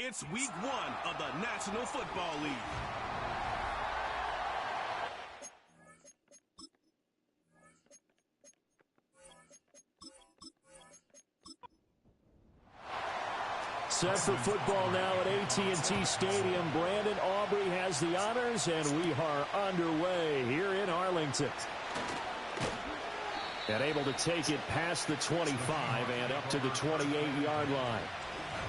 It's week 1 of the National Football League. Set for football now at AT&T Stadium. Brandon Aubrey has the honors, and we are underway here in Arlington. And able to take it past the 25 and up to the 28-yard line.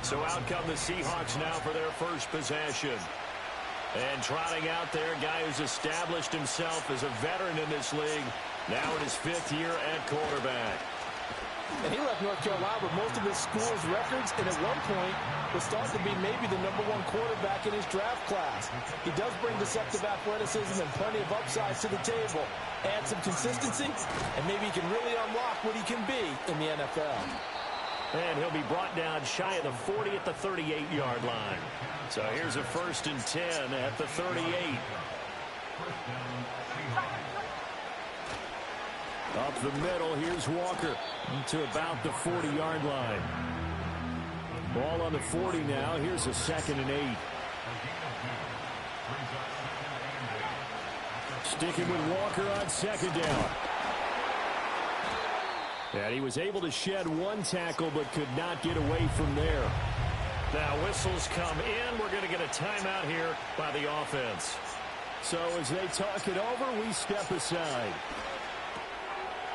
So out come the Seahawks now for their first possession. And trotting out there, a guy who's established himself as a veteran in this league, now in his 5th year at quarterback. And he left North Carolina with most of his school's records, and at one point was thought to be maybe the #1 quarterback in his draft class. He does bring deceptive athleticism and plenty of upsides to the table. Add some consistency, and maybe he can really unlock what he can be in the NFL. And he'll be brought down shy of the 40 at the 38-yard line. So here's a 1st and 10 at the 38. Up the middle, here's Walker to about the 40-yard line. Ball on the 40 now. Here's a 2nd and 8. Sticking with Walker on 2nd down. And he was able to shed 1 tackle but could not get away from there. Now whistles come in. We're going to get a timeout here by the offense. So as they talk it over, we step aside.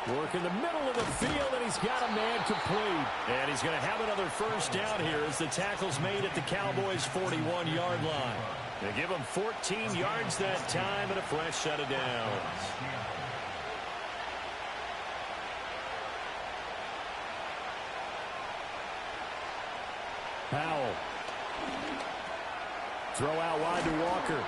Work in the middle of the field, and he's got a man complete. And he's going to have another 1st down here as the tackle's made at the Cowboys' 41-yard line. They give him 14 yards that time and a fresh set of downs. Powell. Throw out wide to Walker.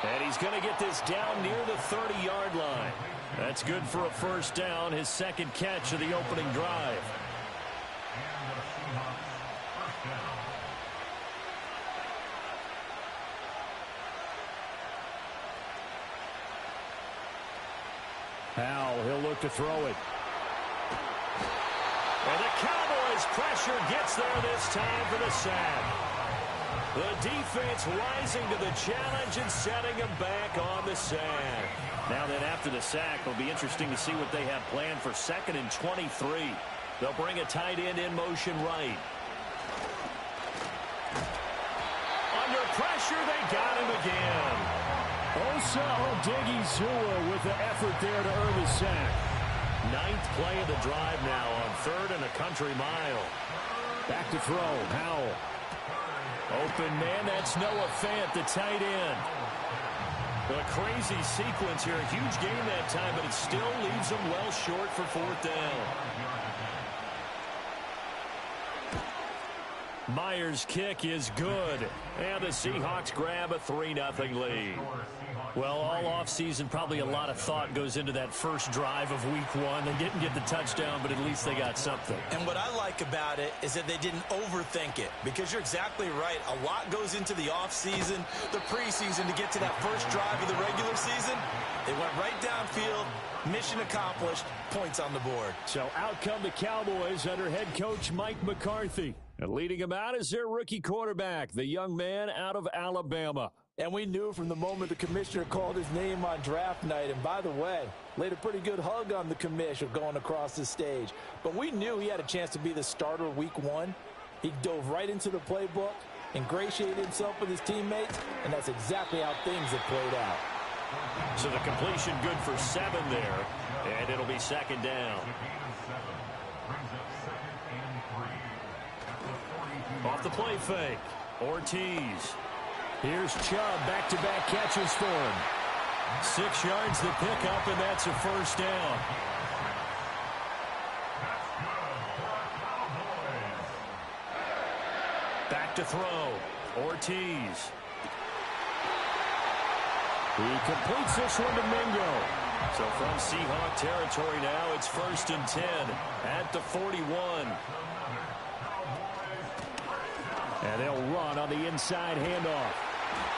And he's going to get this down near the 30-yard line. That's good for a 1st down, his 2nd catch of the opening drive. Powell, he'll look to throw it. And the Cowboys' pressure gets there this time for the sack. The defense rising to the challenge and setting him back on the sack. Now then, after the sack, it'll be interesting to see what they have planned for 2nd and 23. They'll bring a tight end in motion right. Under pressure, they got him again. Osa Odighizuwa with the effort there to earn the sack. 9th play of the drive now on 3rd and a country mile. Back to throw, Powell. Open man, that's Noah Fant, the tight end. A crazy sequence here. A huge game that time, but it still leaves them well short for 4th down. Myers' kick is good. And the Seahawks grab a 3-0 lead. Well, all offseason, probably a lot of thought goes into that first drive of week 1. They didn't get the touchdown, but at least they got something. And what I like about it is that they didn't overthink it, because you're exactly right. A lot goes into the offseason, the preseason, to get to that first drive of the regular season. They went right downfield, mission accomplished, points on the board. So out come the Cowboys under head coach Mike McCarthy. And leading them out is their rookie quarterback, the young man out of Alabama. And we knew from the moment the commissioner called his name on draft night, and by the way, laid a pretty good hug on the commissioner going across the stage. But we knew he had a chance to be the starter week 1. He dove right into the playbook, ingratiated himself with his teammates, and that's exactly how things have played out. So the completion good for 7 there, and it'll be 2nd down. Off the play fake, Ortiz. Here's Chubb, back-to-back catches for him. 6 yards the pickup, and that's a 1st down. Back to throw, Ortiz. He completes this one to Mingo. So from Seahawk territory now, it's 1st and 10 at the 41. And they'll run on the inside handoff.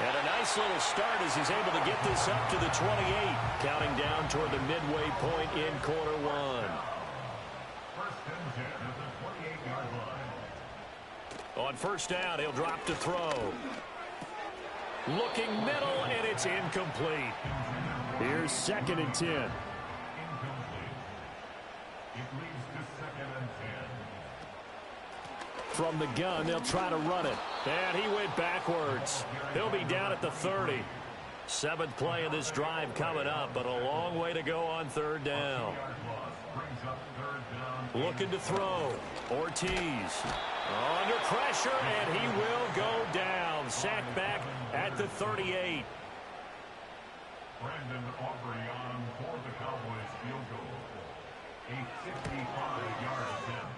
And a nice little start as he's able to get this up to the 28, counting down toward the midway point in quarter 1. On first down, he'll drop to throw. Looking middle, and it's incomplete. Here's 2nd and 10. From the gun, they'll try to run it. And he went backwards. He'll be down at the 30. 7th play of this drive coming up, but a long way to go on 3rd down. Looking to throw. Ortiz under pressure, and he will go down. Sacked back at the 38. Brandon Aubrey on for the Cowboys field goal. A 65-yard attempt.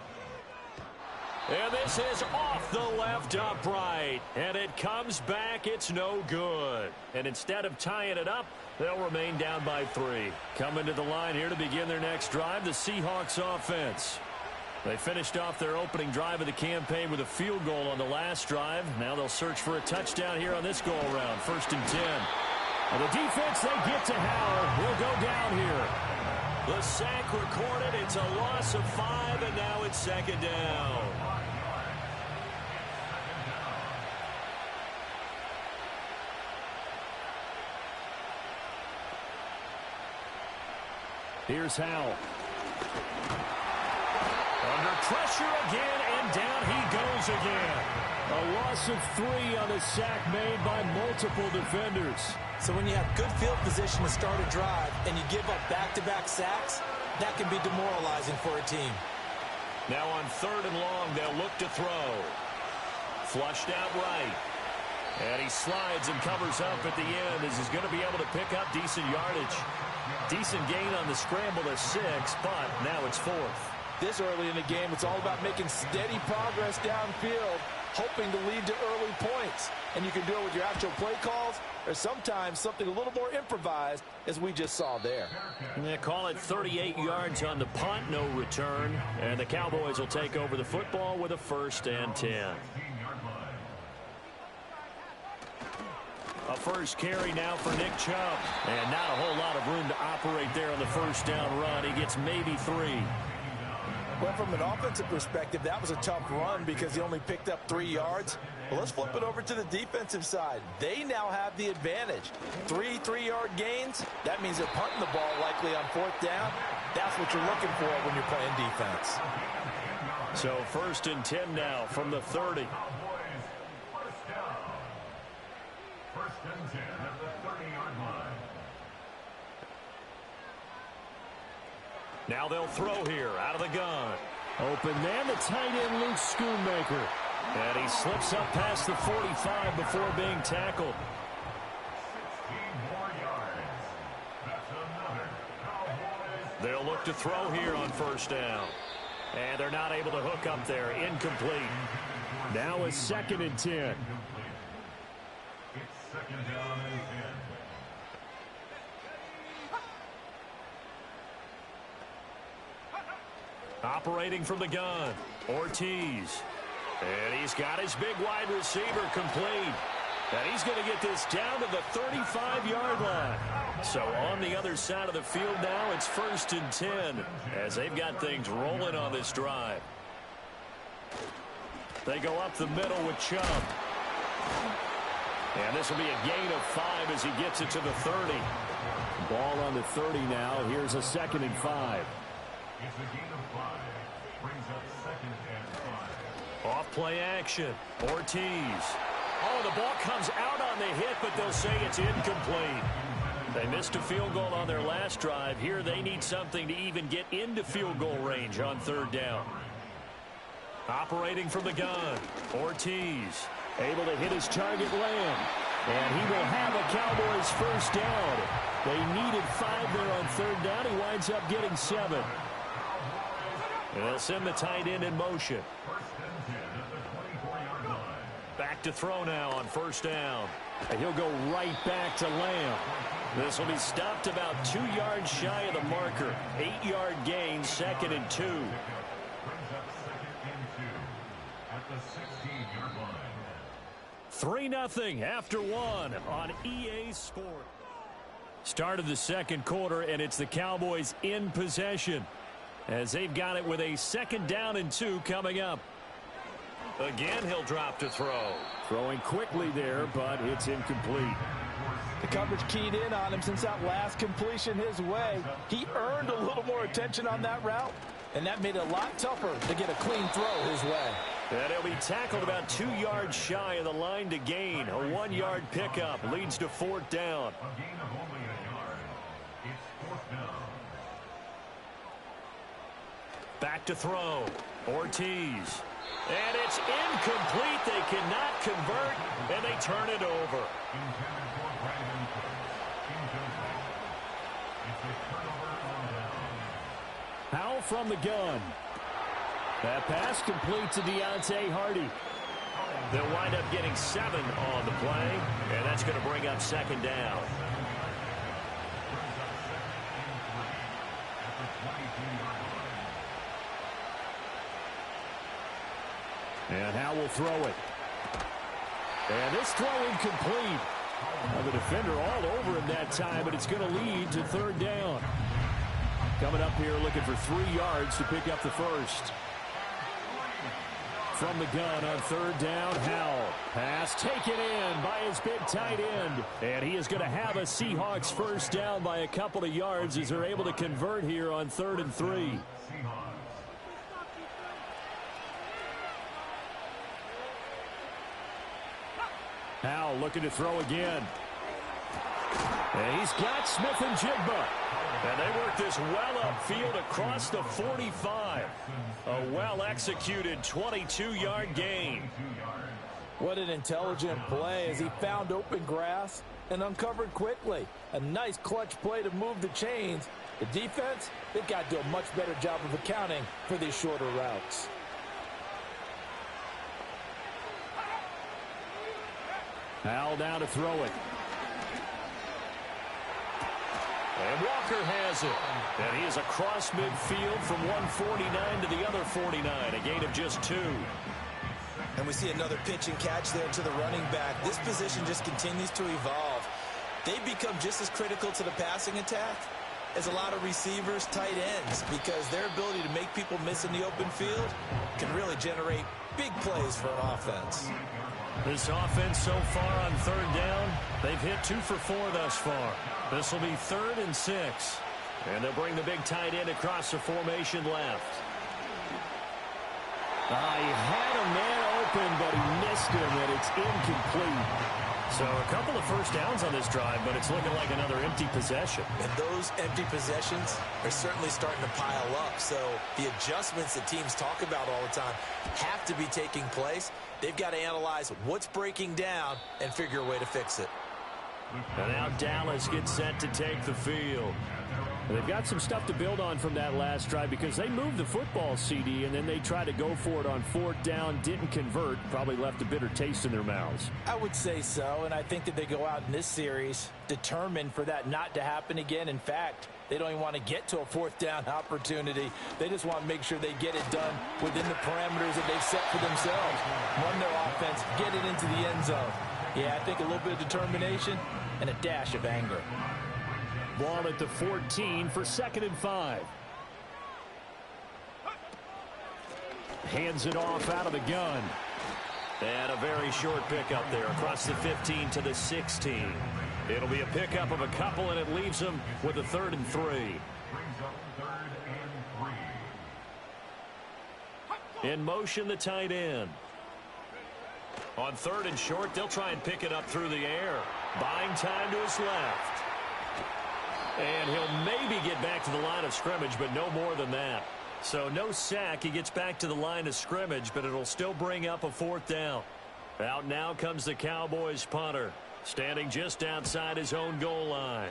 And this is off the left upright. And it comes back. It's no good. And instead of tying it up, they'll remain down by 3. Coming to the line here to begin their next drive, the Seahawks offense. They finished off their opening drive of the campaign with a field goal on the last drive. Now they'll search for a touchdown here on this go-around. 1st and 10. And the defense, they get to Howell. Will go down here. The sack recorded. It's a loss of 5, and now it's 2nd down. Here's Howell. Under pressure again, and down he goes again. A loss of 3 on a sack made by multiple defenders. So when you have good field position to start a drive and you give up back-to-back sacks, that can be demoralizing for a team. Now on 3rd and long, they'll look to throw. Flushed out right. And he slides and covers up at the end as he's going to be able to pick up decent yardage. Decent gain on the scramble to 6, but now it's 4th. This early in the game, it's all about making steady progress downfield, hoping to lead to early points. And you can do it with your actual play calls or sometimes something a little more improvised, as we just saw there. They call it 38 yards on the punt, no return. And the Cowboys will take over the football with a 1st and 10. A first carry now for Nick Chubb. And not a whole lot of room to operate there on the first down run. He gets maybe 3. Well, from an offensive perspective, that was a tough run because he only picked up 3 yards. Well, let's flip it over to the defensive side. They now have the advantage. 3 3-yard gains. That means they're punting the ball likely on 4th down. That's what you're looking for when you're playing defense. So 1st and 10 now from the 30. 1st and 10 at the 30-yard line. Now they'll throw here out of the gun. Open man, the tight end, Luke Schoonmaker. And he slips up past the 45 before being tackled. 16 more yards. That's another Cowboys. They'll look to throw here on 1st down. And they're not able to hook up there. Incomplete. Now a 2nd and 10. It's 2nd down and 10. Operating from the gun, Ortiz. And he's got his big wide receiver complete. And he's going to get this down to the 35-yard line. So on the other side of the field now, it's 1st and 10 as they've got things rolling on this drive. They go up the middle with Chubb. And this will be a gain of 5 as he gets it to the 30. Ball on the 30 now. Here's a 2nd and 5. It's a gain of 5. Brings up 2nd and 5. Off play action. Ortiz. Oh, the ball comes out on the hit, but they'll say it's incomplete. They missed a field goal on their last drive. Here they need something to even get into field goal range on 3rd down. Operating from the gun, Ortiz. Able to hit his target, Lamb. And he will have a Cowboys 1st down. They needed 5 there on 3rd down. He winds up getting 7. And they'll send the tight end in motion. Back to throw now on 1st down. And he'll go right back to Lamb. This will be stopped about 2 yards shy of the marker. 8-yard gain, 2nd and 2. Brings up 2nd and 2 at the 16-yard line. 3-0 after 1 on EA Sport. Start of the 2nd quarter, and it's the Cowboys in possession as they've got it with a 2nd down and 2 coming up. Again, he'll drop to throw. Throwing quickly there, but it's incomplete. The coverage keyed in on him since that last completion his way. He earned a little more attention on that route, and that made it a lot tougher to get a clean throw his way. And he'll be tackled about 2 yards shy of the line to gain. A 1-yard pickup leads to 4th down. A gain of only a yard. It's 4th down. Back to throw. Ortiz. And it's incomplete. They cannot convert, and they turn it over. Intended for Brandon Cooks. Incomplete. It's a turnover on down. Powell from the gun. That pass complete to Deontay Hardy. They'll wind up getting 7 on the play, and that's going to bring up 2nd down. And Howe will throw it. And this throw incomplete. Well, the defender all over him that time, but it's going to lead to 3rd down. Coming up here looking for 3 yards to pick up the first. From the gun on 3rd down, Howell. Pass taken in by his big tight end. And he is going to have a Seahawks first down by a couple of yards as they're able to convert here on 3rd and 3. Howell looking to throw again. And he's got Smith and Jigba. And they work this well upfield across the 45. A well-executed 22-yard gain. What an intelligent play as he found open grass and uncovered quickly. A nice clutch play to move the chains. The defense, they've got to do a much better job of accounting for these shorter routes. Howell down to throw it. And Walker has it. And he is across midfield from 149 to the other 49. A gain of just 2. And we see another pitch and catch there to the running back. This position just continues to evolve. They become just as critical to the passing attack as a lot of receivers, tight ends, because their ability to make people miss in the open field can really generate big plays for an offense. This offense so far on 3rd down, they've hit 2 for 4 thus far. This will be 3rd and 6. And they'll bring the big tight end across the formation left. He had a man open, but he missed him, and it's incomplete. So a couple of first downs on this drive, but it's looking like another empty possession. And those empty possessions are certainly starting to pile up. So the adjustments that teams talk about all the time have to be taking place. They've got to analyze what's breaking down and figure a way to fix it. And now Dallas gets set to take the field. They've got some stuff to build on from that last drive because they moved the football, CD, and then they tried to go for it on 4th down, didn't convert, probably left a bitter taste in their mouths. I would say so, and I think that they go out in this series determined for that not to happen again. In fact, they don't even want to get to a 4th down opportunity. They just want to make sure they get it done within the parameters that they've set for themselves. Run their offense, get it into the end zone. Yeah, I think a little bit of determination and a dash of anger. Ball at the 14 for 2nd and 5. Hands it off out of the gun. And a very short pickup there across the 15 to the 16. It'll be a pickup of a couple, and it leaves them with a 3rd and 3. Brings up 3rd and 3. In motion, the tight end. On 3rd and short, they'll try and pick it up through the air. Buying time to his left. And he'll maybe get back to the line of scrimmage, but no more than that. So no sack. He gets back to the line of scrimmage, but it'll still bring up a 4th down. Out now comes the Cowboys punter, standing just outside his own goal line.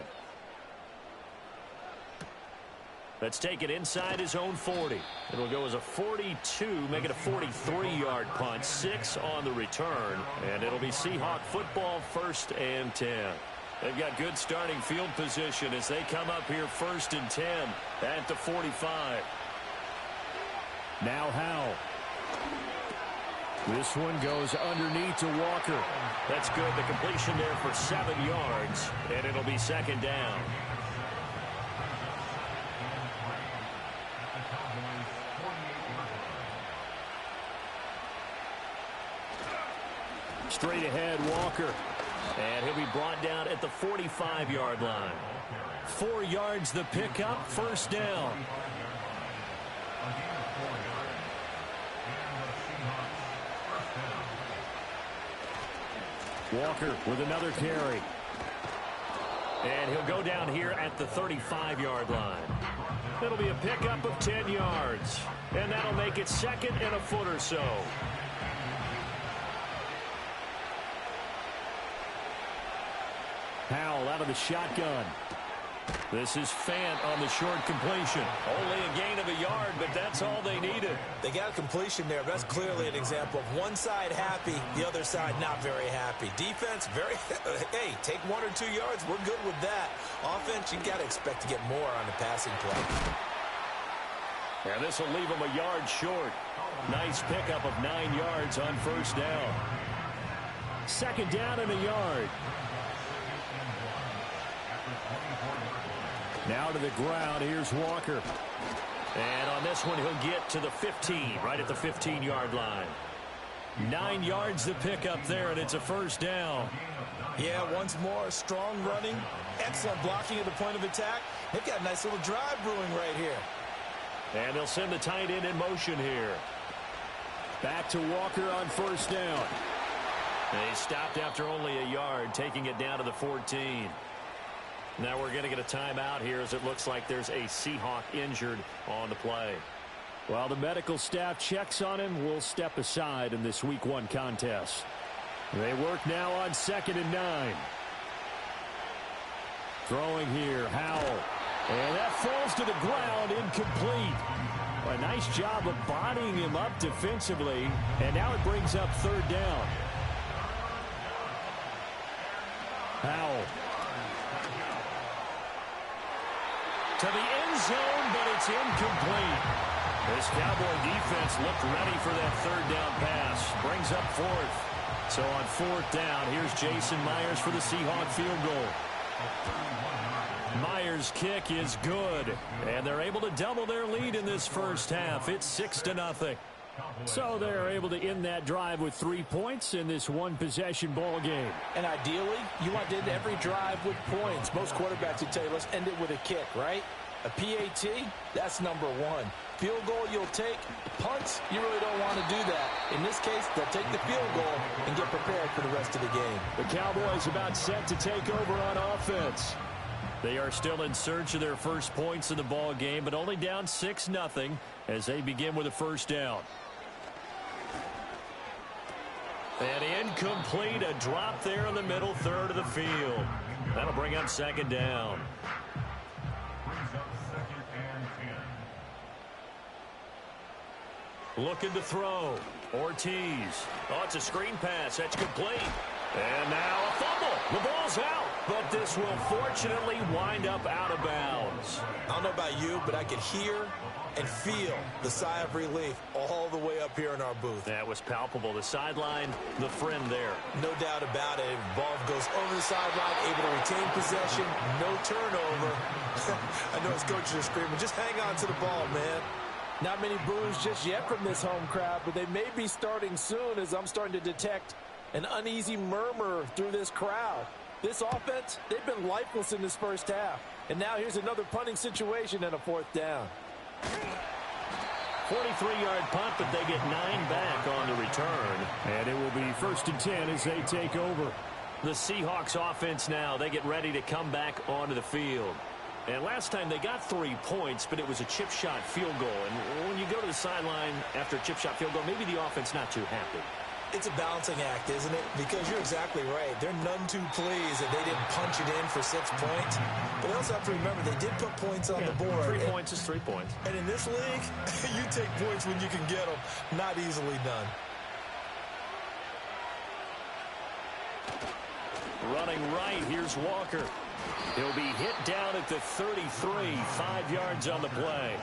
Let's take it inside his own 40. It'll go as a 42, make it a 43-yard punt, 6 on the return, and it'll be Seahawk football 1st and 10. They've got good starting field position as they come up here 1st and 10 at the 45. Now Howell. This one goes underneath to Walker. That's good. The completion there for 7 yards, and it'll be 2nd down. Straight ahead, Walker. And he'll be brought down at the 45-yard line. 4 yards the pickup, first down. Walker with another carry. And he'll go down here at the 35-yard line. It'll be a pickup of 10 yards. And that'll make it second and a foot or so. Howell out of the shotgun. This is Fant on the short completion. Only a gain of a yard, but that's all they needed. They got a completion there. That's clearly an example of one side happy, the other side not very happy. Defense, very, hey, take 1 or 2 yards. We're good with that. Offense, you got to expect to get more on the passing play. And this will leave them a yard short. Nice pickup of 9 yards on first down. Second down and a yard. Now to the ground. Here's Walker. And on this one, he'll get to the 15, right at the 15-yard line. 9 yards the pickup there, and it's a first down. Yeah, once more, strong running, excellent blocking at the point of attack. They've got a nice little drive brewing right here. And they'll send the tight end in motion here. Back to Walker on first down. They stopped after only a yard, taking it down to the 14. Now we're going to get a timeout here as it looks like there's a Seahawk injured on the play. While the medical staff checks on him, we'll step aside in this Week 1 contest. They work now on 2nd and 9. Throwing here, Howell. And that falls to the ground, incomplete. A nice job of bodying him up defensively, and now it brings up third down. Howell. To the end zone, but it's incomplete. This Cowboy defense looked ready for that third down pass. Brings up fourth. So on fourth down, here's Jason Myers for the Seahawk field goal. Myers' kick is good, and they're able to double their lead in this first half. It's 6-0. So they're able to end that drive with 3 points in this one-possession ball game. And ideally, you want to end every drive with points. Most quarterbacks would tell you, let's end it with a kick, right? A PAT, that's number 1. Field goal you'll take. Punts, you really don't want to do that. In this case, they'll take the field goal and get prepared for the rest of the game. The Cowboys about set to take over on offense. They are still in search of their first points in the ball game, but only down 6-0 as they begin with a first down. And incomplete, a drop there in the middle third of the field. That'll bring up second down. Looking to throw. Ortiz. Oh, it's a screen pass. That's complete. And now a fumble. The ball's out. But this will fortunately wind up out of bounds. I don't know about you, but I could hear and feel the sigh of relief all the way up here in our booth. That was palpable. The sideline, the friend there. No doubt about it. Ball goes over the sideline, able to retain possession, no turnover. I know his coaches are screaming, just hang on to the ball, man. Not many boos just yet from this home crowd, but they may be starting soon as I'm starting to detect an uneasy murmur through this crowd. This offense, they've been lifeless in this first half. And now here's another punting situation and a fourth down. 43-yard punt, but they get 9 back on the return. And it will be 1st and 10 as they take over. The Seahawks offense now, they get ready to come back onto the field. And last time they got 3 points, but it was a chip shot field goal. And when you go to the sideline after a chip shot field goal, maybe the offense not too happy. It's a balancing act, isn't it? Because you're exactly right. They're none too pleased that they didn't punch it in for 6 points. But they also have to remember they did put points on the board. 3 points is 3 points. And in this league, you take points when you can get them. Not easily done. Running right, here's Walker. He'll be hit down at the 33, 5 yards on the play.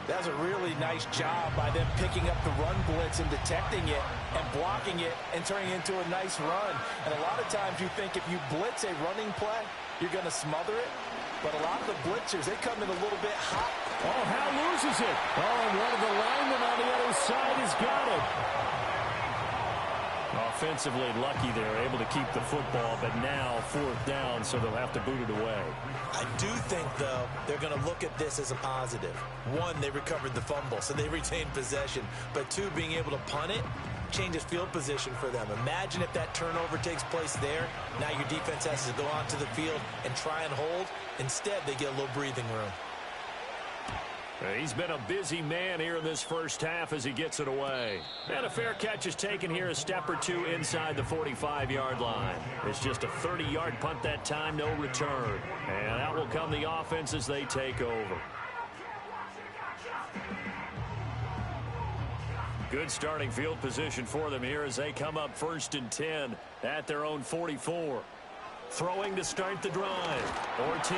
That's a really nice job by them picking up the run blitz and detecting it and blocking it and turning it into a nice run. And a lot of times you think if you blitz a running play, you're going to smother it. But a lot of the blitzers, they come in a little bit hot. Oh, Howell loses it. Oh, and one of the linemen on the other side has got it. Offensively lucky they're able to keep the football, but now 4th down, so they'll have to boot it away. I do think, though, they're going to look at this as a positive. 1, they recovered the fumble, so they retained possession. But 2, being able to punt it changes field position for them. Imagine if that turnover takes place there. Now your defense has to go onto the field and try and hold. Instead, they get a little breathing room. He's been a busy man here in this first half as he gets it away. And a fair catch is taken here a step or 2 inside the 45-yard line. It's just a 30-yard punt that time, no return. And out will come the offense as they take over. Good starting field position for them here as they come up 1st and 10 at their own 44. Throwing to start the drive. Ortiz.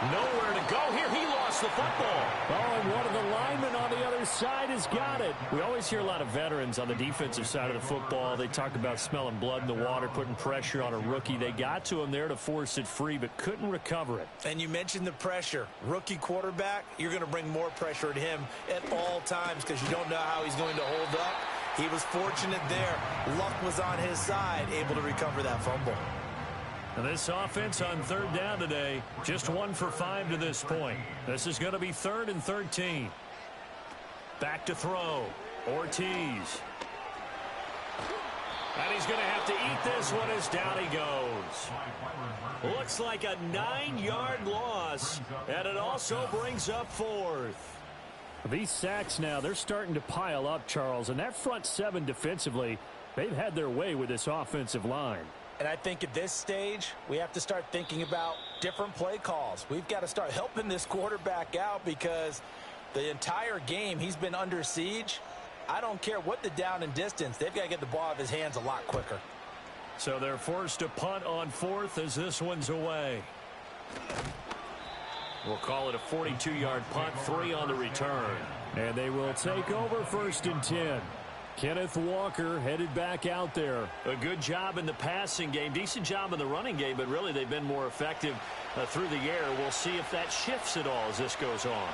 Nowhere to go here. He lost the football. Oh, and one of the linemen on the other side has got it. We always hear a lot of veterans on the defensive side of the football. They talk about smelling blood in the water, putting pressure on a rookie. They got to him there to force it free, but couldn't recover it. And you mentioned the pressure. Rookie quarterback, you're going to bring more pressure at him at all times because you don't know how he's going to hold up. He was fortunate there. Luck was on his side, able to recover that fumble. And this offense on 3rd down today, just 1 for 5 to this point. This is going to be 3rd and 13. Back to throw. Ortiz. And he's going to have to eat this one as down he goes. Looks like a 9-yard loss, and it also brings up 4th. These sacks now, they're starting to pile up, Charles, and that front 7 defensively, they've had their way with this offensive line. And I think at this stage, we have to start thinking about different play calls. We've got to start helping this quarterback out because the entire game he's been under siege. I don't care what the down and distance. They've got to get the ball out of his hands a lot quicker. So they're forced to punt on 4th as this one's away. We'll call it a 42-yard punt, 3 on the return. And they will take over 1st and 10. Kenneth Walker headed back out there. A good job in the passing game. Decent job in the running game, but really they've been more effective through the air. We'll see if that shifts at all as this goes on.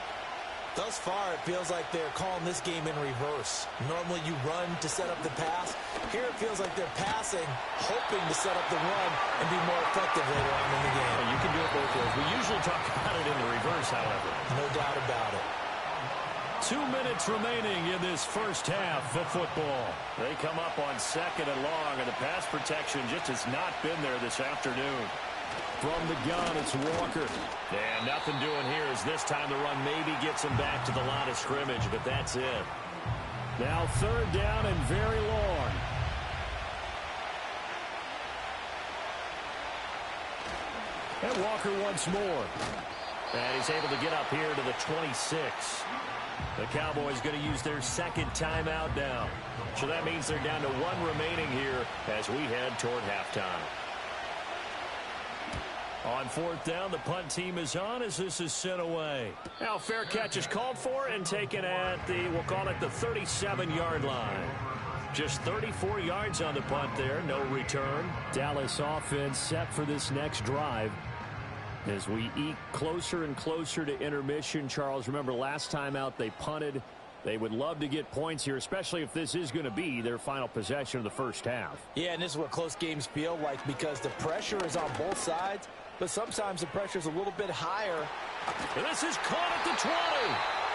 Thus far, it feels like they're calling this game in reverse. Normally you run to set up the pass. Here it feels like they're passing, hoping to set up the run and be more effective later on in the game. You can do it both ways. We usually talk about it in the reverse, however. No doubt about it. 2 minutes remaining in this first half of football. They come up on 2nd and long, and the pass protection just has not been there this afternoon. From the gun, it's Walker. And nothing doing here as this time the run maybe gets him back to the line of scrimmage, but that's it. Now 3rd down and very long. And Walker once more. And he's able to get up here to the 26. The Cowboys going to use their 2nd timeout now. So that means they're down to 1 remaining here as we head toward halftime. On 4th down, the punt team is on as this is sent away. Now fair catch is called for and taken at the, we'll call it the 37-yard line. Just 34 yards on the punt there, no return. Dallas offense set for this next drive. As we eke closer and closer to intermission, Charles, remember last time out they punted. They would love to get points here, especially if this is going to be their final possession of the first half. Yeah, and this is what close games feel like because the pressure is on both sides, but sometimes the pressure is a little bit higher. And this is caught at the 20.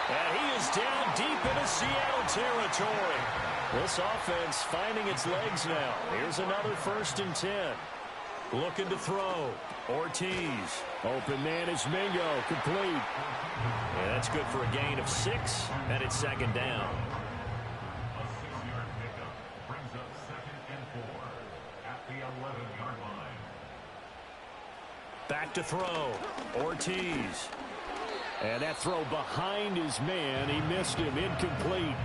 And he is down deep into Seattle territory. This offense finding its legs now. Here's another 1st and 10. Looking to throw. Ortiz. Open man is Mingo. Complete. Yeah, that's good for a gain of 6, and it's 2nd down. A 6-yard pickup brings up 2nd and 4 at the 11-yard line. Back to throw. Ortiz. And that throw behind his man. He missed him. Incomplete.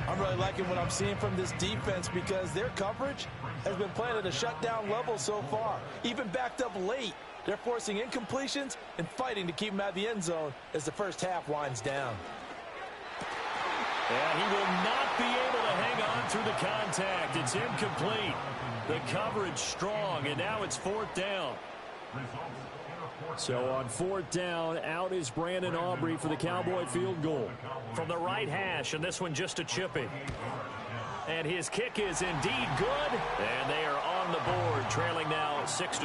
I'm really liking what I'm seeing from this defense because their coverage has been playing at a shutdown level so far. Even backed up late, they're forcing incompletions and fighting to keep them out of the end zone as the first half winds down. And he will not be able to hang on through the contact. It's incomplete. The coverage strong, and now it's 4th down. So on 4th down, out is Brandon Aubrey for the Cowboy field goal. From the right hash, and this one just a chipping. And his kick is indeed good. And they are on the board, trailing now 6-3.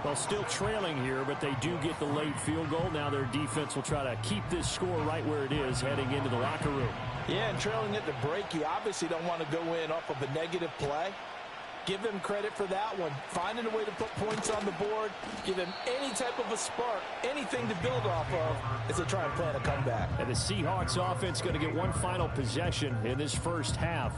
Well, still trailing here, but they do get the late field goal. Now their defense will try to keep this score right where it is heading into the locker room. Yeah, and trailing at the break, you obviously don't want to go in off of a negative play. Give them credit for that one. Finding a way to put points on the board, give them any type of a spark, anything to build off of as they try and plan a comeback. And the Seahawks offense going to get one final possession in this first half.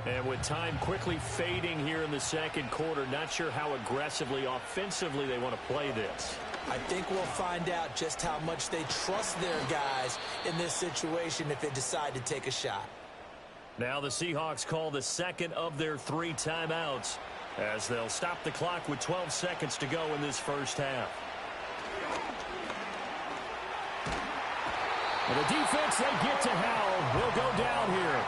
And with time quickly fading here in the second quarter, not sure how aggressively, offensively they want to play this. I think we'll find out just how much they trust their guys in this situation if they decide to take a shot. Now the Seahawks call the second of their 3 timeouts as they'll stop the clock with 12 seconds to go in this first half. And the defense, they get to Howell. Will go down here.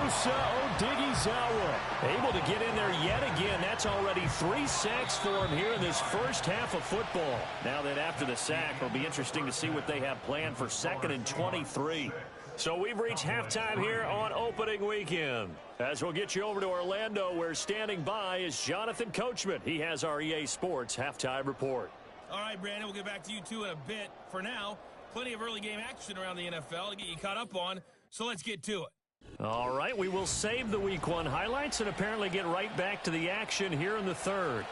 Osa Odighizuwa able to get in there yet again. That's already 3 sacks for him here in this first half of football. Now that after the sack, it'll be interesting to see what they have planned for 2nd and 23. So we've reached halftime here on opening weekend. As we'll get you over to Orlando, where standing by is Jonathan Coachman. He has our EA Sports halftime report. All right, Brandon, we'll get back to you two in a bit. For now, plenty of early game action around the NFL to get you caught up on, so let's get to it. All right, we will save the Week 1 highlights and apparently get right back to the action here in the third.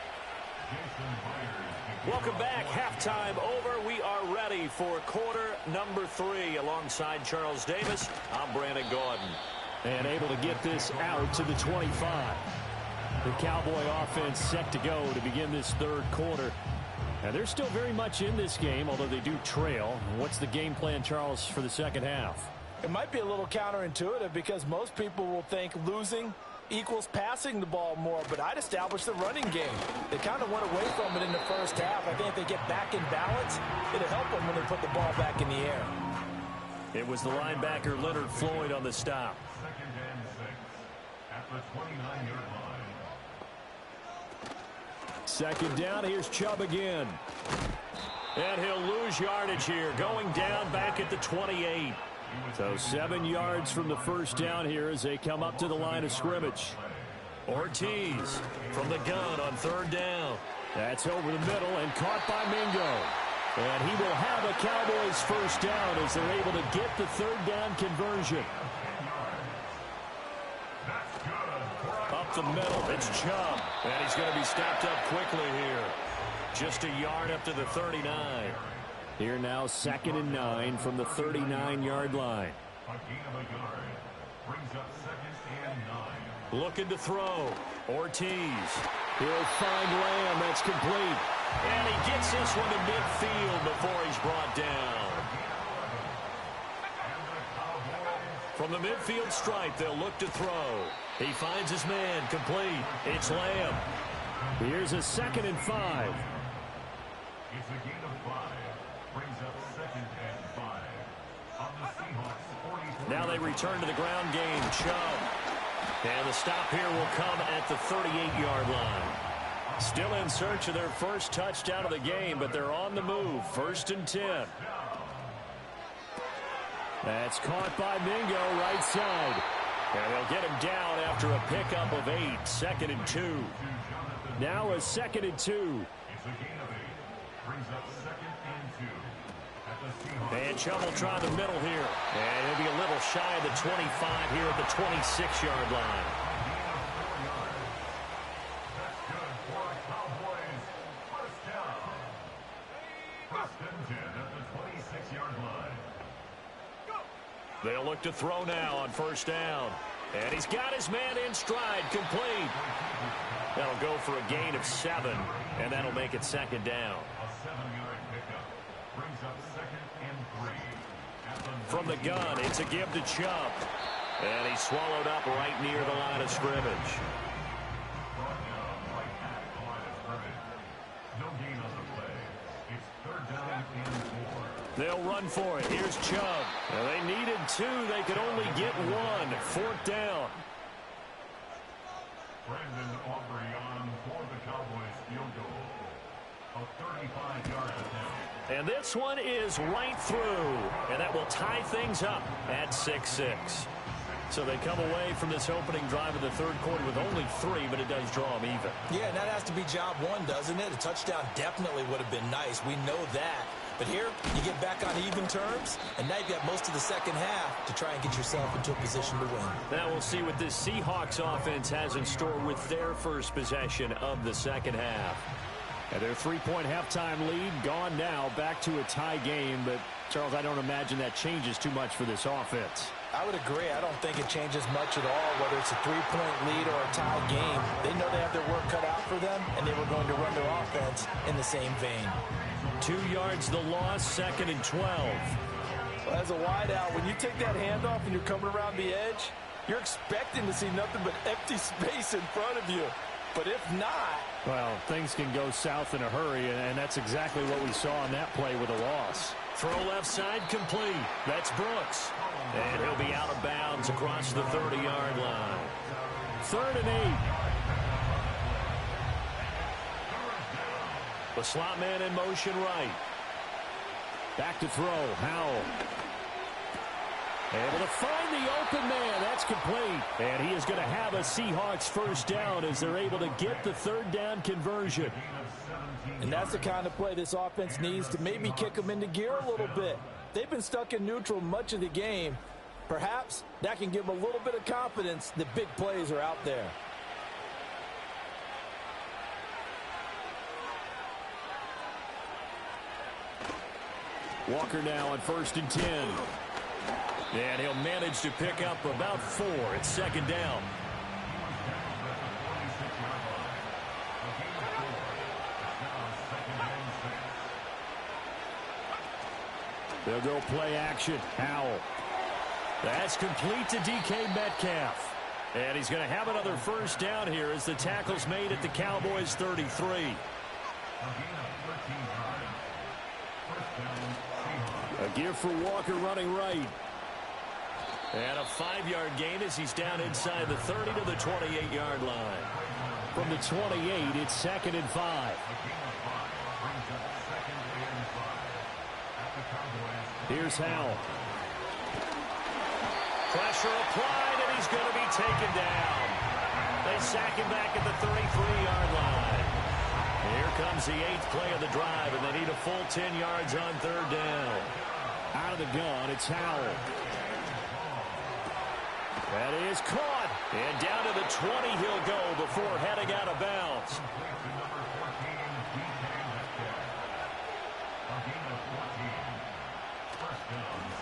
Welcome back. Halftime over. We are ready for quarter number 3 alongside Charles Davis. I'm Brandon Gaudin. And able to get this out to the 25. The Cowboy offense set to go to begin this third quarter. And they're still very much in this game, although they do trail. What's the game plan, Charles, for the second half? It might be a little counterintuitive because most people will think losing equals passing the ball more, but I'd establish the running game. They kind of went away from it in the first half. I think if they get back in balance, it'll help them when they put the ball back in the air. It was the linebacker Leonard Floyd on the stop. 2nd and 6 at the 29-yard line. Second down, here's Chubb again. And he'll lose yardage here, going down back at the 28. So 7 yards from the first down here as they come up to the line of scrimmage. Ortiz from the gun on 3rd down. That's over the middle and caught by Mingo. And he will have a Cowboys first down as they're able to get the 3rd down conversion. Up the middle, it's Chubb. And he's going to be stopped up quickly here. Just a yard up to the 39. Here now 2nd and 9 from the 39-yard line. A gain of a yard brings up 2nd and 9. Looking to throw. Ortiz. He'll find Lamb. That's complete. And he gets this one to midfield before he's brought down. From the midfield stripe, they'll look to throw. He finds his man. Complete. It's Lamb. Here's a 2nd and 5. It's a gain of 5. Brings up 2nd and 5. On the Seahawks 43. Now they return to the ground game. Chubb. And the stop here will come at the 38-yard line. Still in search of their first touchdown of the game, but they're on the move. 1st and 10. That's caught by Mingo, right side. And they'll get him down after a pickup of 8. 2nd and 2. Now a 2nd and 2. It's a gain of 8. Brings up 2nd and 2. At the Seahawks. And Chubb will try the middle here. And he'll be a little shy of the 25 here at the 26-yard line. That's good for a Cowboys first down. 1st and 10 at the 26-yard line. They'll look to throw now on 1st down. And he's got his man in stride, complete. That'll go for a gain of 7, and that'll make it 2nd down. A 7-yard pickup brings up 2nd and 3. From the gun, it's a give to Chubb. And he's swallowed up right near the line of scrimmage. Brought down right at the line of scrimmage. No gain on the play. It's 3rd down and 4. They'll run for it. Here's Chubb. Now they needed 2. They could only get 1. 4th down. Brandon Aubrey on for the Cowboys field goal. A 35-yard attempt. And this one is right through. And that will tie things up at 6-6. So they come away from this opening drive of the third quarter with only 3, but it does draw them even. Yeah, and that has to be job one, doesn't it? A touchdown definitely would have been nice. We know that. But here, you get back on even terms, and now you've got most of the second half to try and get yourself into a position to win. Now we'll see what this Seahawks offense has in store with their first possession of the second half. And their 3-point halftime lead gone now, back to a tie game. But, Charles, I don't imagine that changes too much for this offense. I would agree. I don't think it changes much at all, whether it's a 3-point lead or a tie game. They know they have their work cut out for them, and they were going to run their offense in the same vein. 2 yards the loss, 2nd and 12. Well, as a wideout, when you take that handoff and you're coming around the edge, you're expecting to see nothing but empty space in front of you. But if not... Well, things can go south in a hurry, and that's exactly what we saw on that play with a loss. Throw left side complete. That's Brooks. And he'll be out of bounds across the 30-yard line. 3rd and 8. The slot man in motion right. Back to throw. Howell. Able to find the open man. That's complete. And he is going to have a Seahawks first down as they're able to get the 3rd down conversion. And that's the kind of play this offense needs to maybe kick them into gear a little bit. They've been stuck in neutral much of the game. Perhaps that can give them a little bit of confidence that big plays are out there. Walker now on 1st and 10. And he'll manage to pick up about 4. It's 2nd down. They'll go play action. Howell. That's complete to DK Metcalf. And he's going to have another first down here as the tackle's made at the Cowboys 33. A gear for Walker running right. And a 5-yard gain as he's down inside the 30 to the 28-yard line. From the 28, it's 2nd and 5. Here's Howell. Pressure applied, and he's going to be taken down. They sack him back at the 33-yard line. Here comes the 8th play of the drive, and they need a full 10 yards on 3rd down. Out of the gun, it's Howell. That is caught. And down to the 20 he'll go before heading out of bounds.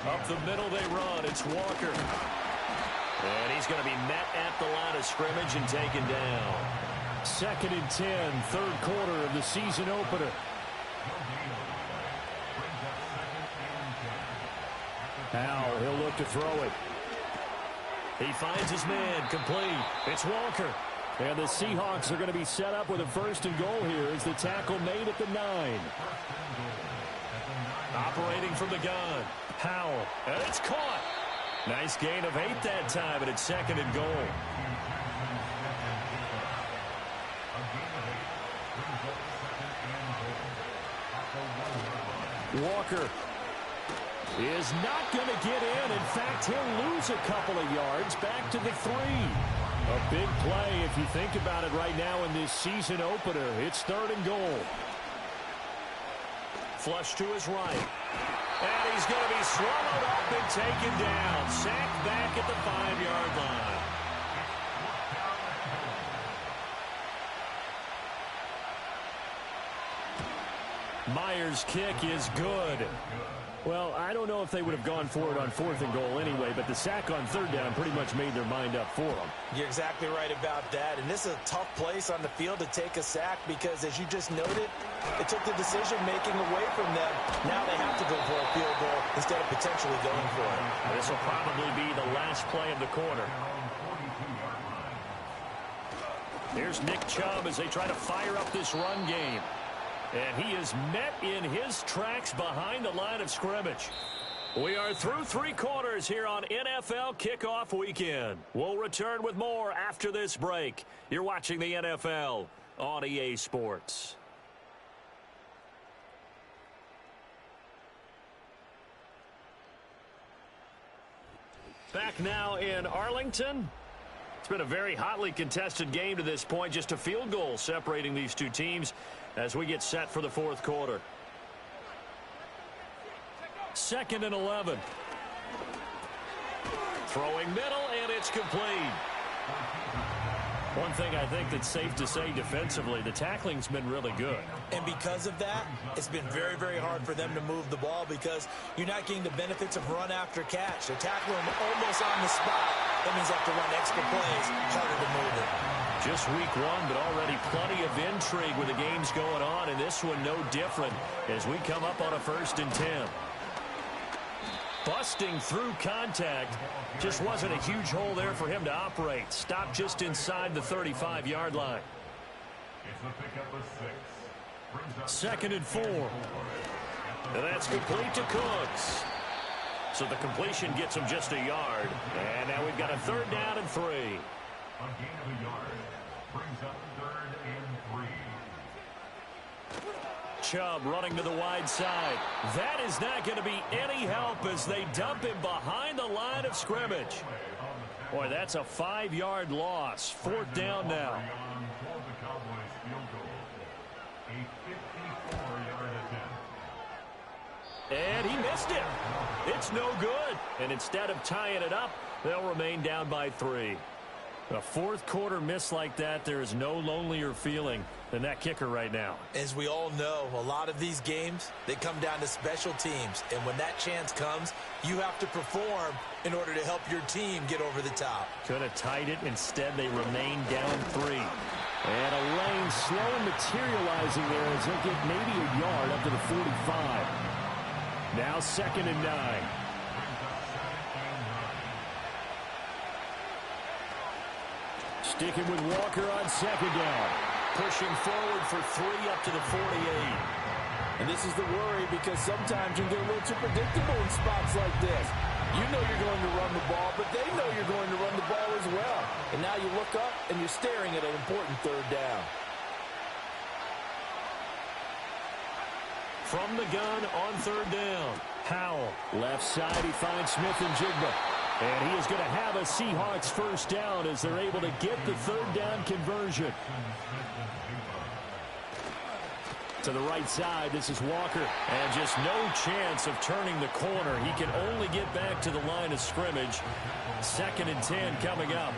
Up the middle they run. It's Walker. And he's going to be met at the line of scrimmage and taken down. 2nd and 10, 3rd quarter of the season opener. Now he'll look to throw it. He finds his man, complete. It's Walker. And the Seahawks are going to be set up with a 1st and goal here as the tackle made at the 9. Operating from the gun. Howell. And it's caught. Nice gain of 8 that time, and it's 2nd and goal. Walker is not going to get in. In fact, he'll lose a couple of yards back to the 3. A big play if you think about it right now in this season opener. It's 3rd and goal. Flush to his right. And he's going to be swallowed up and taken down. Sacked back at the 5-yard line. Myers' kick is good. Well, I don't know if they would have gone for it on 4th and goal anyway, but the sack on 3rd down pretty much made their mind up for them. You're exactly right about that. And this is a tough place on the field to take a sack because, as you just noted, it took the decision-making away from them. Now they have to go for a field goal instead of potentially going for it. This will probably be the last play of the quarter. Here's Nick Chubb as they try to fire up this run game. And he is met in his tracks behind the line of scrimmage. We are through 3 quarters here on NFL Kickoff Weekend. We'll return with more after this break. You're watching the NFL on EA Sports. Back now in Arlington. It's been a very hotly contested game to this point. Just a field goal separating these two teams as we get set for the fourth quarter. 2nd and 11. Throwing middle, and it's complete. One thing I think that's safe to say defensively, the tackling's been really good. And because of that, it's been very, very hard for them to move the ball because you're not getting the benefits of run after catch. They're tackling them almost on the spot. That means they have to run extra plays, harder to move it. Just week one, but already plenty of intrigue with the games going on, and this one no different as we come up on a 1st and 10. Busting through contact. Just wasn't a huge hole there for him to operate. Stopped just inside the 35-yard line. It's a pickup of 6. 2nd and 4. And that's complete to Cooks. So the completion gets him just a yard. And now we've got a 3rd down and 3. A gain of a yard brings up 3rd and 3. Chubb running to the wide side. That is not going to be any help as they dump him behind the line of scrimmage. Boy, that's a 5-yard loss. 4th down now. And he missed it. It's no good. And instead of tying it up, they'll remain down by 3. A fourth quarter miss like that, there is no lonelier feeling than that kicker right now. As we all know, a lot of these games, they come down to special teams. And when that chance comes, you have to perform in order to help your team get over the top. Could have tied it. Instead, they remain down 3. And a lane slow materializing there as he'll get maybe a yard up to the 45. Now 2nd and 9. Sticking with Walker on 2nd down. Pushing forward for 3 up to the 48. And this is the worry because sometimes you get a little too predictable in spots like this. You know you're going to run the ball, but they know you're going to run the ball as well. And now you look up and you're staring at an important 3rd down. From the gun on 3rd down. Howell, left side, he finds Smith and Jigba. And he is going to have a Seahawks 1st down as they're able to get the 3rd down conversion. To the right side, this is Walker. And just no chance of turning the corner. He can only get back to the line of scrimmage. 2nd and 10 coming up.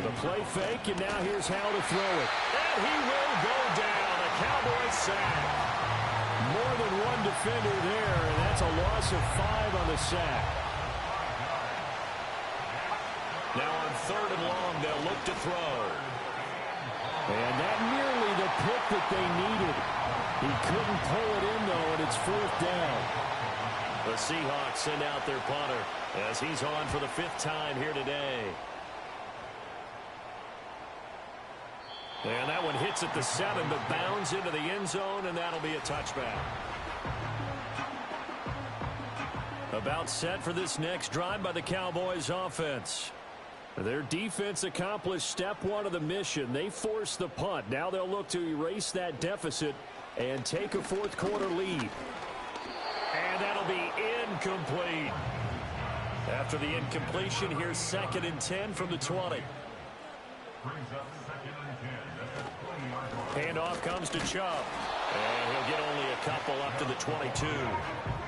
The play fake, and now here's Howell to throw it. And he will go down. A Cowboys sack. More than one defender there, and that's a loss of 5 on the sack. Now on 3rd and long, they'll look to throw. And that nearly the pick that they needed. He couldn't pull it in, though, and it's 4th down. The Seahawks send out their punter as he's on for the 5th time here today. And that one hits at the 7, but bounds into the end zone, and that'll be a touchback. About set for this next drive by the Cowboys offense. Their defense accomplished step 1 of the mission. They forced the punt. Now they'll look to erase that deficit and take a fourth quarter lead. And that'll be incomplete. After the incompletion, here's 2nd and 10 from the 20. Handoff comes to Chubb. And he'll get only a couple up to the 22.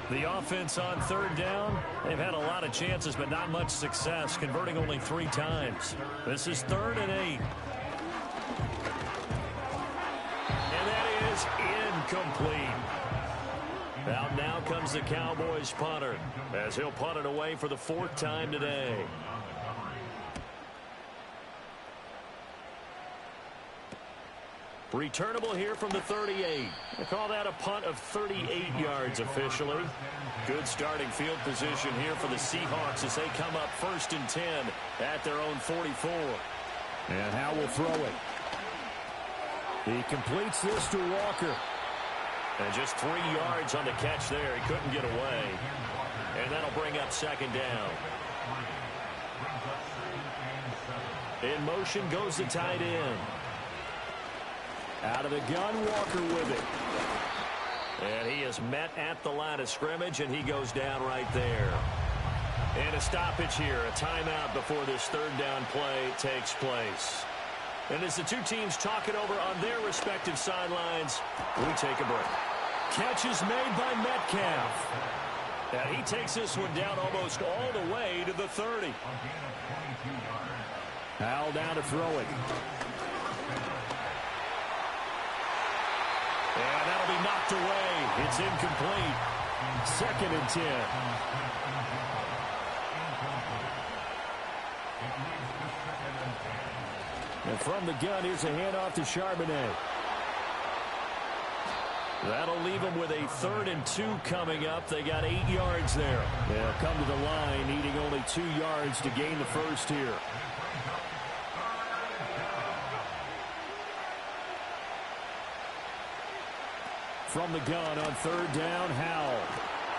The offense on 3rd down, they've had a lot of chances, but not much success, converting only 3 times. This is 3rd and 8. And that is incomplete. Out now comes the Cowboys punter, as he'll punt it away for the 4th time today. Returnable here from the 38. They call that a punt of 38 yards officially. Good starting field position here for the Seahawks as they come up 1st and 10 at their own 44. And Howell will throw it. He completes this to Walker. And just 3 yards on the catch there. He couldn't get away. And that'll bring up 2nd down. In motion goes the tight end. Out of the gun, Walker with it. And he is met at the line of scrimmage, and he goes down right there. And a stoppage here, a timeout before this third down play takes place. And as the two teams talk it over on their respective sidelines, we take a break. Catch is made by Metcalf. And he takes this one down almost all the way to the 30. Howell down to throw it. And that'll be knocked away. It's incomplete. 2nd and 10. And from the gun, here's a handoff to Charbonnet. That'll leave them with a 3rd and 2 coming up. They got 8 yards there. They'll come to the line, needing only 2 yards to gain the first here. From the gun on 3rd down, Howell.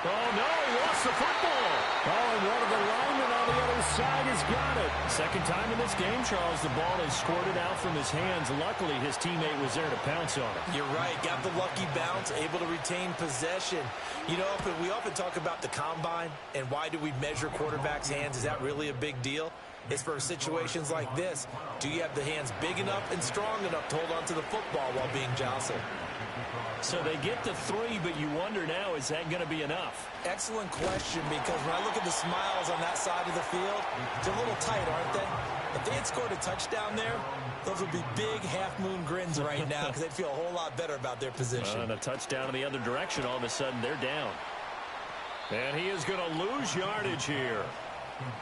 Oh, no, he lost the football. Oh, and one of the linemen on the other side has got it. Second time in this game, Charles, the ball has squirted out from his hands. Luckily, his teammate was there to pounce on it. You're right. Got the lucky bounce, able to retain possession. You know, we often talk about the combine and why do we measure quarterbacks' hands. Is that really a big deal? It's for situations like this. Do you have the hands big enough and strong enough to hold on to the football while being jostled? So they get to 3, but you wonder now, is that going to be enough? Excellent question, because when I look at the smiles on that side of the field, they're a little tight, aren't they? If they had scored a touchdown there, those would be big half-moon grins right now because they'd feel a whole lot better about their position. And a touchdown in the other direction, all of a sudden they're down. And he is going to lose yardage here.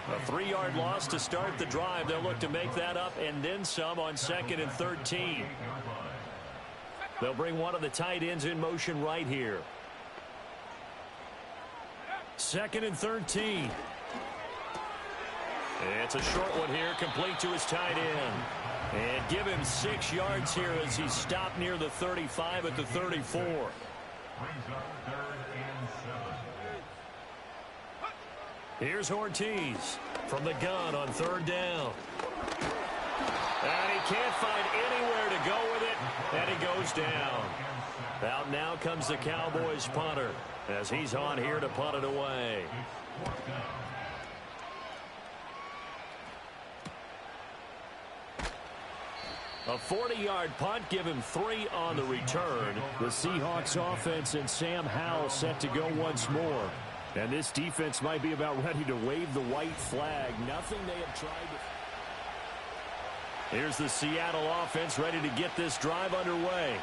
A 3-yard loss to start the drive. They'll look to make that up and then some on 2nd and 13. They'll bring one of the tight ends in motion right here. 2nd and 13. It's a short one here, complete to his tight end. And give him 6 yards here as he's stopped near the 35 at the 34. Brings up 3rd and 7. Here's Ortiz from the gun on 3rd down. And he can't find anywhere to go with it, and he goes down. Out now comes the Cowboys punter as he's on here to punt it away. A 40-yard punt, give him 3 on the return. The Seahawks offense and Sam Howell set to go once more. And this defense might be about ready to wave the white flag. Nothing they have tried to... Here's the Seattle offense ready to get this drive underway.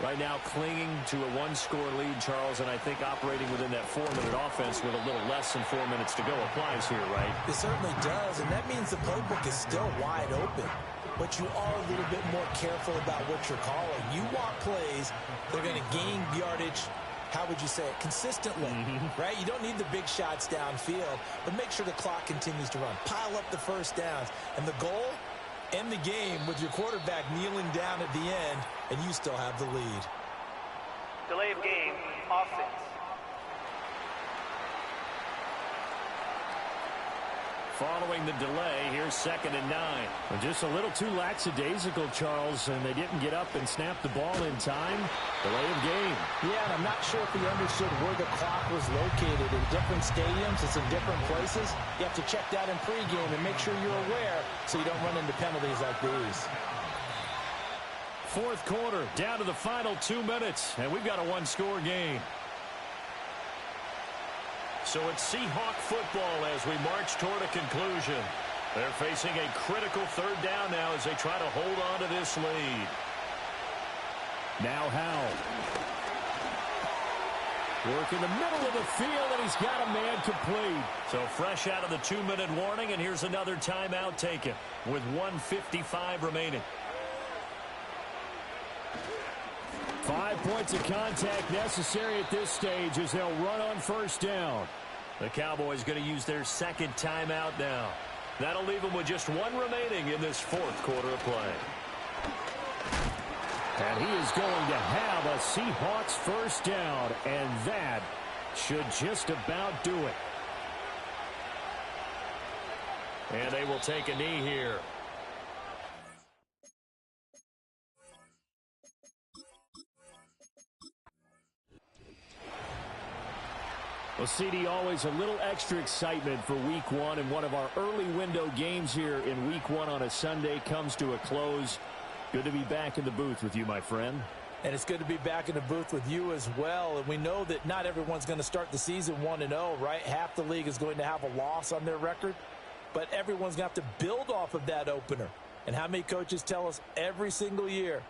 Right now clinging to a 1-score lead, Charles, and I think operating within that 4-minute offense with a little less than 4 minutes to go applies here, right? It certainly does, and that means the playbook is still wide open. But you are a little bit more careful about what you're calling. You want plays that are going to gain yardage, how would you say it, consistently, right? You don't need the big shots downfield, but make sure the clock continues to run. Pile up the first downs, and the goal, end the game with your quarterback kneeling down at the end, and you still have the lead. Delay of game, offense. Following the delay, here's 2nd and 9. And just a little too lackadaisical, Charles, and they didn't get up and snap the ball in time. Delay of game. Yeah, and I'm not sure if he understood where the clock was located. In different stadiums, it's in different places. You have to check that in pregame and make sure you're aware so you don't run into penalties like these. 4th quarter, down to the final 2 minutes, and we've got a 1-score game. So it's Seahawk football as we march toward a conclusion. They're facing a critical 3rd down now as they try to hold on to this lead. Now Howell. Work in the middle of the field, and he's got a man complete. So fresh out of the 2-minute warning, and here's another timeout taken with 1:55 remaining. 5 points of contact necessary at this stage as they'll run on 1st down. The Cowboys going to use their 2nd timeout now. That'll leave them with just 1 remaining in this 4th quarter of play. And he is going to have a Seahawks 1st down, and that should just about do it. And they will take a knee here. Well, CD, always a little extra excitement for Week 1, and one of our early window games here in Week 1 on a Sunday comes to a close. Good to be back in the booth with you, my friend. And it's good to be back in the booth with you as well. And we know that not everyone's going to start the season 1-0, right? Half the league is going to have a loss on their record, but everyone's going to have to build off of that opener. And how many coaches tell us every single year,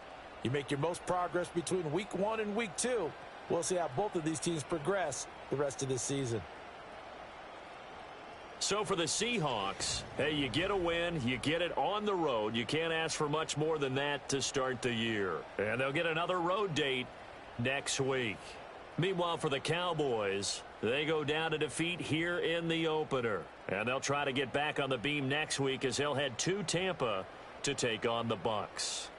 you make your most progress between Week 1 and Week 2. We'll see how both of these teams progress the rest of this season. So for the Seahawks, hey, you get a win, you get it on the road. You can't ask for much more than that to start the year. And they'll get another road date next week. Meanwhile, for the Cowboys, they go down to defeat here in the opener. And they'll try to get back on the beam next week as they'll head to Tampa to take on the Bucs.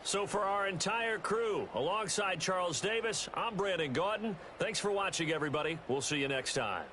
So for our entire crew, alongside Charles Davis, I'm Brandon Gaudin. Thanks for watching, everybody. We'll see you next time.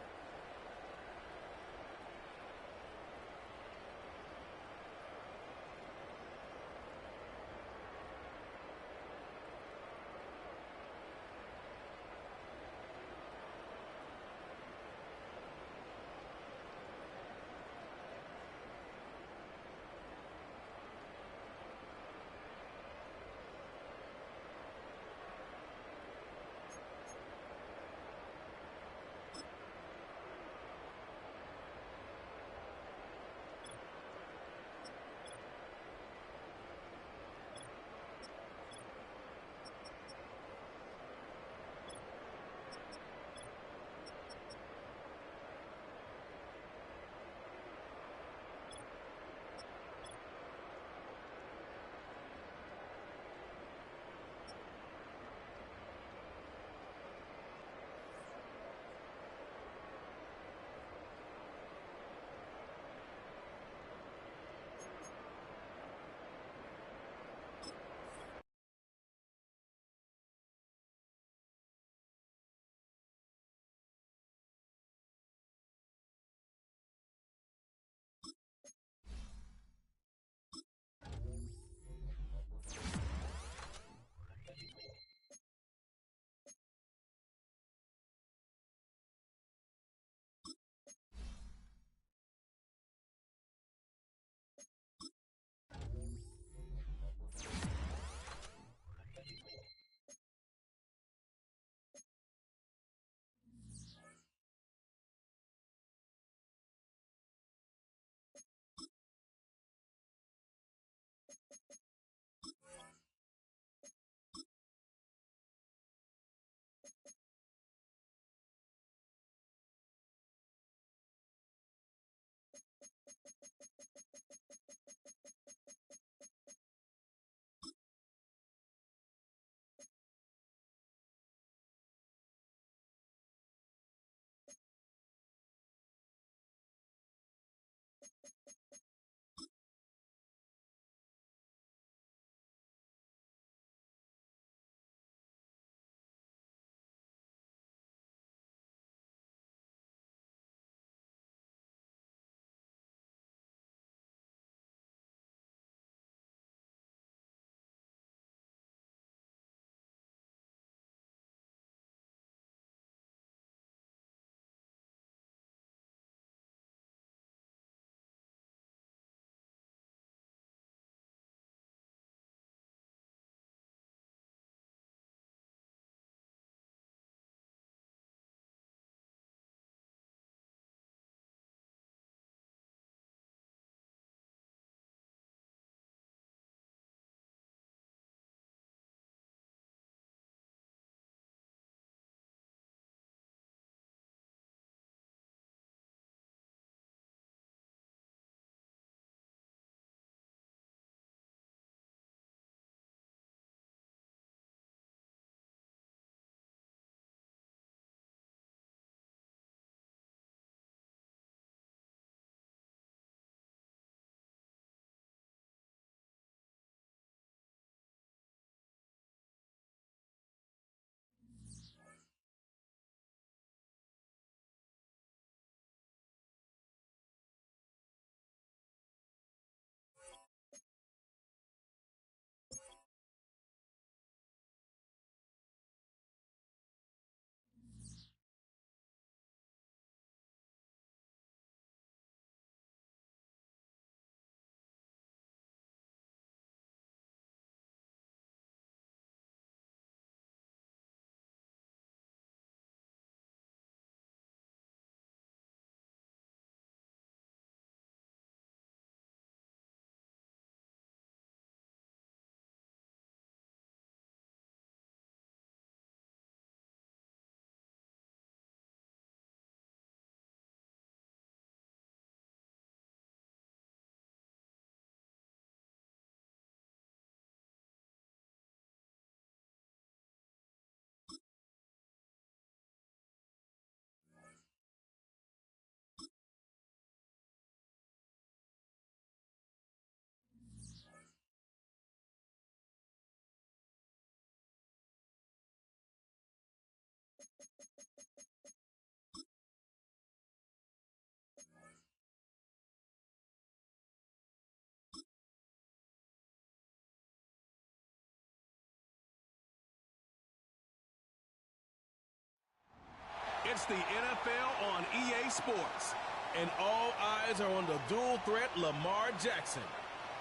It's the NFL on EA Sports. And all eyes are on the dual threat Lamar Jackson.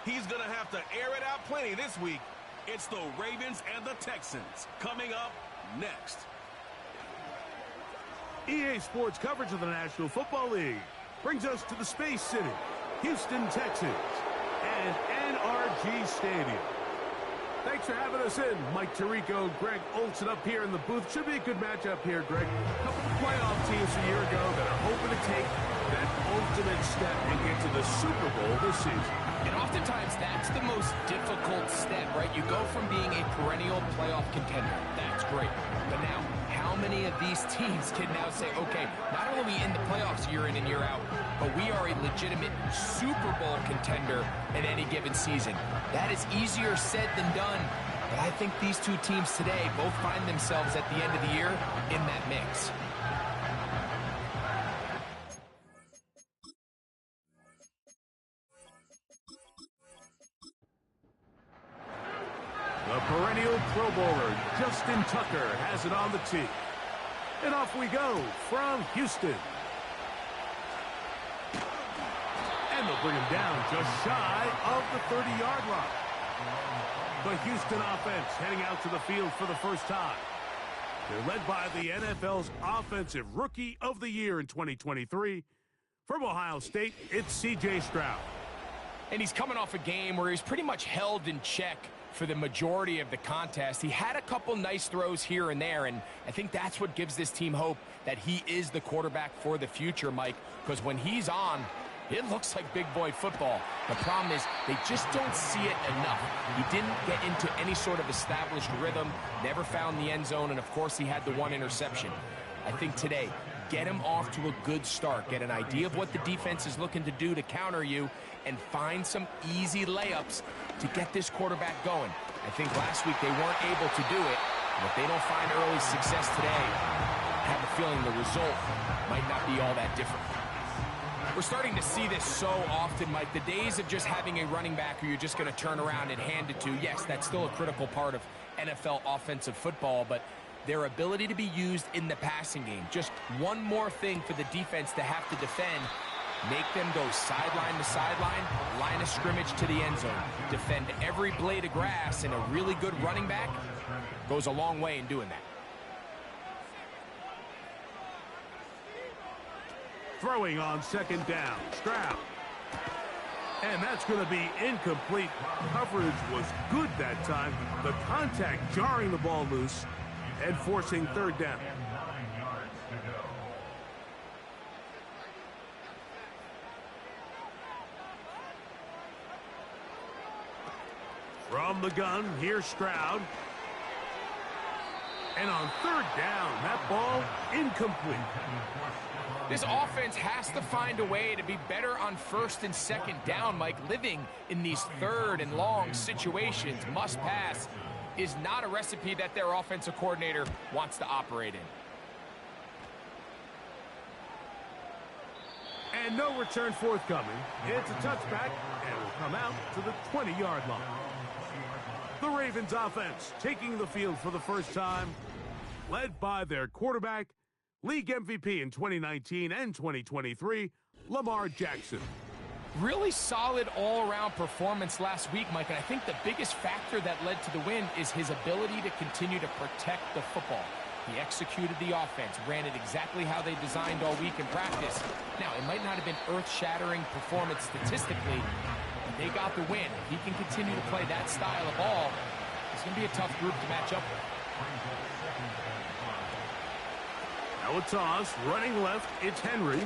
He's going to have to air it out plenty this week. It's the Ravens and the Texans coming up next. EA Sports coverage of the National Football League brings us to the Space City, Houston, Texas, and NRG Stadium. Thanks for having us in. Mike Tirico, Greg Olson up here in the booth. Should be a good matchup here, Greg. A couple of playoff teams a year ago that are hoping to take that ultimate step and get to the Super Bowl this season. And oftentimes, that's the most difficult step, right? You go from being a perennial playoff contender. That's great. But now, how many of these teams can now say, okay, not only are we in the playoffs year in and year out, but we are a legitimate Super Bowl contender in any given season? That is easier said than done. But I think these two teams today both find themselves at the end of the year in that mix. The perennial Pro Bowler, Justin Tucker, has it on the tee. And off we go from Houston. And they'll bring him down just shy of the 30-yard line. The Houston offense heading out to the field for the first time. They're led by the NFL's Offensive Rookie of the Year in 2023. From Ohio State, it's C.J. Stroud. And he's coming off a game where he's pretty much held in check for the majority of the contest. He had a couple nice throws here and there, and I think that's what gives this team hope that he is the quarterback for the future, Mike, because when he's on, it looks like big boy football. The problem is they just don't see it enough. He didn't get into any sort of established rhythm, never found the end zone, and of course he had the one interception. I think today, get him off to a good start, get an idea of what the defense is looking to do to counter you, and find some easy layups to get this quarterback going. I think last week they weren't able to do it, and if they don't find early success today, I have a feeling the result might not be all that different. We're starting to see this so often, Mike. The days of just having a running back who you're just going to turn around and hand it to, yes, that's still a critical part of NFL offensive football, but their ability to be used in the passing game, just one more thing for the defense to have to defend. Make them go sideline to sideline, line of scrimmage to the end zone. Defend every blade of grass, and a really good running back goes a long way in doing that. Throwing on second down, Stroud. And that's going to be incomplete. Coverage was good that time. The contact jarring the ball loose and forcing third down. From the gun, here's Stroud. And on third down, that ball incomplete. This offense has to find a way to be better on first and second down, Mike. Living in these third and long situations, must pass, is not a recipe that their offensive coordinator wants to operate in. And no return forthcoming. It's a touchback, and will come out to the 20-yard line. The Ravens offense taking the field for the first time, led by their quarterback, league MVP in 2019 and 2023, Lamar Jackson. Really solid all-around performance last week, Mike, and I think the biggest factor that led to the win is his ability to continue to protect the football. He executed the offense, ran it exactly how they designed all week in practice. Now, it might not have been earth-shattering performance statistically, but they got the win. If he can continue to play that style of ball, it's going to be a tough group to match up with. Now a toss, running left, it's Henry.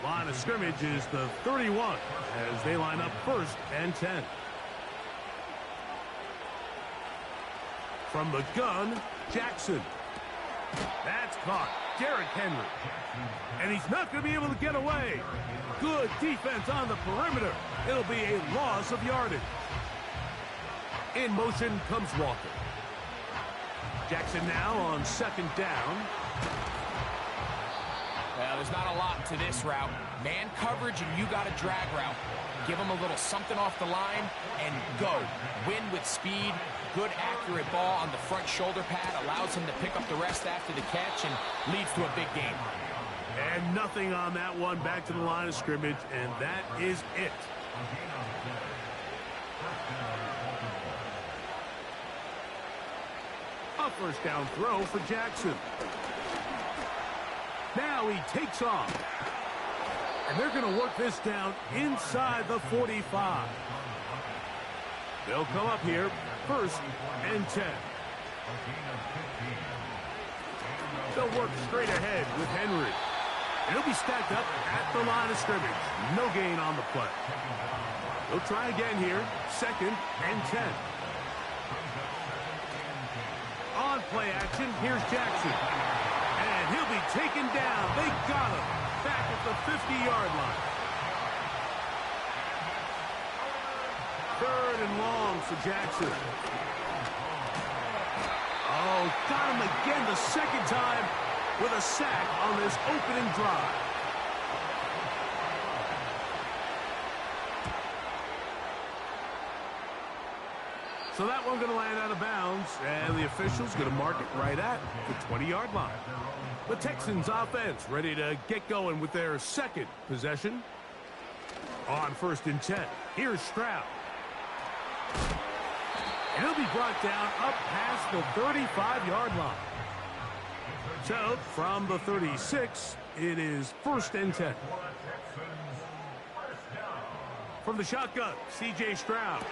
Line of scrimmage is the 31 as they line up first and 10. From the gun, Jackson. That's caught. Derrick Henry. And he's not going to be able to get away. Good defense on the perimeter. It'll be a loss of yardage. In motion comes Walker. Jackson now on second down. Well, there's not a lot to this route. Man coverage and you got a drag route. give them a little something off the line, and go. Win with speed, good accurate ball on the front shoulder pad, allows him to pick up the rest after the catch, and leads to a big game. And nothing on that one, back to the line of scrimmage, and that is it. A first down throw for Jackson. Now he takes off. And they're going to work this down inside the 45. They'll come up here, 1st and 10. They'll work straight ahead with Henry. And he'll be stacked up at the line of scrimmage. No gain on the play. They'll try again here, 2nd and 10. On play action, here's Jackson. And he'll be taken down. They got him back at the 50-yard line. 3rd and long for Jackson. Oh, got him again the 2nd time with a sack on this opening drive. So that one going to land out of bounds, and the official's going to mark it right at the 20-yard line. The Texans offense ready to get going with their 2nd possession. On 1st and 10, here's Stroud. And he'll be brought down up past the 35-yard line. So, from the 36, it is 1st and 10. From the shotgun, C.J. Stroud.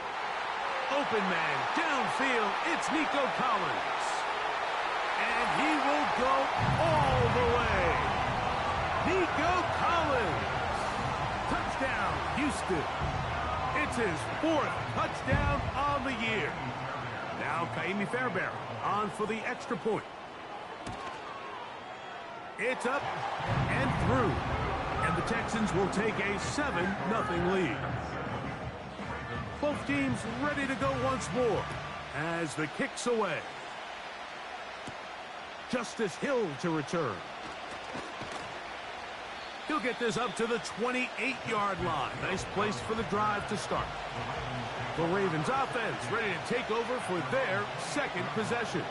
Open man, downfield, it's Nico Collins. And he will go all the way. Nico Collins. Touchdown, Houston. It's his 4th touchdown on the year. Now Kaimi Fairbairn on for the extra point. It's up and through. And the Texans will take a 7-0 lead. Both teams ready to go once more as the kick's away. Justice Hill to return. He'll get this up to the 28-yard line. Nice place for the drive to start. The Ravens offense ready to take over for their 2nd possession.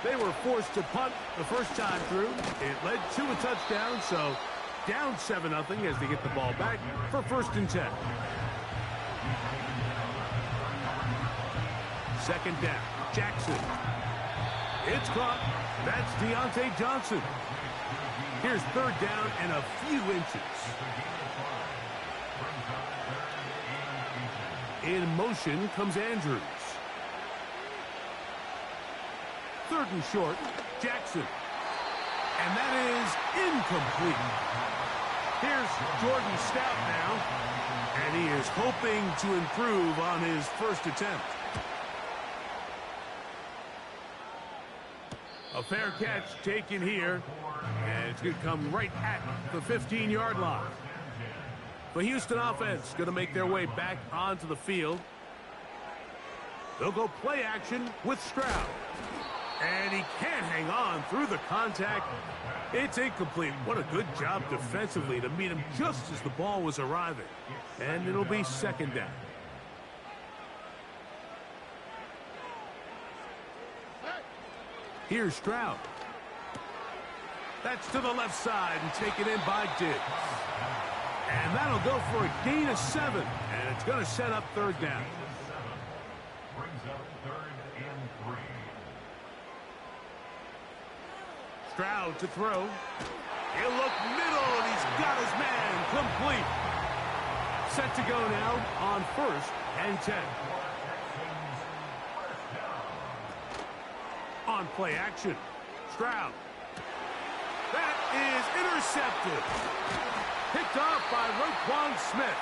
They were forced to punt the first time through. It led to a touchdown, so down 7-0 as they get the ball back for 1st and 10. 2nd down, Jackson. It's caught. That's Deontay Johnson. Here's 3rd down and a few inches. In motion comes Andrews. 3rd and short, Jackson. And that is incomplete. Here's Jordan Stout now. And he is hoping to improve on his 1st attempt. A fair catch taken here, and it's going to come right at the 15-yard line. The Houston offense going to make their way back onto the field. They'll go play action with Stroud. And he can't hang on through the contact. It's incomplete. What a good job defensively to meet him just as the ball was arriving. And it'll be 2nd down. Here's Stroud. That's to the left side and taken in by Diggs. And that'll go for a gain of 7. And it's going to set up 3rd down. Brings up 3rd and 3. Stroud to throw. He'll look middle, and he's got his man complete. Set to go now on 1st and 10. On play action, Stroud. That is intercepted. Picked off by Roquan Smith.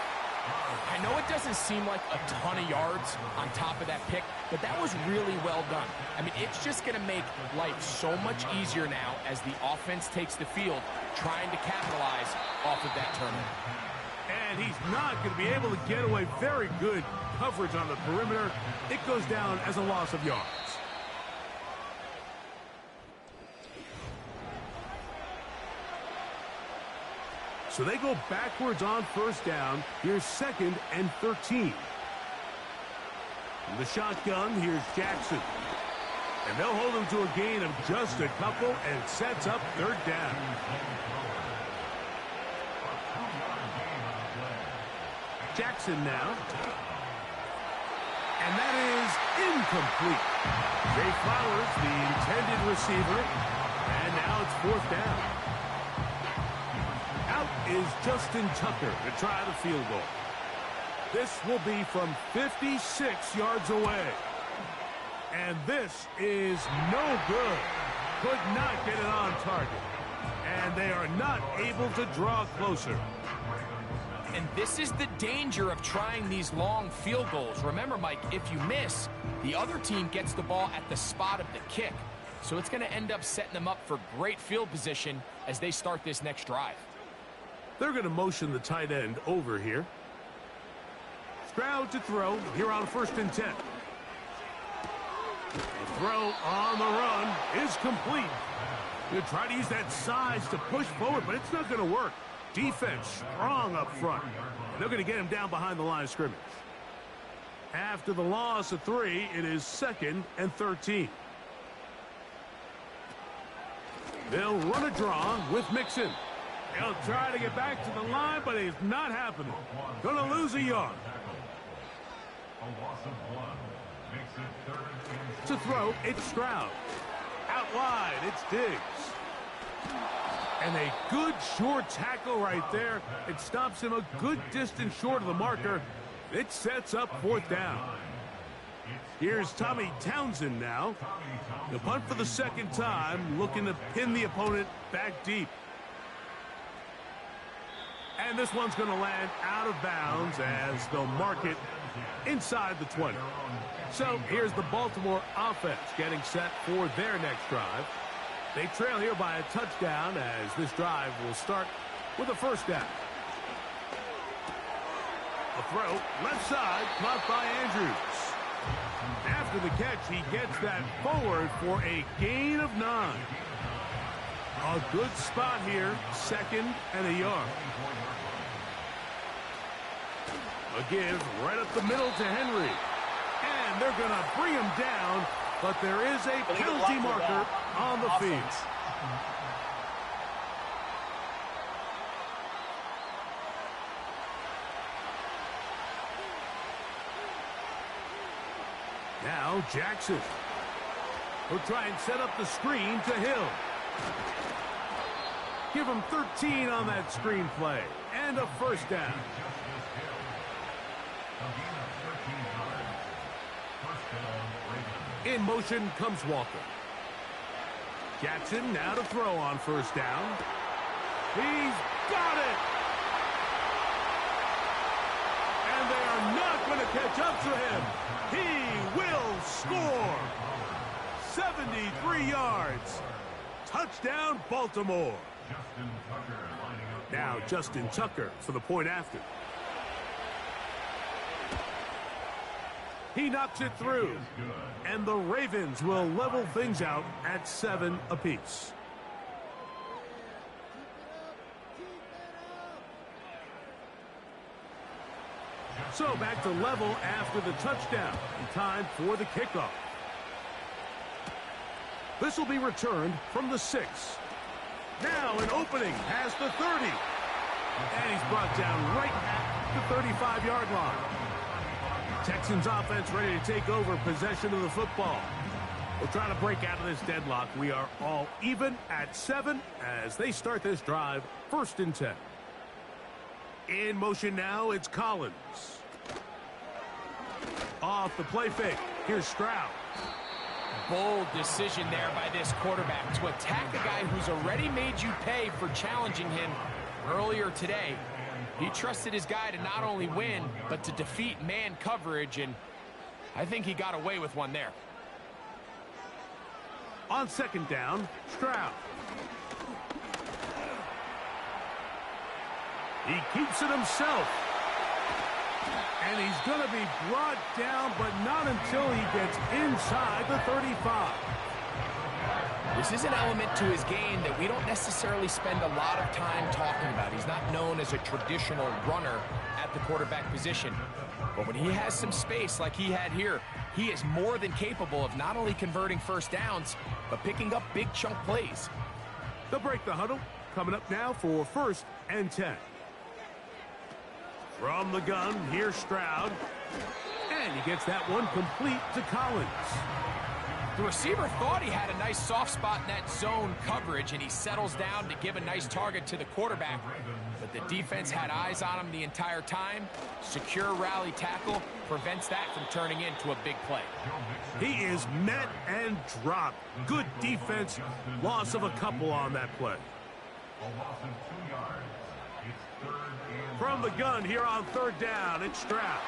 I know it doesn't seem like a ton of yards on top of that pick, but that was really well done. I mean, it's just going to make life so much easier now as the offense takes the field, trying to capitalize off of that turnover. And he's not going to be able to get away. Very good coverage on the perimeter. It goes down as a loss of yards. So they go backwards on first down. Here's 2nd and 13. From the shotgun, here's Jackson. And they'll hold him to a gain of just a couple and sets up 3rd down. Jackson now. And that is incomplete. Zay Flowers, the intended receiver. And now it's 4th down. Out is Justin Tucker to try the field goal. This will be from 56 yards away. And this is no good. Could not get it on target. And they are not able to draw closer. And this is the danger of trying these long field goals. Remember, Mike, if you miss, the other team gets the ball at the spot of the kick. So it's going to end up setting them up for great field position as they start this next drive. They're going to motion the tight end over here. Stroud to throw here on 1st and 10. The throw on the run is complete. He'll try to use that size to push forward, but it's not going to work. Defense strong up front. They're going to get him down behind the line of scrimmage. After the loss of 3, it is 2nd and 13. They'll run a draw with Mixon. He'll try to get back to the line, but it's not happening. Going to lose a yard. To throw, it's Stroud. Out wide, it's Diggs. And a good short tackle right there. It stops him a good distance short of the marker. It sets up 4th down. Here's Tommy Townsend now. The punt for the 2nd time, looking to pin the opponent back deep. And this one's going to land out of bounds as they'll mark it inside the 20. So here's the Baltimore offense getting set for their next drive. They trail here by a touchdown as this drive will start with a 1st down. A throw, left side, caught by Andrews. After the catch, he gets that forward for a gain of 9. A good spot here, 2nd and a yard. A give right up the middle to Henry. And they're going to bring him down, but there is a penalty marker on the field. Now Jackson. He'll try and set up the screen to Hill. Give him 13 on that screen play. And a 1st down. In motion comes Walker. Jackson now to throw on 1st down. He's got it! And they are not going to catch up to him. He will score! 73 yards. Touchdown, Baltimore. Now Justin Tucker for the point after. He knocks it through. And the Ravens will level things out at 7 apiece. So back to level after the touchdown. Time for the kickoff. This will be returned from the 6. Now an opening past the 30. And he's brought down right at the 35-yard line. Texans offense ready to take over possession of the football. We'll try to break out of this deadlock. We are all even at 7 as they start this drive, 1st and 10. In motion now, it's Collins. Off the play fake. Here's Stroud. Bold decision there by this quarterback to attack a guy who's already made you pay for challenging him earlier today. He trusted his guy to not only win, but to defeat man coverage, and I think he got away with one there. On 2nd down, Stroud. He keeps it himself. And he's going to be brought down, but not until he gets inside the 35. This is an element to his game that we don't necessarily spend a lot of time talking about. He's not known as a traditional runner at the quarterback position. But when he has some space like he had here, he is more than capable of not only converting first downs, but picking up big chunk plays. They'll break the huddle. Coming up now for 1st and 10. From the gun, here's Stroud. And he gets that one complete to Collins. The receiver thought he had a nice soft spot in that zone coverage, and he settles down to give a nice target to the quarterback. But the defense had eyes on him the entire time. Secure rally tackle prevents that from turning into a big play. He is met and dropped. Good defense. Loss of a couple on that play. A loss of 2 yards. It's 3rd and... From the gun here on 3rd down, it's Stroud.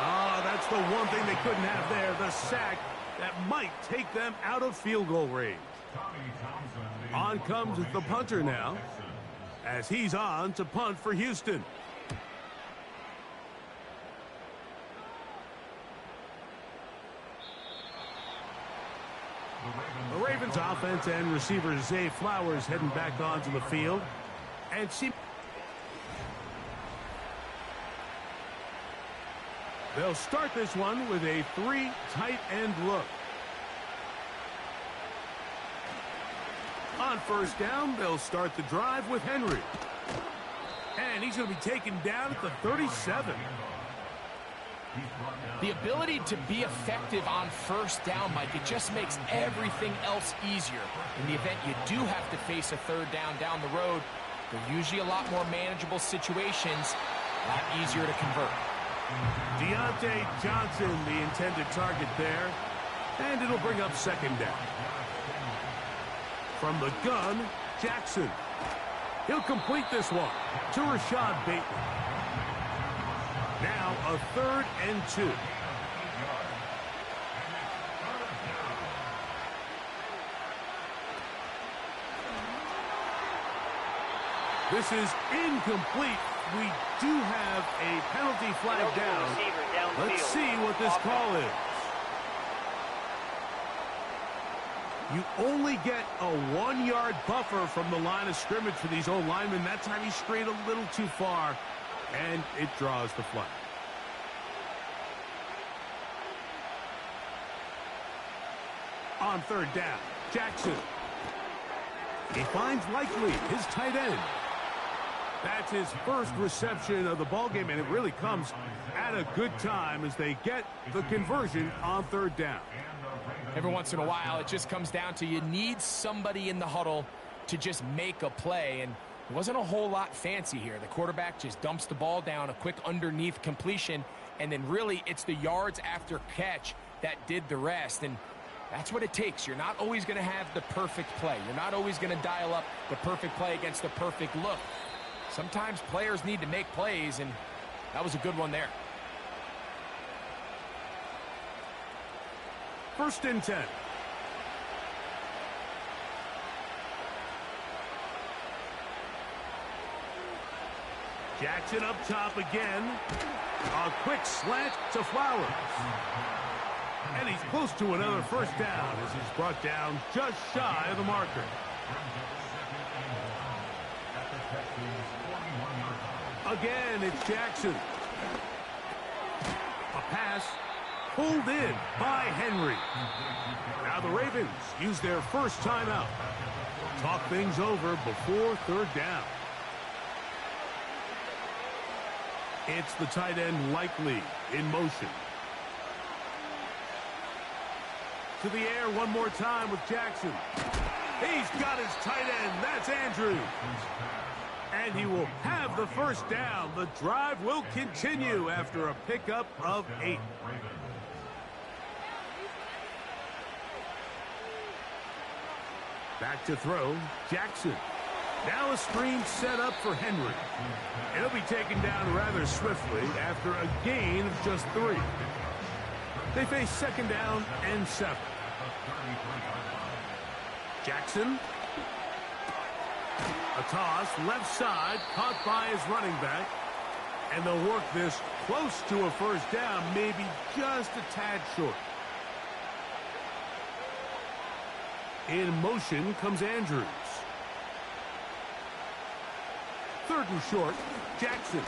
Oh, that's the one thing they couldn't have there, the sack that might take them out of field goal range. On comes the punter now, as he's on to punt for Houston. The Ravens offense and receiver Zay Flowers heading back onto the field. And they'll start this one with a 3 tight end look. On 1st down, they'll start the drive with Henry. And he's going to be taken down at the 37. The ability to be effective on 1st down, Mike, it just makes everything else easier. In the event you do have to face a 3rd down the road, they're usually a lot more manageable situations, a lot easier to convert. Deontay Johnson, the intended target there, and it'll bring up 2nd down. From the gun, Jackson. He'll complete this one to Rashad Bateman. Now a 3rd and 2. This is incomplete. We do have a penalty flag down. Let's see what this call is. You only get a 1-yard buffer from the line of scrimmage for these old linemen. That time he strayed a little too far, and it draws the flag. On 3rd down, Jackson. He finds Likely, his tight end. That's his first reception of the ballgame, and it really comes at a good time as they get the conversion on 3rd down. Every once in a while, it just comes down to you need somebody in the huddle to just make a play, and it wasn't a whole lot fancy here. The quarterback just dumps the ball down, a quick underneath completion, and then really it's the yards after catch that did the rest, and that's what it takes. You're not always going to have the perfect play. You're not always going to dial up the perfect play against the perfect look. Sometimes players need to make plays, and that was a good one there. 1st and 10. Jackson up top again. A quick slant to Flowers. And he's close to another 1st down as he's brought down just shy of the marker. Again, it's Jackson. A pass pulled in by Henry. Now the Ravens use their first timeout. Talk things over before 3rd down. It's the tight end Likely in motion. To the air one more time with Jackson. He's got his tight end. That's Andrews. And he will have the 1st down. The drive will continue after a pickup of 8. Back to throw, Jackson. Now a screen set up for Henry. It'll be taken down rather swiftly after a gain of just 3. They face 2nd down and 7. Jackson. A toss, left side, caught by his running back. And they'll work this close to a 1st down, maybe just a tad short. In motion comes Andrews. 3rd and short, Jackson.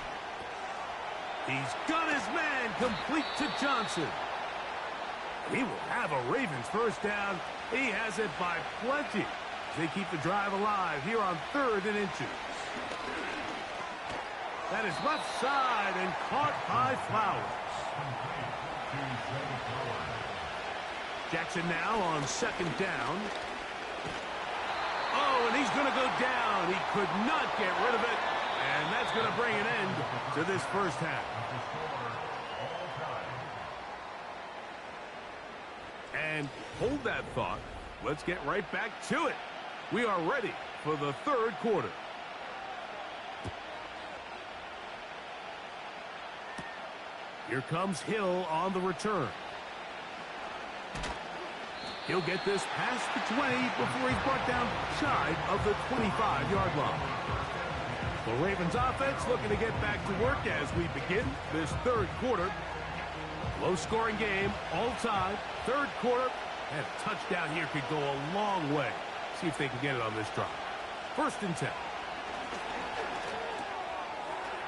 He's got his man complete to Johnson. He will have a Ravens first down. He has it by plenty. They keep the drive alive here on 3rd and inches. That is left side and caught by Flowers. Jackson now on 2nd down. Oh, and he's going to go down. He could not get rid of it. And that's going to bring an end to this first half. And hold that thought. Let's get right back to it. We are ready for the 3rd quarter. Here comes Hill on the return. He'll get this past the 20 before he's brought down shy of the 25-yard line. The Ravens offense looking to get back to work as we begin this 3rd quarter. Low-scoring game, all tied, 3rd quarter, and a touchdown here could go a long way. See if they can get it on this drive. 1st and 10.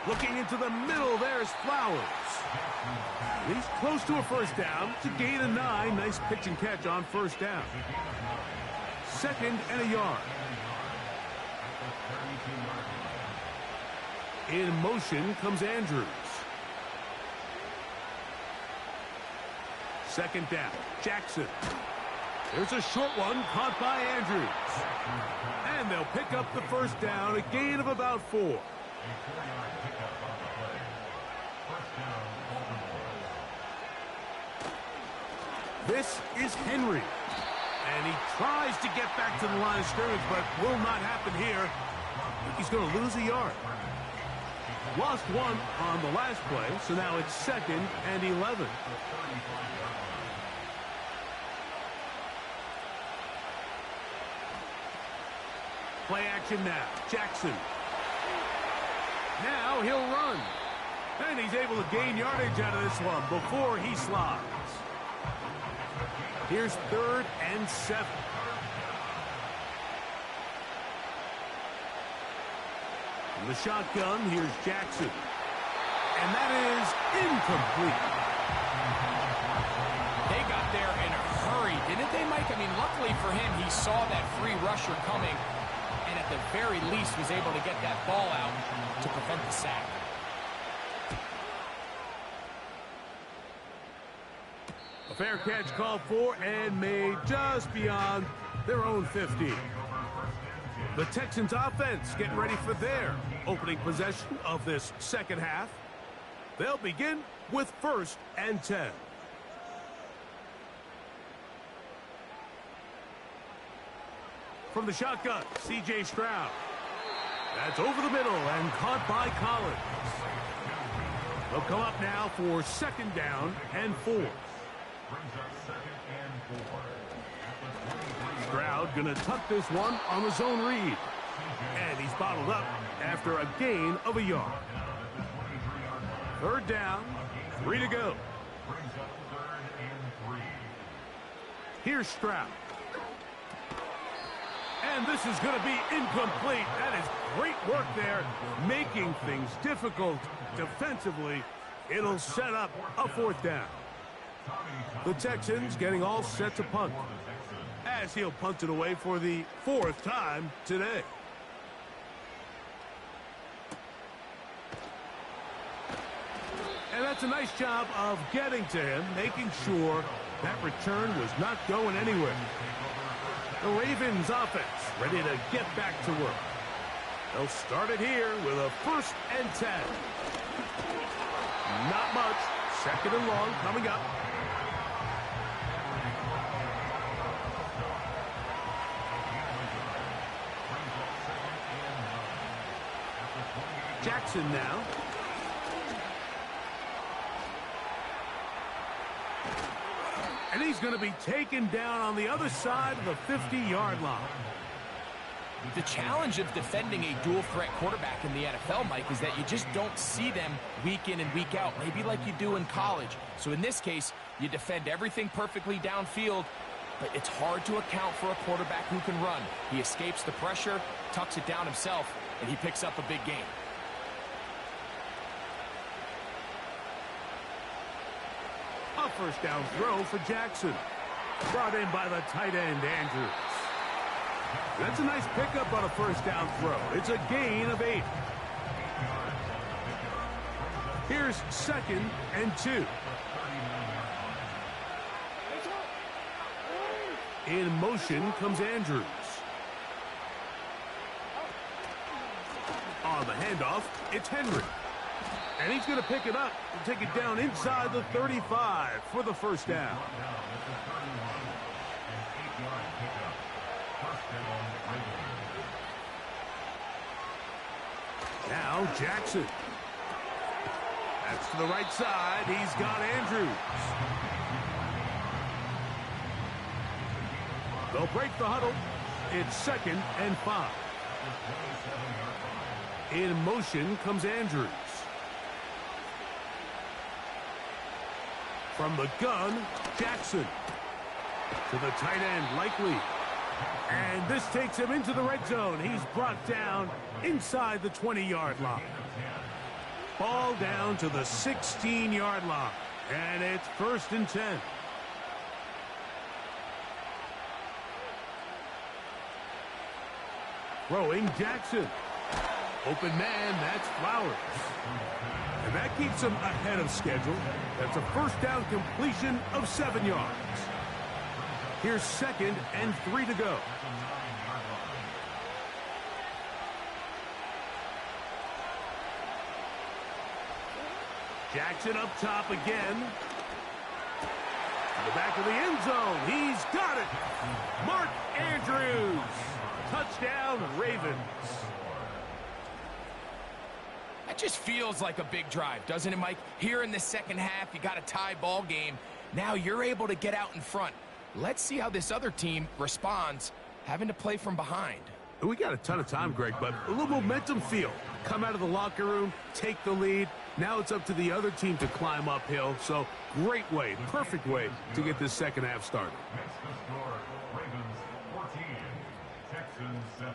Looking into the middle, there's Flowers. He's close to a first down. It's a gain of 9. Nice pitch and catch on 1st down. 2nd and a yard. In motion comes Andrews. 2nd down, Jackson. There's a short one caught by Andrews. And they'll pick up the first down, a gain of about 4. This is Henry. And he tries to get back to the line of scrimmage, but will not happen here. He's going to lose a yard. Lost 1 on the last play, so now it's 2nd and 11. Play action now. Jackson. Now he'll run. And he's able to gain yardage out of this one before he slides. Here's 3rd and 7. In the shotgun, here's Jackson. And that is incomplete. They got there in a hurry, didn't they, Mike? I mean, luckily for him, he saw that free rusher coming, and at the very least was able to get that ball out to prevent the sack. A fair catch called for and made just beyond their own 50. The Texans offense getting ready for their opening possession of this 2nd half. They'll begin with 1st and 10. From the shotgun, C.J. Stroud. That's over the middle and caught by Collins. They'll come up now for 2nd down and 4. Stroud going to tuck this one on the zone read. And he's bottled up after a gain of a yard. 3rd down, 3 to go. Here's Stroud. And this is going to be incomplete. That is great work there, making things difficult defensively. It'll set up a 4th down. The Texans getting all set to punt, as he'll punt it away for the 4th time today. And that's a nice job of getting to him, making sure that return was not going anywhere. The Ravens offense ready to get back to work. They'll start it here with a 1st and 10. Not much. 2nd and long coming up. Jackson now. And he's going to be taken down on the other side of the 50-yard line. The challenge of defending a dual-threat quarterback in the NFL, Mike, is that you just don't see them week in and week out, maybe like you do in college. So in this case, you defend everything perfectly downfield, but it's hard to account for a quarterback who can run. He escapes the pressure, tucks it down himself, and he picks up a big gain. A first down throw for Jackson. Brought in by the tight end, Andrews. That's a nice pickup on a first down throw. It's a gain of 8. Here's 2nd and 2. In motion comes Andrews. On the handoff, it's Henry. And he's going to pick it up and take it down inside the 35 for the first down. Now Jackson. That's to the right side. He's got Andrews. They'll break the huddle. It's 2nd and 5. In motion comes Andrews. From the gun, Jackson. To the tight end, Likely. And this takes him into the red zone. He's brought down inside the 20-yard line. Ball down to the 16-yard line. And it's 1st and 10. Throwing Jackson. Open man, that's Flowers. And that keeps him ahead of schedule. That's a first down completion of 7 yards. Here's 2nd and 3 to go. Jackson up top again. In the back of the end zone. He's got it. Mark Andrews. Touchdown, Ravens. That just feels like a big drive, doesn't it, Mike? Here in the second half, you got a tie ball game. Now you're able to get out in front. Let's see how this other team responds, having to play from behind. We got a ton of time, Greg, but a little momentum feel. Come out of the locker room, take the lead. Now it's up to the other team to climb uphill. So great way, perfect way to get this second half started. Next to score, Ravens 14, Texans 7.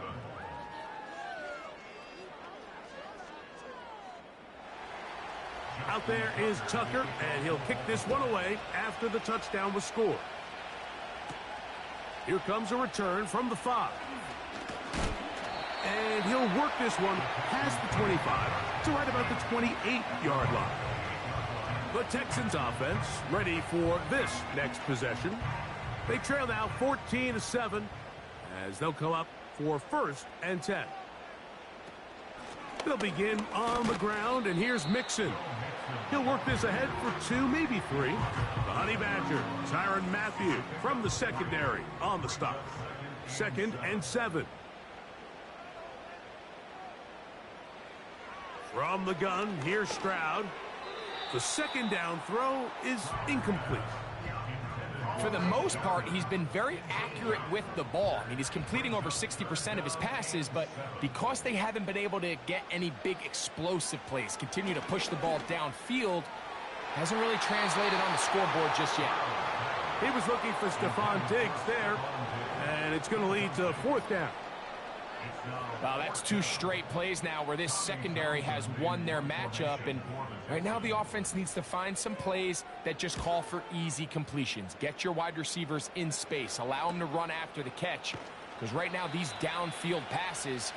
Out there is Tucker, and he'll kick this one away after the touchdown was scored. Here comes a return from the 5. And he'll work this one past the 25 to right about the 28-yard line. The Texans offense ready for this next possession. They trail now 14-7 as they'll come up for 1st and 10. They'll begin on the ground, and here's Mixon. He'll work this ahead for 2, maybe 3. The Honey Badger, Tyrann Mathieu from the secondary on the stop. 2nd and 7. From the gun, here's Stroud. The second down throw is incomplete. For the most part, he's been very accurate with the ball. I mean, he's completing over 60% of his passes, but because they haven't been able to get any big explosive plays, continue to push the ball downfield, hasn't really translated on the scoreboard just yet. He was looking for Stephon Diggs there, and it's going to lead to 4th down. Wow, that's 2 straight plays now where this secondary has won their matchup, and right now the offense needs to find some plays that just call for easy completions. Get your wide receivers in space. Allow them to run after the catch, because right now these downfield passes,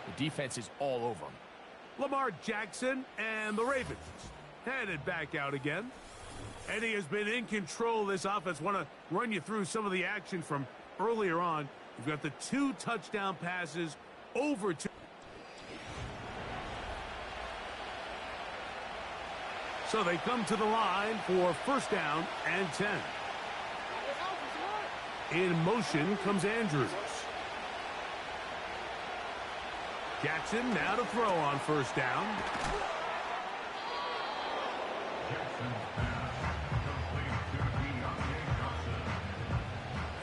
the defense is all over them. Lamar Jackson and the Ravens headed back out again. Eddie has been in control of this offense. Want to run you through some of the action from earlier on. You've got the 2 touchdown passes over to. So they come to the line for 1st down and 10. In motion comes Andrews. Jackson now to throw on 1st down.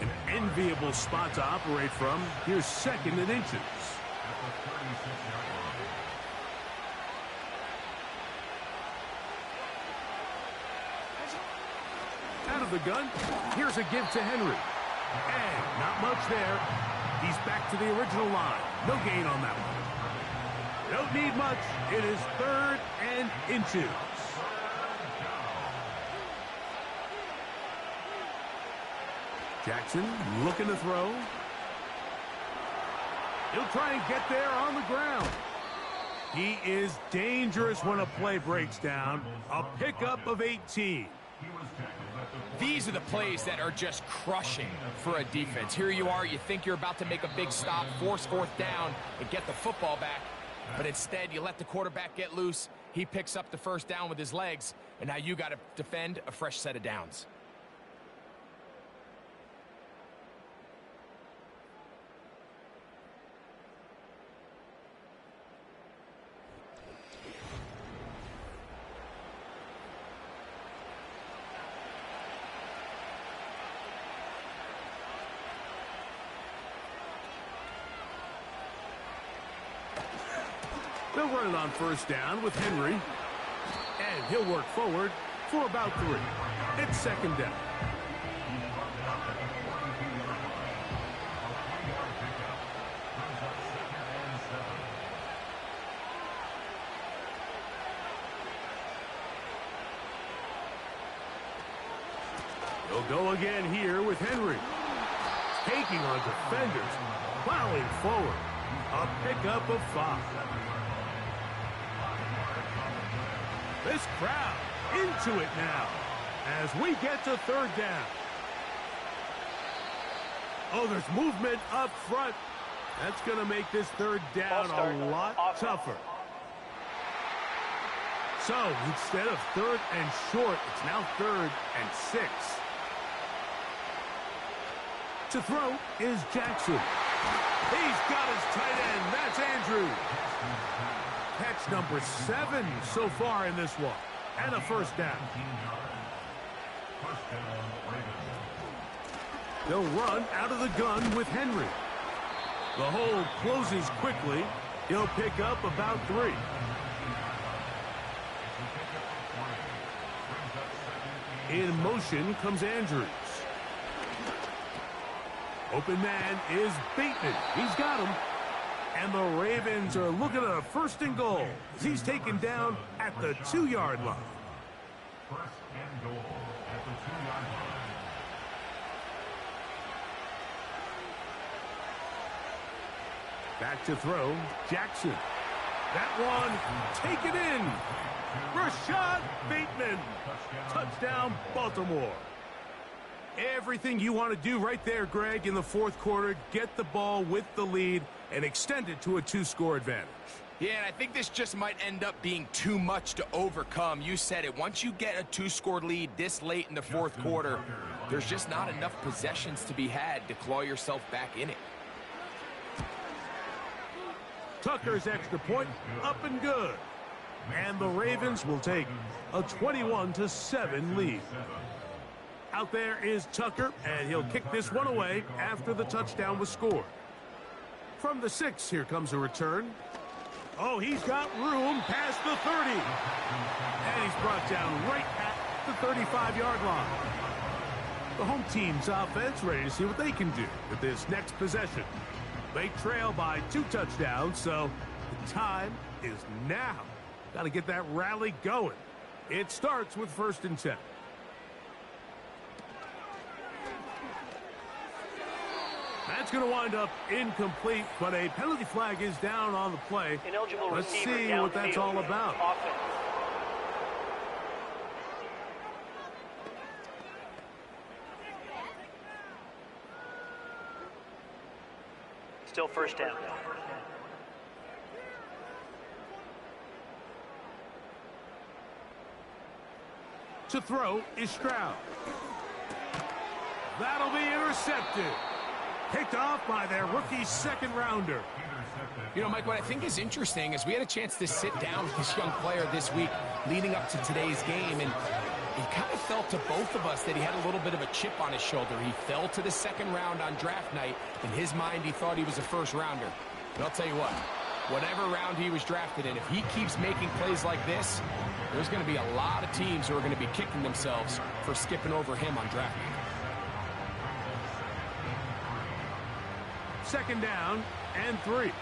An enviable spot to operate from. Here's 2nd and inches. Out of the gun, here's a give to Henry. And not much there. He's back to the original line. No gain on that one. Don't need much. It is 3rd and inches. Jackson looking to throw. He'll try and get there on the ground. He is dangerous when a play breaks down. A pickup of 18. These are the plays that are just crushing for a defense. Here you are, you think you're about to make a big stop, force 4th down, and get the football back. But instead, you let the quarterback get loose. He picks up the 1st down with his legs, and now you got to defend a fresh set of downs. They'll run it on 1st down with Henry. And he'll work forward for about 3. It's 2nd down. He'll go again here with Henry. Taking on defenders, plowing forward. A pickup of 5. This crowd into it now as we get to 3rd down. Oh, there's movement up front. That's going to make this 3rd down a lot tougher. So instead of 3rd and short, it's now 3rd and 6. To throw is Jackson. He's got his tight end. That's Andrews. Catch number 7 so far in this one. And a 1st down. They'll run out of the gun with Henry. The hole closes quickly. He'll pick up about 3. In motion comes Andrews. Open man is Bateman. He's got him. And the Ravens are looking at a 1st and goal as he's taken down at the 2-yard line. 1st and goal at the 2-yard line. Back to throw, Jackson. That one taken in. Rashad Bateman. Touchdown, Baltimore. Everything you want to do right there, Greg, in the 4th quarter. Get the ball with the lead and extend it to a 2-score advantage. Yeah, and I think this just might end up being too much to overcome. You said it. Once you get a 2-score lead this late in the 4th quarter, there's just not enough possessions to be had to claw yourself back in it. Tucker's extra point up and good. And the Ravens will take a 21-7 lead. Out there is Tucker, and he'll kick this one away after the touchdown was scored. From the 6, here comes a return. Oh, he's got room past the 30. And he's brought down right at the 35-yard line. The home team's offense ready to see what they can do with this next possession. They trail by 2 touchdowns, so the time is now. Got to get that rally going. It starts with 1st and 10. That's going to wind up incomplete, but a penalty flag is down on the play. Ineligible Let's receiver see what that's all downfield. about. Offense. Still 1st down. To throw is Stroud. That'll be intercepted. Picked off by their rookie 2nd rounder. You know, Mike, what I think is interesting is we had a chance to sit down with this young player this week leading up to today's game, and it kind of felt to both of us that he had a little bit of a chip on his shoulder. He fell to the 2nd round on draft night. In his mind, he thought he was a 1st rounder. But I'll tell you what, whatever round he was drafted in, if he keeps making plays like this, there's going to be a lot of teams who are going to be kicking themselves for skipping over him on draft night. second down and 3.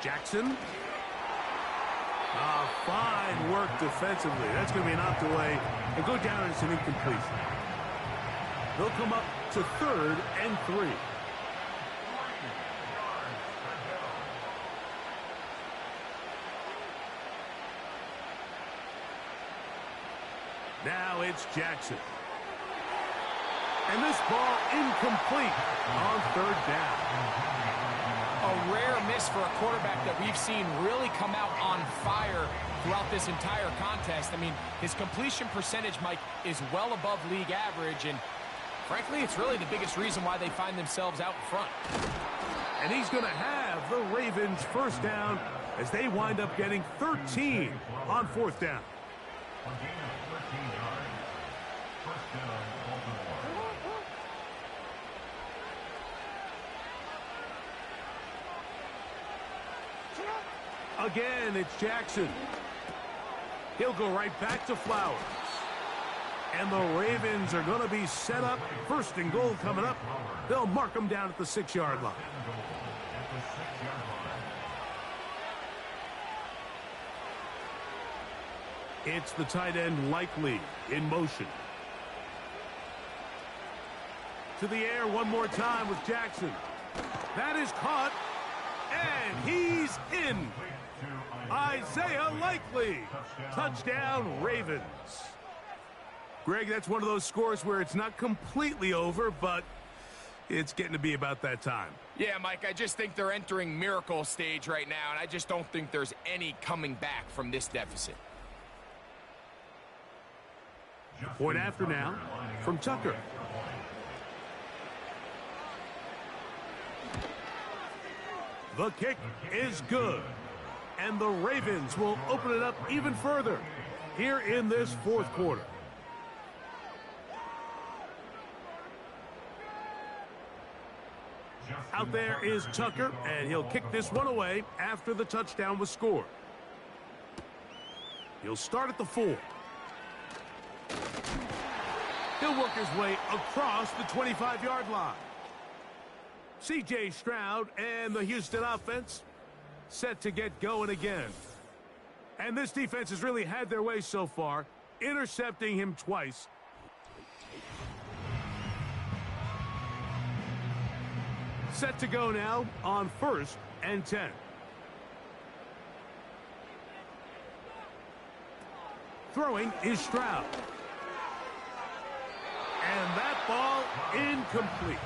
Jackson. Fine work defensively. That's going to be knocked away and go down as an incompletion. They'll come up to 3rd and 3. Now it's Jackson. And this ball incomplete on 3rd down. A rare miss for a quarterback that we've seen really come out on fire throughout this entire contest. I mean, his completion percentage, Mike, is well above league average, and frankly, it's really the biggest reason why they find themselves out in front. And he's going to have the Ravens first down as they wind up getting 13 on 4th down. Again, it's Jackson. He'll go right back to Flowers. And the Ravens are going to be set up. 1st and goal coming up. They'll mark them down at the 6-yard line. It's the tight end Likely in motion. To the air one more time with Jackson. That is caught. And he's in. Isaiah Likely. Touchdown, Ravens. Greg, that's one of those scores where it's not completely over, but it's getting to be about that time. Yeah, Mike, I just think they're entering miracle stage right now, and I just don't think there's any coming back from this deficit. Point after now from Tucker. The kick is good. And the Ravens will open it up even further here in this 4th quarter. Out there is Tucker, and he'll kick this one away after the touchdown was scored. He'll start at the 4. He'll work his way across the 25-yard line. C.J. Stroud and the Houston offense set to get going again. And this defense has really had their way so far, intercepting him twice. Set to go now on 1st and 10. Throwing is Stroud. And that ball incomplete.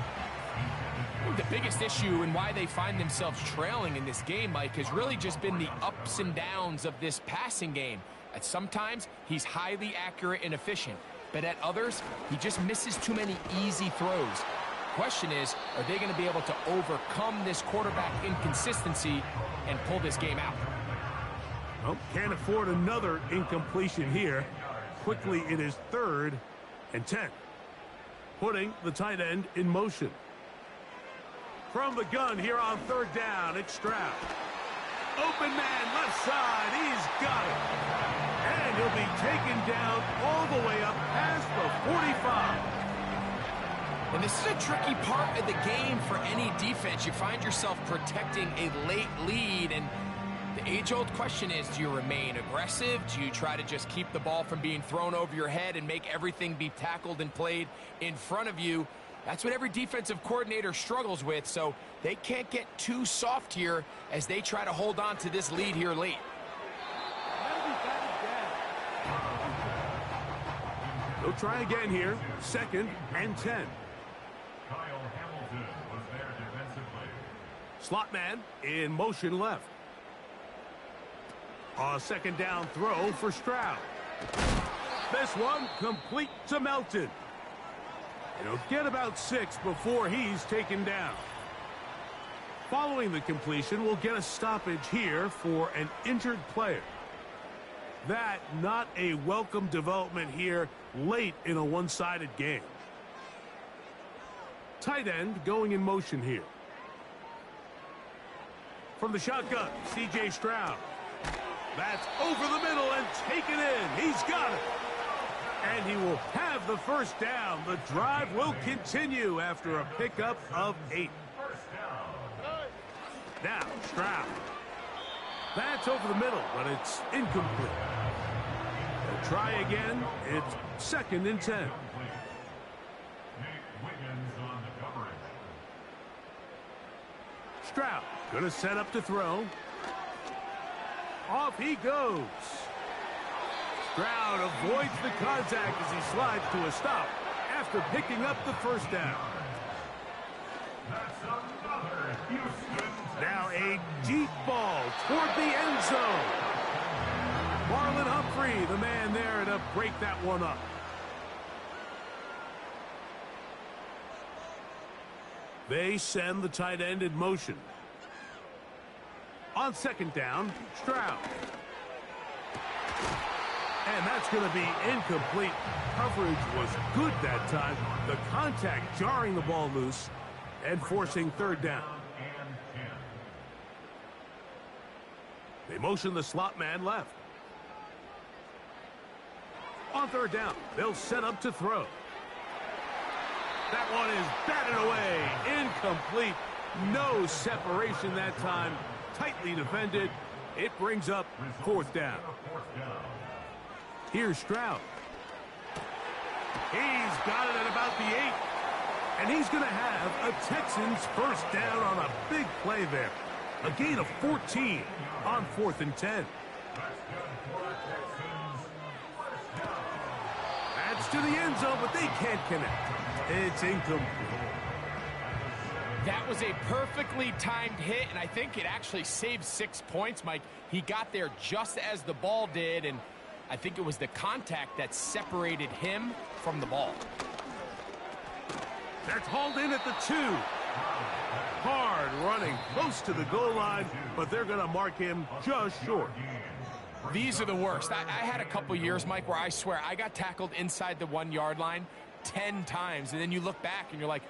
The biggest issue and why they find themselves trailing in this game, Mike, has really just been the ups and downs of this passing game. At sometimes, he's highly accurate and efficient, but at others, he just misses too many easy throws. Question is, are they going to be able to overcome this quarterback inconsistency and pull this game out? Well, can't afford another incompletion here. Quickly, it is 3rd and 10. Putting the tight end in motion. From the gun here on 3rd down, it's Stroud. Open man, left side, he's got it. And he'll be taken down all the way up past the 45. And this is a tricky part of the game for any defense. You find yourself protecting a late lead, and the age-old question is, do you remain aggressive? Do you try to just keep the ball from being thrown over your head and make everything be tackled and played in front of you? That's what every defensive coordinator struggles with, so they can't get too soft here as they try to hold on to this lead here late. They'll try again here, 2nd and 10. Kyle Hamilton was there defensively. Slot man in motion left. A 2nd down throw for Stroud. This one complete to Melton. He'll get about 6 before he's taken down. Following the completion, we'll get a stoppage here for an injured player. That not a welcome development here late in a one-sided game. Tight end going in motion here. From the shotgun, C.J. Stroud. That's over the middle and taken in. He's got it. And he will have the first down. The drive will continue after a pickup of 8. Now, Stroud. That's over the middle, but it's incomplete. They'll try again. It's 2nd and 10. Stroud going to set up to throw. Off he goes. Stroud avoids the contact as he slides to a stop after picking up the first down. Now a deep ball toward the end zone. Marlon Humphrey, the man there to break that one up. They send the tight end in motion. On 2nd down, Stroud. And that's going to be incomplete. Coverage was good that time. The contact jarring the ball loose and forcing 3rd down. They motion the slot man left. On 3rd down, they'll set up to throw. That one is batted away. Incomplete. No separation that time. Tightly defended. It brings up 4th down. Here's Stroud. He's got it at about the 8. And he's going to have a Texans first down on a big play there. A gain of 14 on 4th and 10. That's to the end zone, but they can't connect. It's incomplete. That was a perfectly timed hit, and I think it actually saved 6 points, Mike. He got there just as the ball did, and I think it was the contact that separated him from the ball. That's hauled in at the 2. Hard running close to the goal line, but they're going to mark him just short. These are the worst. I had a couple years, Mike, where I swear I got tackled inside the 1-yard line 10 times, and then you look back and you're like,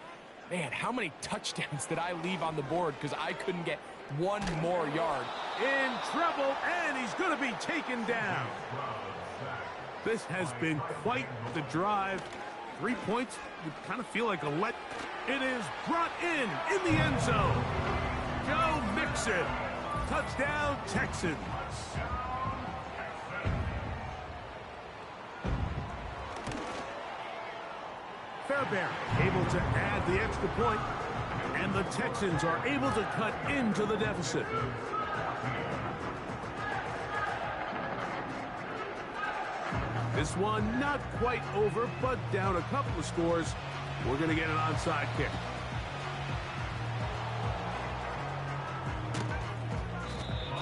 man, how many touchdowns did I leave on the board because I couldn't get one more yard? In trouble, and he's going to be taken down. This has been quite the drive. 3 points would kind of feel like a let. It is brought in the end zone. Joe Mixon. Touchdown, Texans. Fairbairn able to add the extra point, and the Texans are able to cut into the deficit. This one not quite over, but down a couple of scores. We're going to get an onside kick.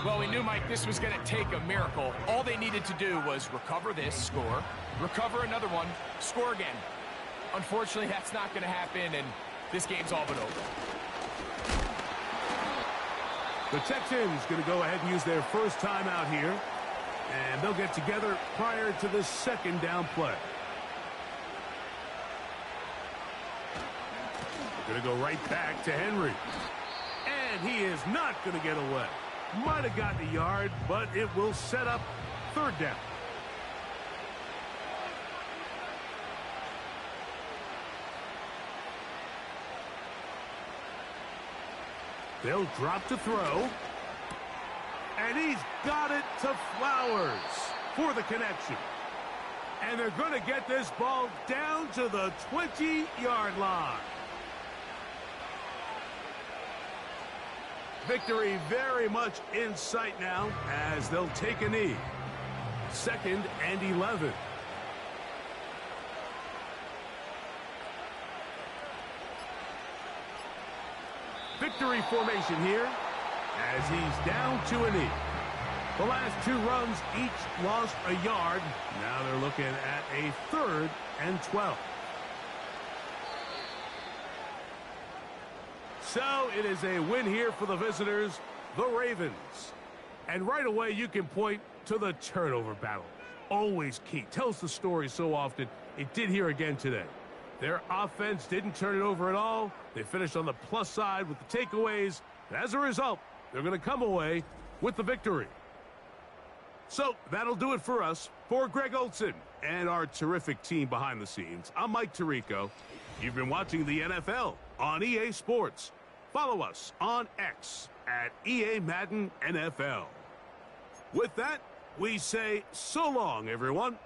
Well, we knew, Mike, this was going to take a miracle. All they needed to do was recover this, score, recover another one, score again. Unfortunately, that's not going to happen, and this game's all but over. The Texans going to go ahead and use their first timeout here, and they'll get together prior to the 2nd down play. Going to go right back to Henry. And he is not going to get away. Might have gotten a yard, but it will set up 3rd down. They'll drop to throw. And he's got it to Flowers for the connection. And they're going to get this ball down to the 20-yard line. Victory very much in sight now as they'll take a knee. 2nd and 11. Victory formation here as he's down to a knee. The last 2 runs each lost a yard. Now they're looking at a 3rd and 12. So it is a win here for the visitors, the Ravens. And right away you can point to the turnover battle. Always key. Tells the story so often. It did here again today. Their offense didn't turn it over at all. They finished on the plus side with the takeaways. And as a result, they're going to come away with the victory. So that'll do it for us. For Greg Olsen and our terrific team behind the scenes, I'm Mike Tirico. You've been watching the NFL on EA Sports. Follow us on X at EA Madden NFL. With that, we say so long, everyone.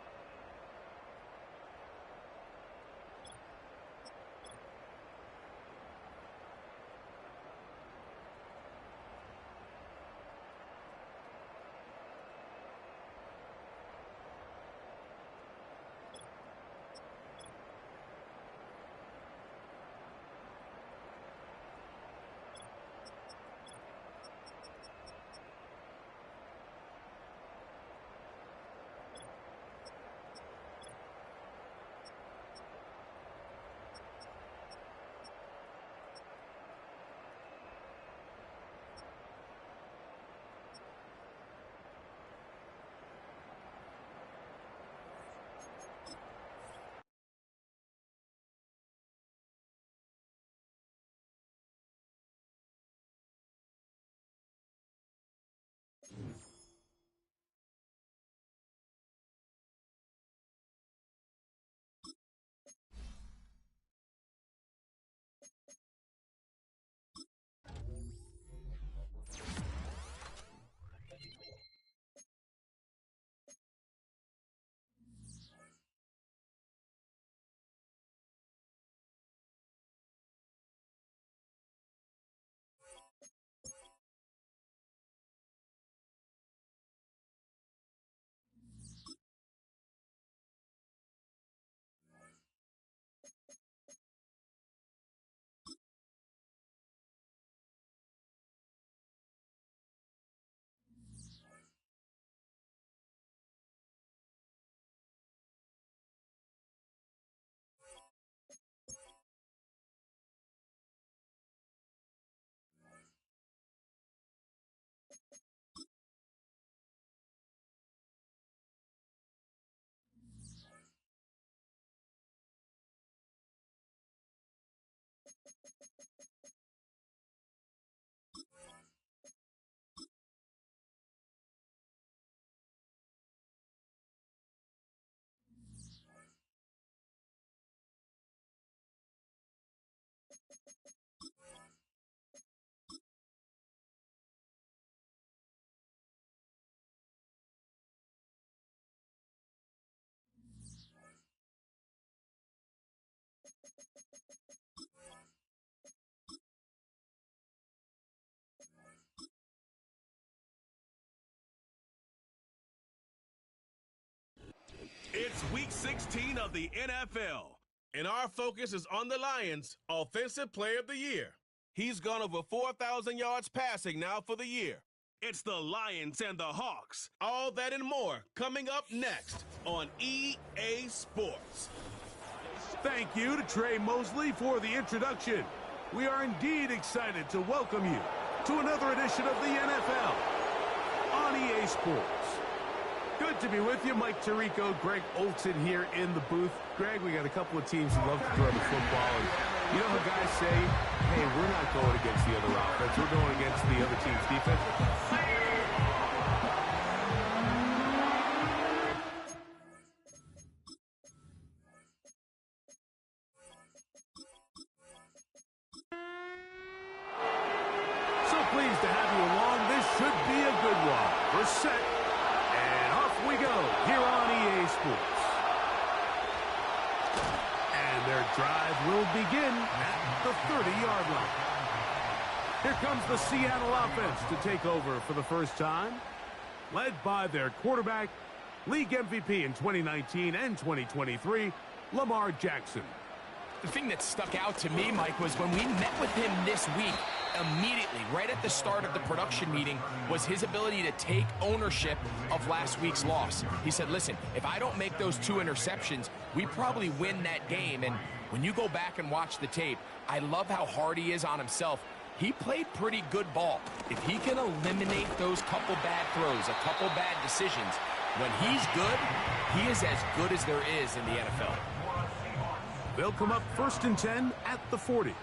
It's week 16 of the NFL, and our focus is on the Lions' Offensive Player of the Year. He's gone over 4,000 yards passing now for the year. It's the Lions and the Hawks. All that and more coming up next on EA Sports. Thank you to Trey Mosley for the introduction. We are indeed excited to welcome you to another edition of the NFL on EA Sports. Good to be with you. Mike Tirico, Greg Olson here in the booth. Greg, we got a couple of teams who love to throw the football. And you know how guys say, hey, we're not going against the other offense. We're going against the other team's defense. So pleased to have you along. This should be a good one. We're set. We go here on EA Sports. And their drive will begin at the 30-yard line. Here comes the Seattle offense to take over for the first time, led by their quarterback, league MVP in 2019 and 2023, Lamar Jackson. The thing that stuck out to me, Mike, was when we met with him this week, immediately, right at the start of the production meeting, was his ability to take ownership of last week's loss. He said, listen, if I don't make those 2 interceptions, we probably win that game. And when you go back and watch the tape, I love how hard he is on himself. He played pretty good ball. If he can eliminate those couple bad throws, a couple bad decisions, when he's good, he is as good as there is in the NFL. They'll come up 1st and 10 at the 40.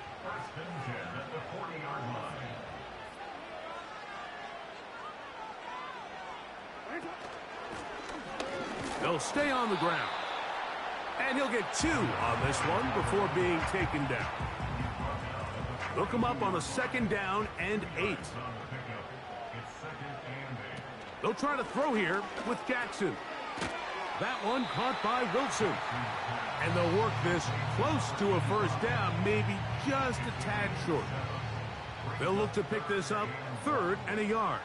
They'll stay on the ground. And he'll get 2 on this one before being taken down. They'll come up on a 2nd down and 8. They'll try to throw here with Jackson. That one caught by Wilson. And they'll work this close to a 1st down, maybe just a tad short. They'll look to pick this up 3rd and a yard.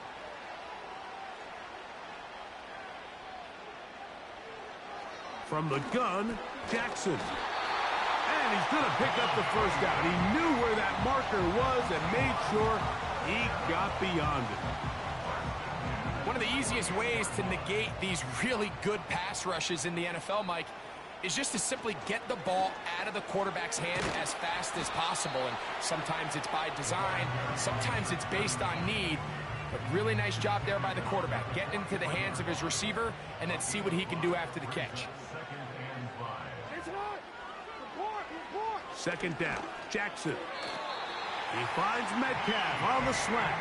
From the gun, Jackson. And he's going to pick up the 1st down. He knew where that marker was and made sure he got beyond it. One of the easiest ways to negate these really good pass rushes in the NFL, Mike, is just to simply get the ball out of the quarterback's hand as fast as possible. And sometimes it's by design, sometimes it's based on need. But really nice job there by the quarterback. Get into the hands of his receiver and then see what he can do after the catch. 2nd down, Jackson. He finds Metcalf on the slant.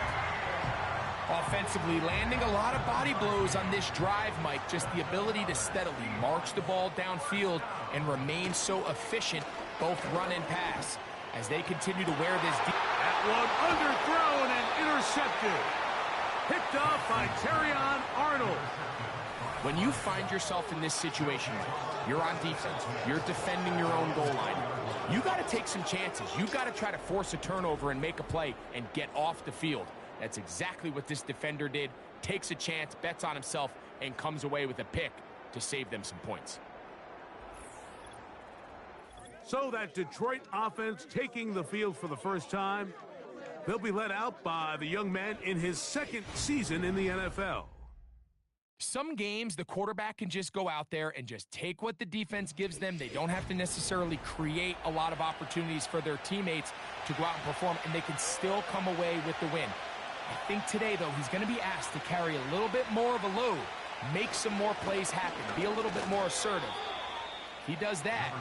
Offensively, landing a lot of body blows on this drive, Mike. Just the ability to steadily march the ball downfield and remain so efficient, both run and pass, as they continue to wear this deep. That one underthrown and intercepted. Picked off by Terrion Arnold. When you find yourself in this situation, Mike, you're on defense, you're defending your own goal line, you got to take some chances. You got to try to force a turnover and make a play and get off the field. That's exactly what this defender did. Takes a chance, bets on himself, and comes away with a pick to save them some points. So that Detroit offense taking the field for the first time. They'll be led out by the young man in his 2nd season in the NFL. Some games, the quarterback can just go out there and just take what the defense gives them. They don't have to necessarily create a lot of opportunities for their teammates to go out and perform, and they can still come away with the win. I think today, though, he's going to be asked to carry a little bit more of a load, make some more plays happen, be a little bit more assertive. If he does that,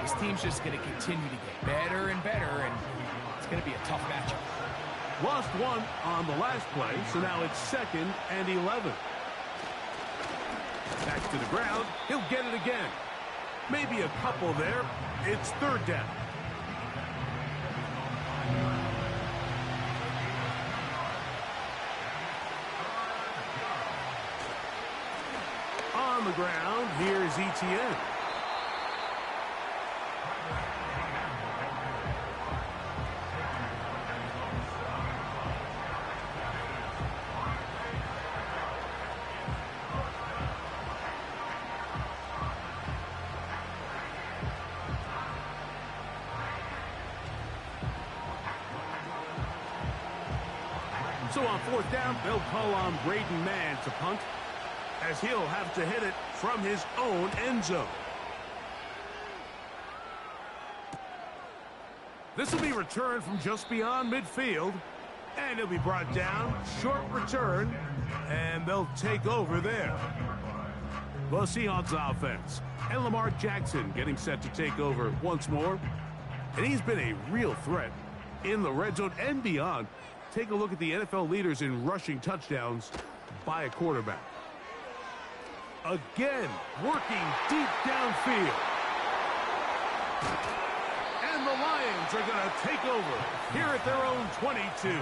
his team's just going to continue to get better and better, and it's going to be a tough matchup. Lost 1 on the last play, so now it's 2nd and 11. Back to the ground. He'll get it again. Maybe a couple there. It's 3rd down. On the ground, here's Etienne. So on 4th down, they'll call on Braden Mann to punt, as he'll have to hit it from his own end zone. This will be returned from just beyond midfield, and he'll be brought down. Short return, and they'll take over there. The Seahawks offense, and Lamar Jackson getting set to take over once more. And he's been a real threat in the red zone and beyond. Take a look at the NFL leaders in rushing touchdowns by a quarterback. Again, working deep downfield. And the Lions are going to take over here at their own 22.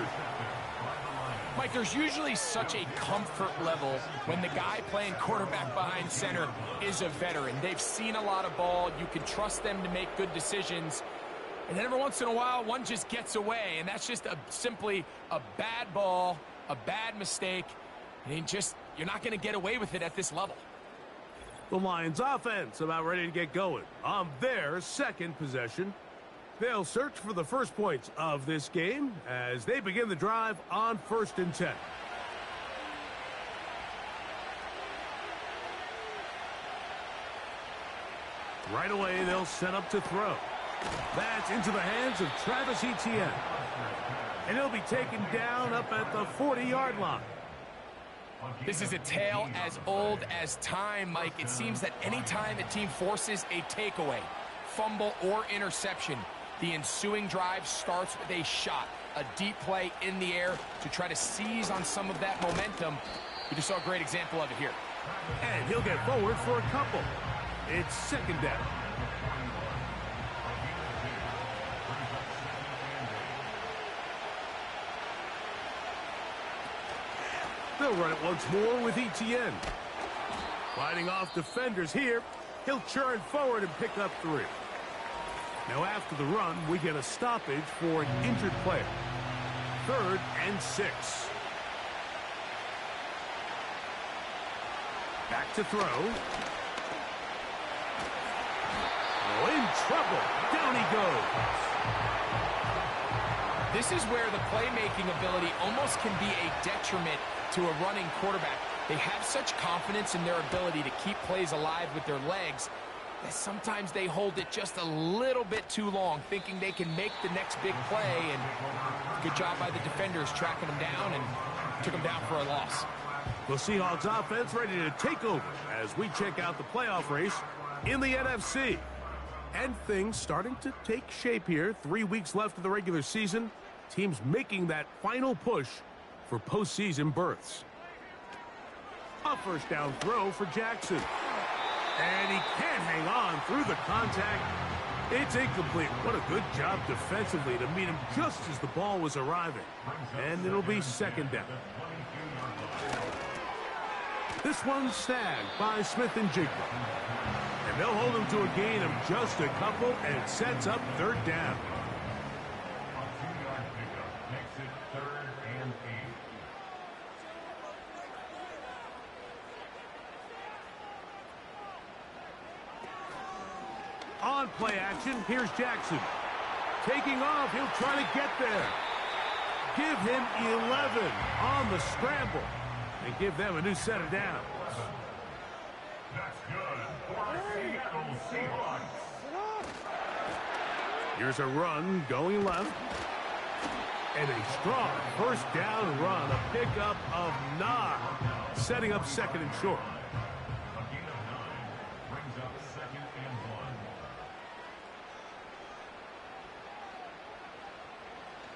Mike, there's usually such a comfort level when the guy playing quarterback behind center is a veteran. They've seen a lot of ball. You can trust them to make good decisions. And then every once in a while, one just gets away, and that's just simply a bad ball, a bad mistake. And you're not going to get away with it at this level. The Lions offense about ready to get going on their 2nd possession. They'll search for the first points of this game as they begin the drive on 1st and 10. Right away, they'll set up to throw. That's into the hands of Travis Etienne. And he'll be taken down up at the 40-yard line. This is a tale as old as time, Mike. It seems that any time a team forces a takeaway, fumble, or interception, the ensuing drive starts with a shot, a deep play in the air to try to seize on some of that momentum. We just saw a great example of it here. And he'll get forward for a couple. It's 2nd down. They'll run it once more with Etienne. Fighting off defenders here. He'll churn forward and pick up 3. Now after the run, we get a stoppage for an injured player. 3rd and 6. Back to throw. Oh, in trouble. Down he goes. This is where the playmaking ability almost can be a detriment to a running quarterback. They have such confidence in their ability to keep plays alive with their legs that sometimes they hold it just a little bit too long, thinking they can make the next big play, and good job by the defenders tracking them down and took them down for a loss. The Seahawks offense ready to take over as we check out the playoff race in the NFC. And things starting to take shape here. 3 weeks left of the regular season. Teams making that final push for postseason berths. A first down throw for Jackson. And he can't hang on through the contact. It's incomplete. What a good job defensively to meet him just as the ball was arriving. And it'll be 2nd down. This one's snagged by Smith and Jigba. And they'll hold him to a gain of just a couple, and it sets up 3rd down. A 2-yard pickup makes it 3rd and 8. On play action, here's Jackson. Taking off, he'll try to get there. Give him 11 on the scramble and give them a new set of downs. That's good for Seattle Seahawks. Here's a run going left. And a strong first down run, a pickup of 9, setting up 2nd and short. A gain of 9 brings up 2nd and 1.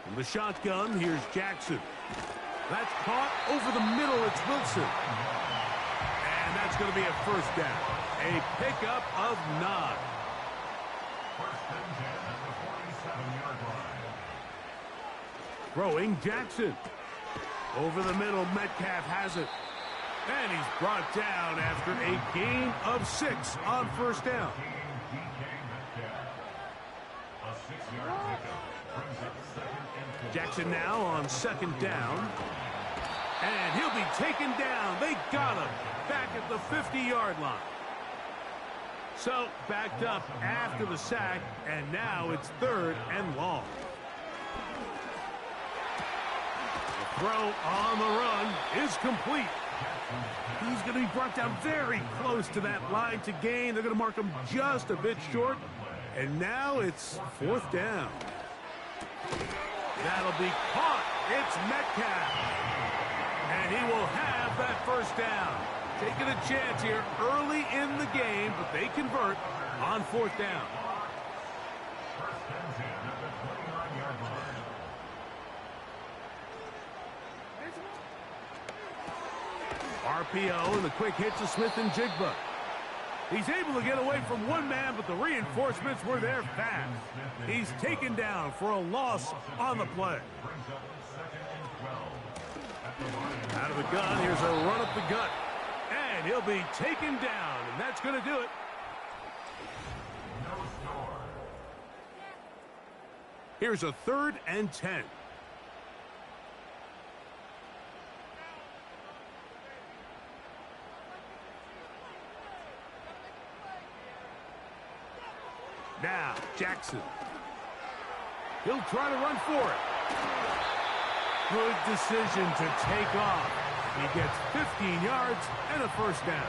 From the shotgun, here's Jackson. That's caught over the middle. It's Wilson. And that's going to be a first down. A pickup of 9. First and 10 at the 47-yard line. Throwing Jackson. Over the middle, Metcalf has it. And he's brought down after a gain of 6 on first down. DK Metcalf. A 6-yard pickup brings up 2nd and 4. Jackson now on 2nd down. And he'll be taken down. They got him back at the 50-yard line. So backed up after the sack, and now it's 3rd and long. The throw on the run is complete. He's going to be brought down very close to that line to gain. They're going to mark him just a bit short. And now it's 4th down. That'll be caught. It's Metcalf. And he will have that first down. Taking a chance here early in the game, but they convert on 4th down. First and 10 at the 29-yard line. RPO and the quick hit to Smith and Jigba. He's able to get away from one man, but the reinforcements were there fast. He's taken down for a loss on the play. Brings up 2nd and 12. Out of the gun, here's a run up the gut. And he'll be taken down, and that's going to do it. No score. Here's a 3rd and 10. Now, Jackson. He'll try to run for it. Good decision to take off. He gets 15 yards and a first down.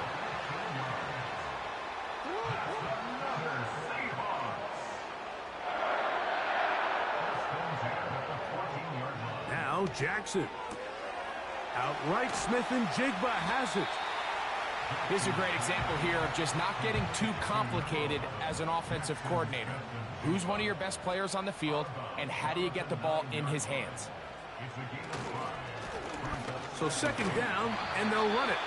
Another Seahawks. First and 10 at the 14-yard line. Now Jackson. Outright Smith and Jigba has it. Here's a great example here of just not getting too complicated as an offensive coordinator. Who's one of your best players on the field, and how do you get the ball in his hands? It's a gain of 5. So 2nd down, and they'll run it.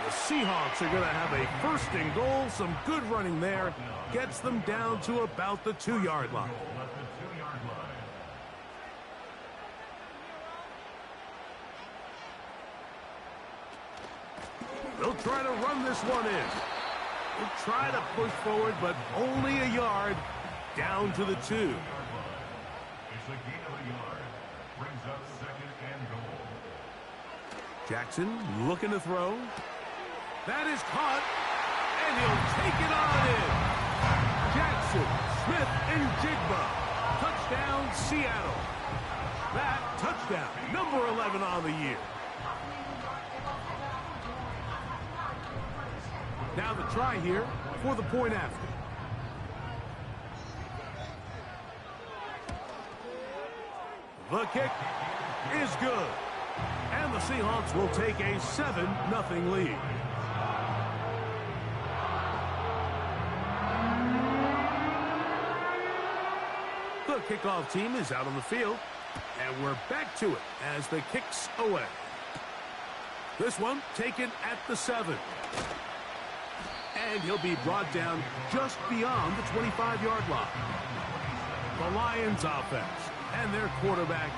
The Seahawks are going to have a 1st and goal. Some good running there. Gets them down to about the 2-yard line. They'll try to run this one in. They'll try to push forward, but only a yard down to the 2. It's a gain of a yard. Brings up 2nd and goal. Jackson looking to throw. That is caught, and he'll take it on in. Jackson, Smith, and Jigba. Touchdown, Seattle. That touchdown, number 11 on the year. Now the try here for the point after. The kick is good. And the Seahawks will take a 7-0 lead. The kickoff team is out on the field. And we're back to it as the kick's away. This one taken at the 7. And he'll be brought down just beyond the 25-yard line. The Lions offense and their quarterback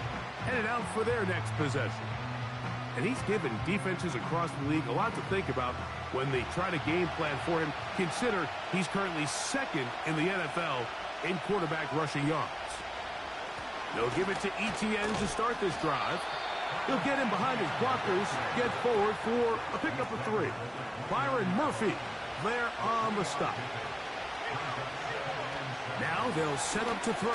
headed out for their next possession. And he's given defenses across the league a lot to think about when they try to game plan for him. Consider he's currently 2nd in the NFL in quarterback rushing yards. They'll give it to Etienne to start this drive. He'll get him behind his blockers, get forward for a pickup of 3. Byron Murphy there on the stop. Now they'll set up to throw.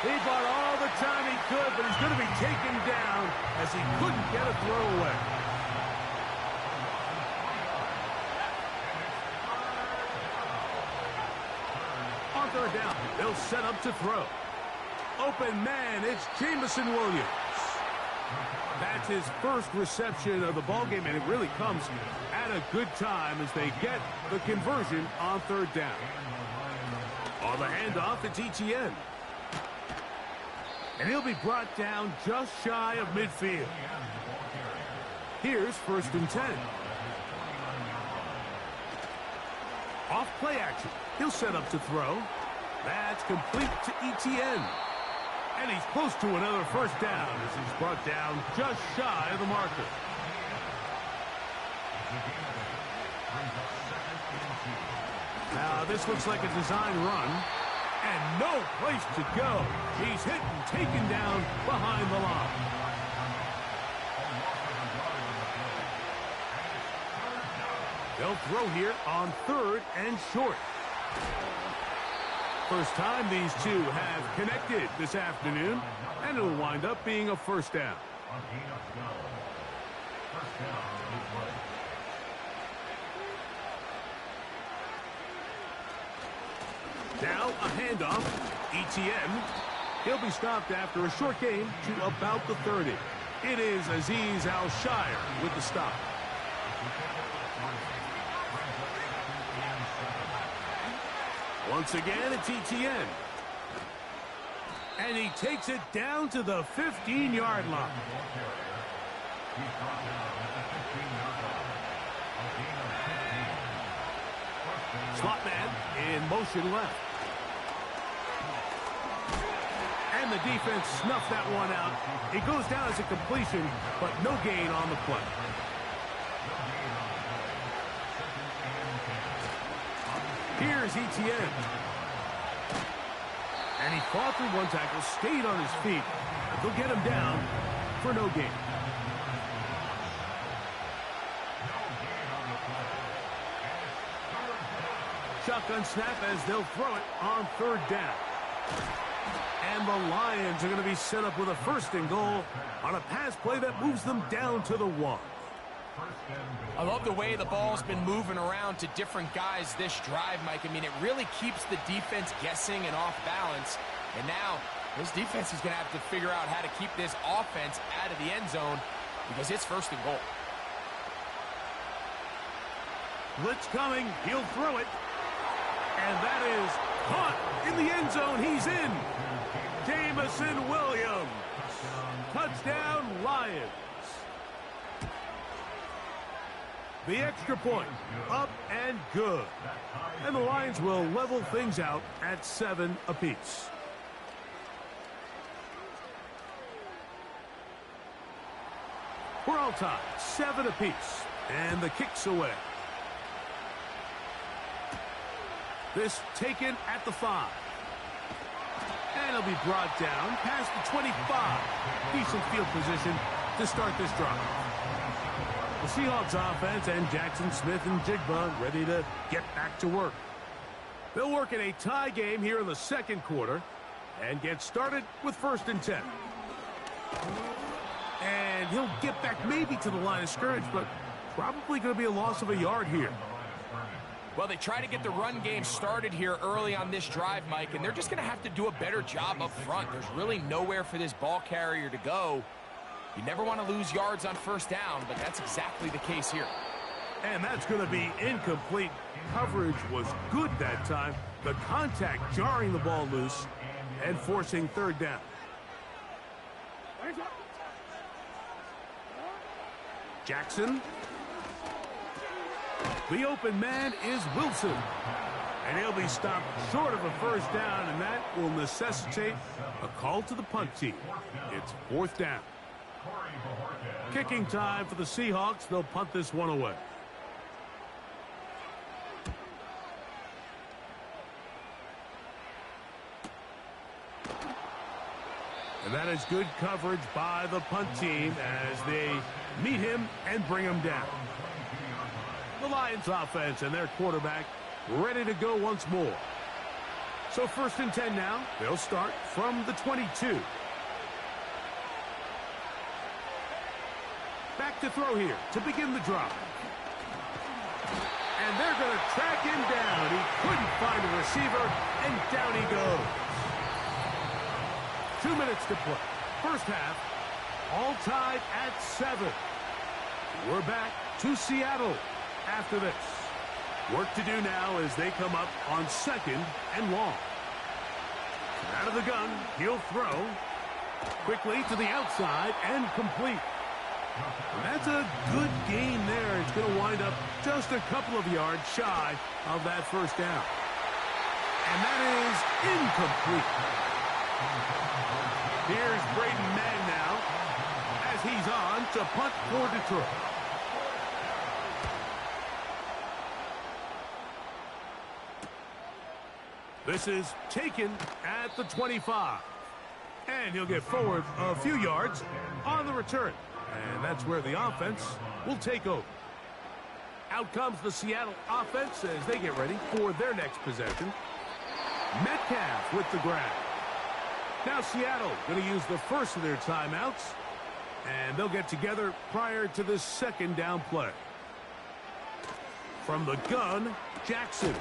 He bought all the time he could, but he's going to be taken down as he couldn't get a throw away. On 3rd down, they'll set up to throw. Open man, it's Jameson Williams. That's his first reception of the ballgame, and it really comes at a good time as they get the conversion on 3rd down. On the handoff, it's Etienne. And he'll be brought down just shy of midfield. Here's 1st and 10. Off play action. He'll set up to throw. That's complete to Etienne. And he's close to another 1st down as he's brought down just shy of the marker. Now this looks like a design run. And no place to go. He's hit and taken down behind the line. They'll throw here on 3rd and short. First time these two have connected this afternoon, and it'll wind up being a 1st down. Now a handoff. Etienne. He'll be stopped after a short game to about the 30. It is Azeez Al-Shire with the stop. Once again, it's Etienne. And he takes it down to the 15-yard line. Slot man in motion left. And the defense snuffed that one out. It goes down as a completion, but no gain on the play. Here's Etienne. And he fought through one tackle, stayed on his feet. They'll get him down for no gain. Shotgun snap as they'll throw it on 3rd down. And the Lions are going to be set up with a 1st and goal on a pass play that moves them down to the 1. I love the way the ball's been moving around to different guys this drive, Mike. I mean, it really keeps the defense guessing and off balance. And now this defense is going to have to figure out how to keep this offense out of the end zone because it's 1st and goal. Blitz coming. He'll throw it. And that is caught in the end zone. He's in. Jameson Williams. Touchdown, Lions. The extra point, up and good. And the Lions will level things out at 7 apiece. We're all tied, 7 apiece. And the kick's away. This taken at the 5. And it'll be brought down past the 25. Decent field position to start this drive. The Seahawks offense and Jackson Smith and Jigba ready to get back to work. They'll work in a tie game here in the second quarter and get started with 1st and 10. And he'll get back maybe to the line of scrimmage, but probably going to be a loss of a yard here. Well, they try to get the run game started here early on this drive, Mike, and they're just going to have to do a better job up front. There's really nowhere for this ball carrier to go. You never want to lose yards on 1st down, but that's exactly the case here. And that's going to be incomplete. Coverage was good that time. The contact jarring the ball loose and forcing 3rd down. Jackson. The open man is Wilson. And he'll be stopped short of a 1st down, and that will necessitate a call to the punt team. It's 4th down. Kicking time for the Seahawks. They'll punt this one away. And that is good coverage by the punt team as they meet him and bring him down. The Lions offense and their quarterback ready to go once more. So 1st and 10 now. They'll start from the 22. Back to throw here to begin the drive. And they're going to track him down. He couldn't find a receiver, and down he goes. 2 minutes to play. 1st half, all tied at 7. We're back to Seattle after this. Work to do now as they come up on 2nd and long. Out of the gun, he'll throw. Quickly to the outside and complete. And that's a good gain there. It's going to wind up just a couple of yards shy of that 1st down. And that is incomplete. Here's Braden Mann now as he's on to punt for Detroit. This is taken at the 25. And he'll get forward a few yards on the return. And that's where the offense will take over. Out comes the Seattle offense as they get ready for their next possession. Metcalf with the grab. Now Seattle going to use the first of their timeouts. And they'll get together prior to this 2nd down play. From the gun, Jackson.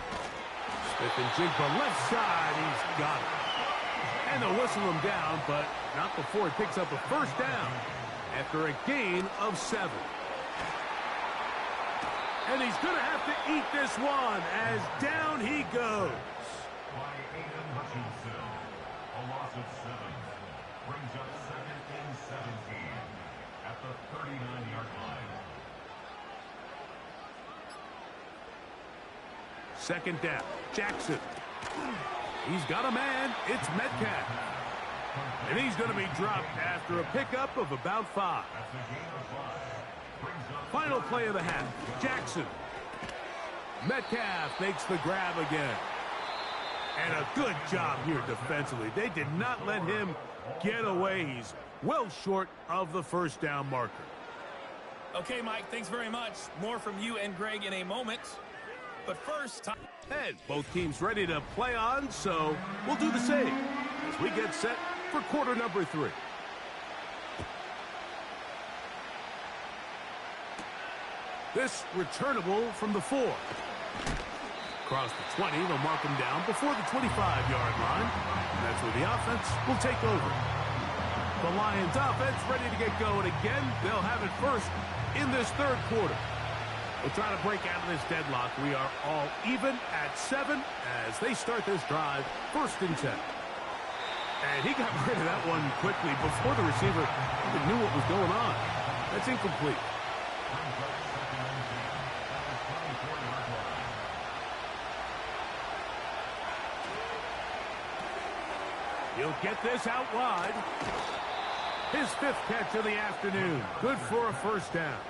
Smith and Jigba left side. He's got it. And they'll whistle him down, but not before he picks up a 1st down after a gain of 7. And he's going to have to eat this one as down he goes. By Aiden Hutchinson. A loss of 7. Brings up 2nd and 17 at the 39-yard line. 2nd down. Jackson. He's got a man. It's Metcalf. And he's going to be dropped after a pickup of about 5. Final play of the half. Jackson. Metcalf makes the grab again. And a good job here defensively. They did not let him get away. He's well short of the 1st down marker. Okay, Mike, thanks very much. More from you and Greg in a moment. But first, and both teams ready to play on, so we'll do the same as we get set for quarter number 3. This returnable from the 4. Across the 20, they'll mark him down before the 25-yard line. And that's where the offense will take over. The Lions offense ready to get going again. They'll have it first in this 3rd quarter. We'll try to break out of this deadlock. We are all even at 7 as they start this drive, 1st and 10. And he got rid of that one quickly before the receiver even knew what was going on. That's incomplete. He'll get this out wide. His 5th catch of the afternoon. Good for a first down.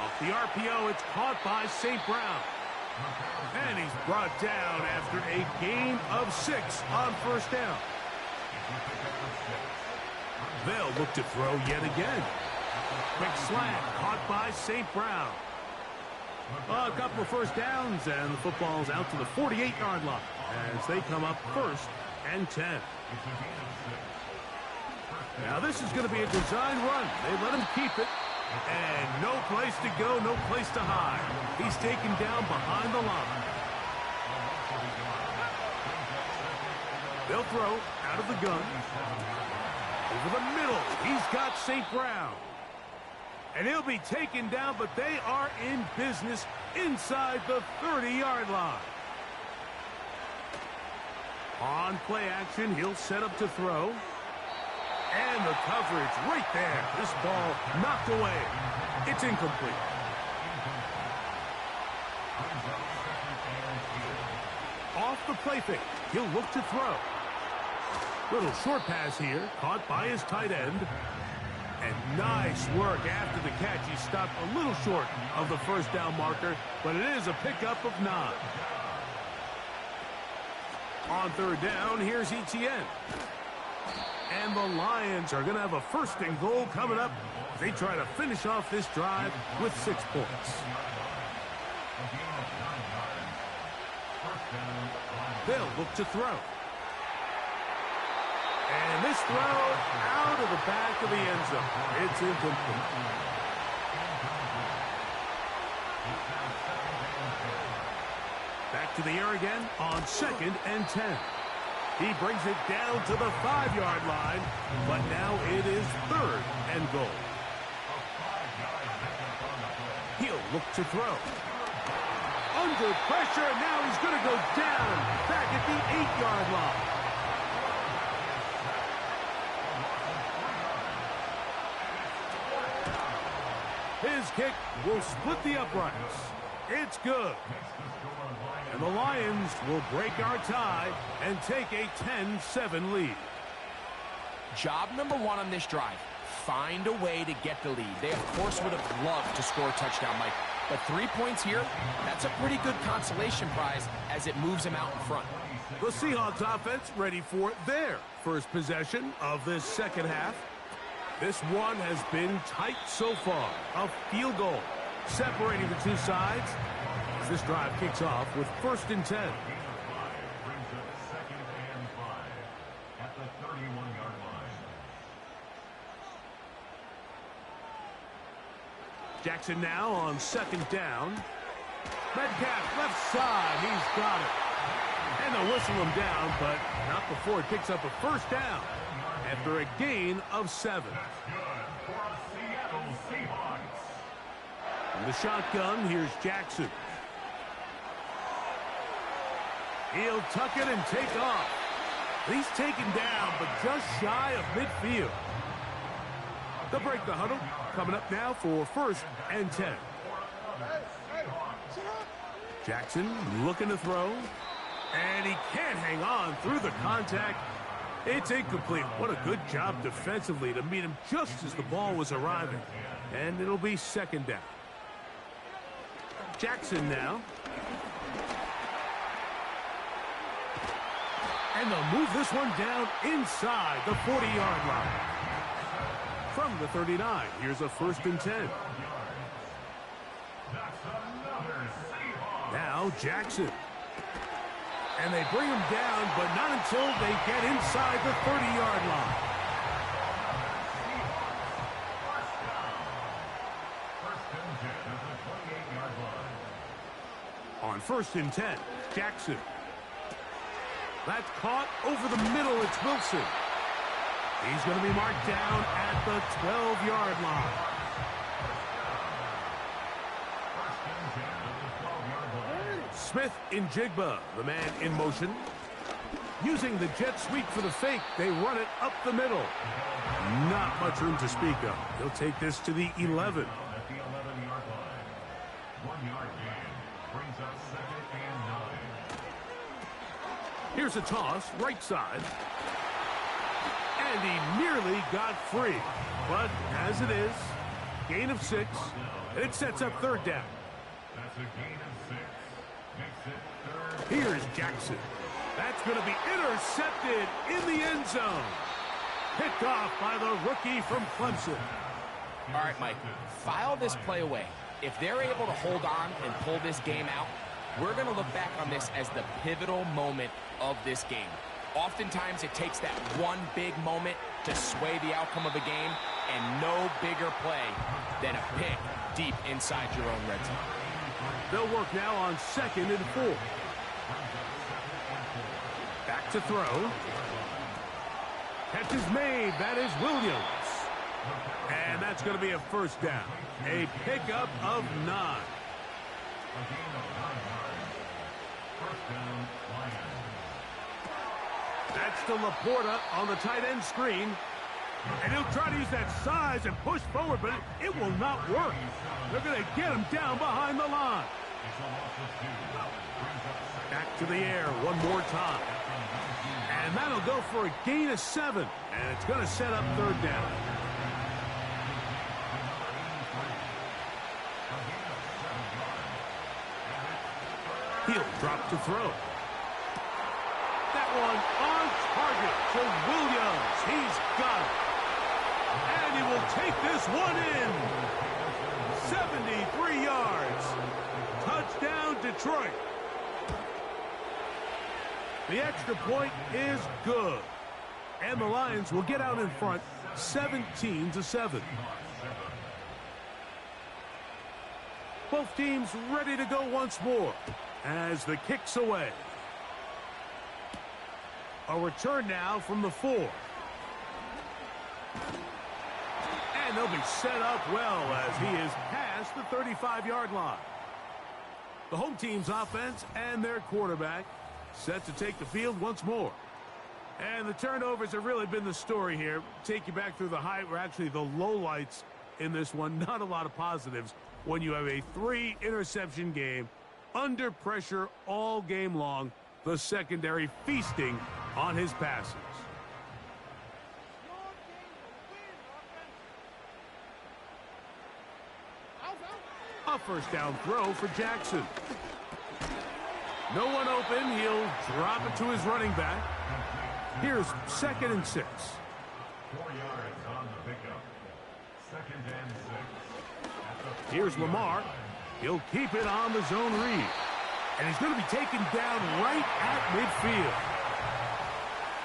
Off the RPO, it's caught by St. Brown. And he's brought down after a gain of 6 on first down. They'll look to throw yet again. Quick slant, caught by St. Brown. A couple of first downs, and the football's out to the 48-yard line as they come up 1st and 10. Now this is going to be a design run. They let him keep it. And no place to go, no place to hide. He's taken down behind the line. They'll throw out of the gun. Over the middle, he's got St. Brown. And he'll be taken down, but they are in business inside the 30-yard line. On play action, he'll set up to throw. And the coverage right there. This ball knocked away. It's incomplete. Off the play fake. He'll look to throw. Little short pass here. Caught by his tight end. And nice work after the catch. He stopped a little short of the first down marker, but it is a pickup of 9. On 3rd down, here's Etienne. And the Lions are going to have a 1st and goal coming up. They try to finish off this drive with 6 points. They'll look to throw. And this throw out of the back of the end zone. It's incomplete. Back to the air again on 2nd and 10. He brings it down to the 5-yard line, but now it is 3rd and goal. He'll look to throw. Under pressure, now he's going to go down, back at the 8-yard line. His kick will split the uprights. It's good. And the Lions will break our tie and take a 10-7 lead. Job number 1 on this drive, find a way to get the lead. They, of course, would have loved to score a touchdown, Mike. But 3 points here, that's a pretty good consolation prize as it moves them out in front. The Seahawks offense ready for their first possession of this second half. This one has been tight so far. A field goal separating the two sides. This drive kicks off with 1st and 10. Jackson now on 2nd down. Metcalf left side. He's got it. And they'll whistle him down, but not before it picks up a 1st down after a gain of 7. From the shotgun, here's Jackson. He'll tuck it and take off. He's taken down, but just shy of midfield. They'll break the huddle. Coming up now for 1st and 10. Jackson looking to throw. And he can't hang on through the contact. It's incomplete. What a good job defensively to meet him just as the ball was arriving. And it'll be 2nd down. Jackson now. And they'll move this one down inside the 40-yard line. From the 39, here's a 1st and 10. Now Jackson. And they bring him down, but not until they get inside the 30-yard line. On 1st and 10, Jackson. That's caught over the middle. It's Wilson. He's going to be marked down at the 12-yard line. Smith-Njigba, the man in motion. Using the jet sweep for the fake, they run it up the middle. Not much room to speak of. He'll take this to the 11. At the 11-yard line. 1-yard gain brings up 2nd and 9. Here's a toss, right side. And he nearly got free. But as it is, gain of 6, and it sets up 3rd down. That's a gain of 6. Makes it 3rd. Here's Jackson. That's going to be intercepted in the end zone. Picked off by the rookie from Clemson. All right, Mike, file this play away. If they're able to hold on and pull this game out, we're going to look back on this as the pivotal moment of this game. Oftentimes, it takes that one big moment to sway the outcome of a game, and no bigger play than a pick deep inside your own red zone. They'll work now on 2nd and 4. Back to throw. Catch is made. That is Williams. And that's going to be a 1st down. A pickup of 9. A gain of 9 yards. 1st down, Lions. That's to Laporta on the tight end screen. And he'll try to use that size and push forward, but it will not work. They're going to get him down behind the line. It's a loss of 2. Brings up 2nd. Back to the air one more time. And that'll go for a gain of 7. And it's going to set up 3rd down. He'll drop to throw. That one on target to Williams. He's got it. And he will take this one in. 73 yards. Touchdown, Detroit. The extra point is good. And the Lions will get out in front 17-7. Both teams ready to go once more as the kick's away. A return now from the 4. And they'll be set up well as he is past the 35-yard line. The home team's offense and their quarterback set to take the field once more. And the turnovers have really been the story here. Take you back through the actually the lowlights in this one. Not a lot of positives when you have a 3-interception game under pressure all game long. The secondary feasting on his passes. A 1st down throw for Jackson. No one open. He'll drop it to his running back. Here's 2nd and 6. 4 yards on the pickup. 2nd and 6. Here's Lamar. He'll keep it on the zone read. And he's going to be taken down right at midfield.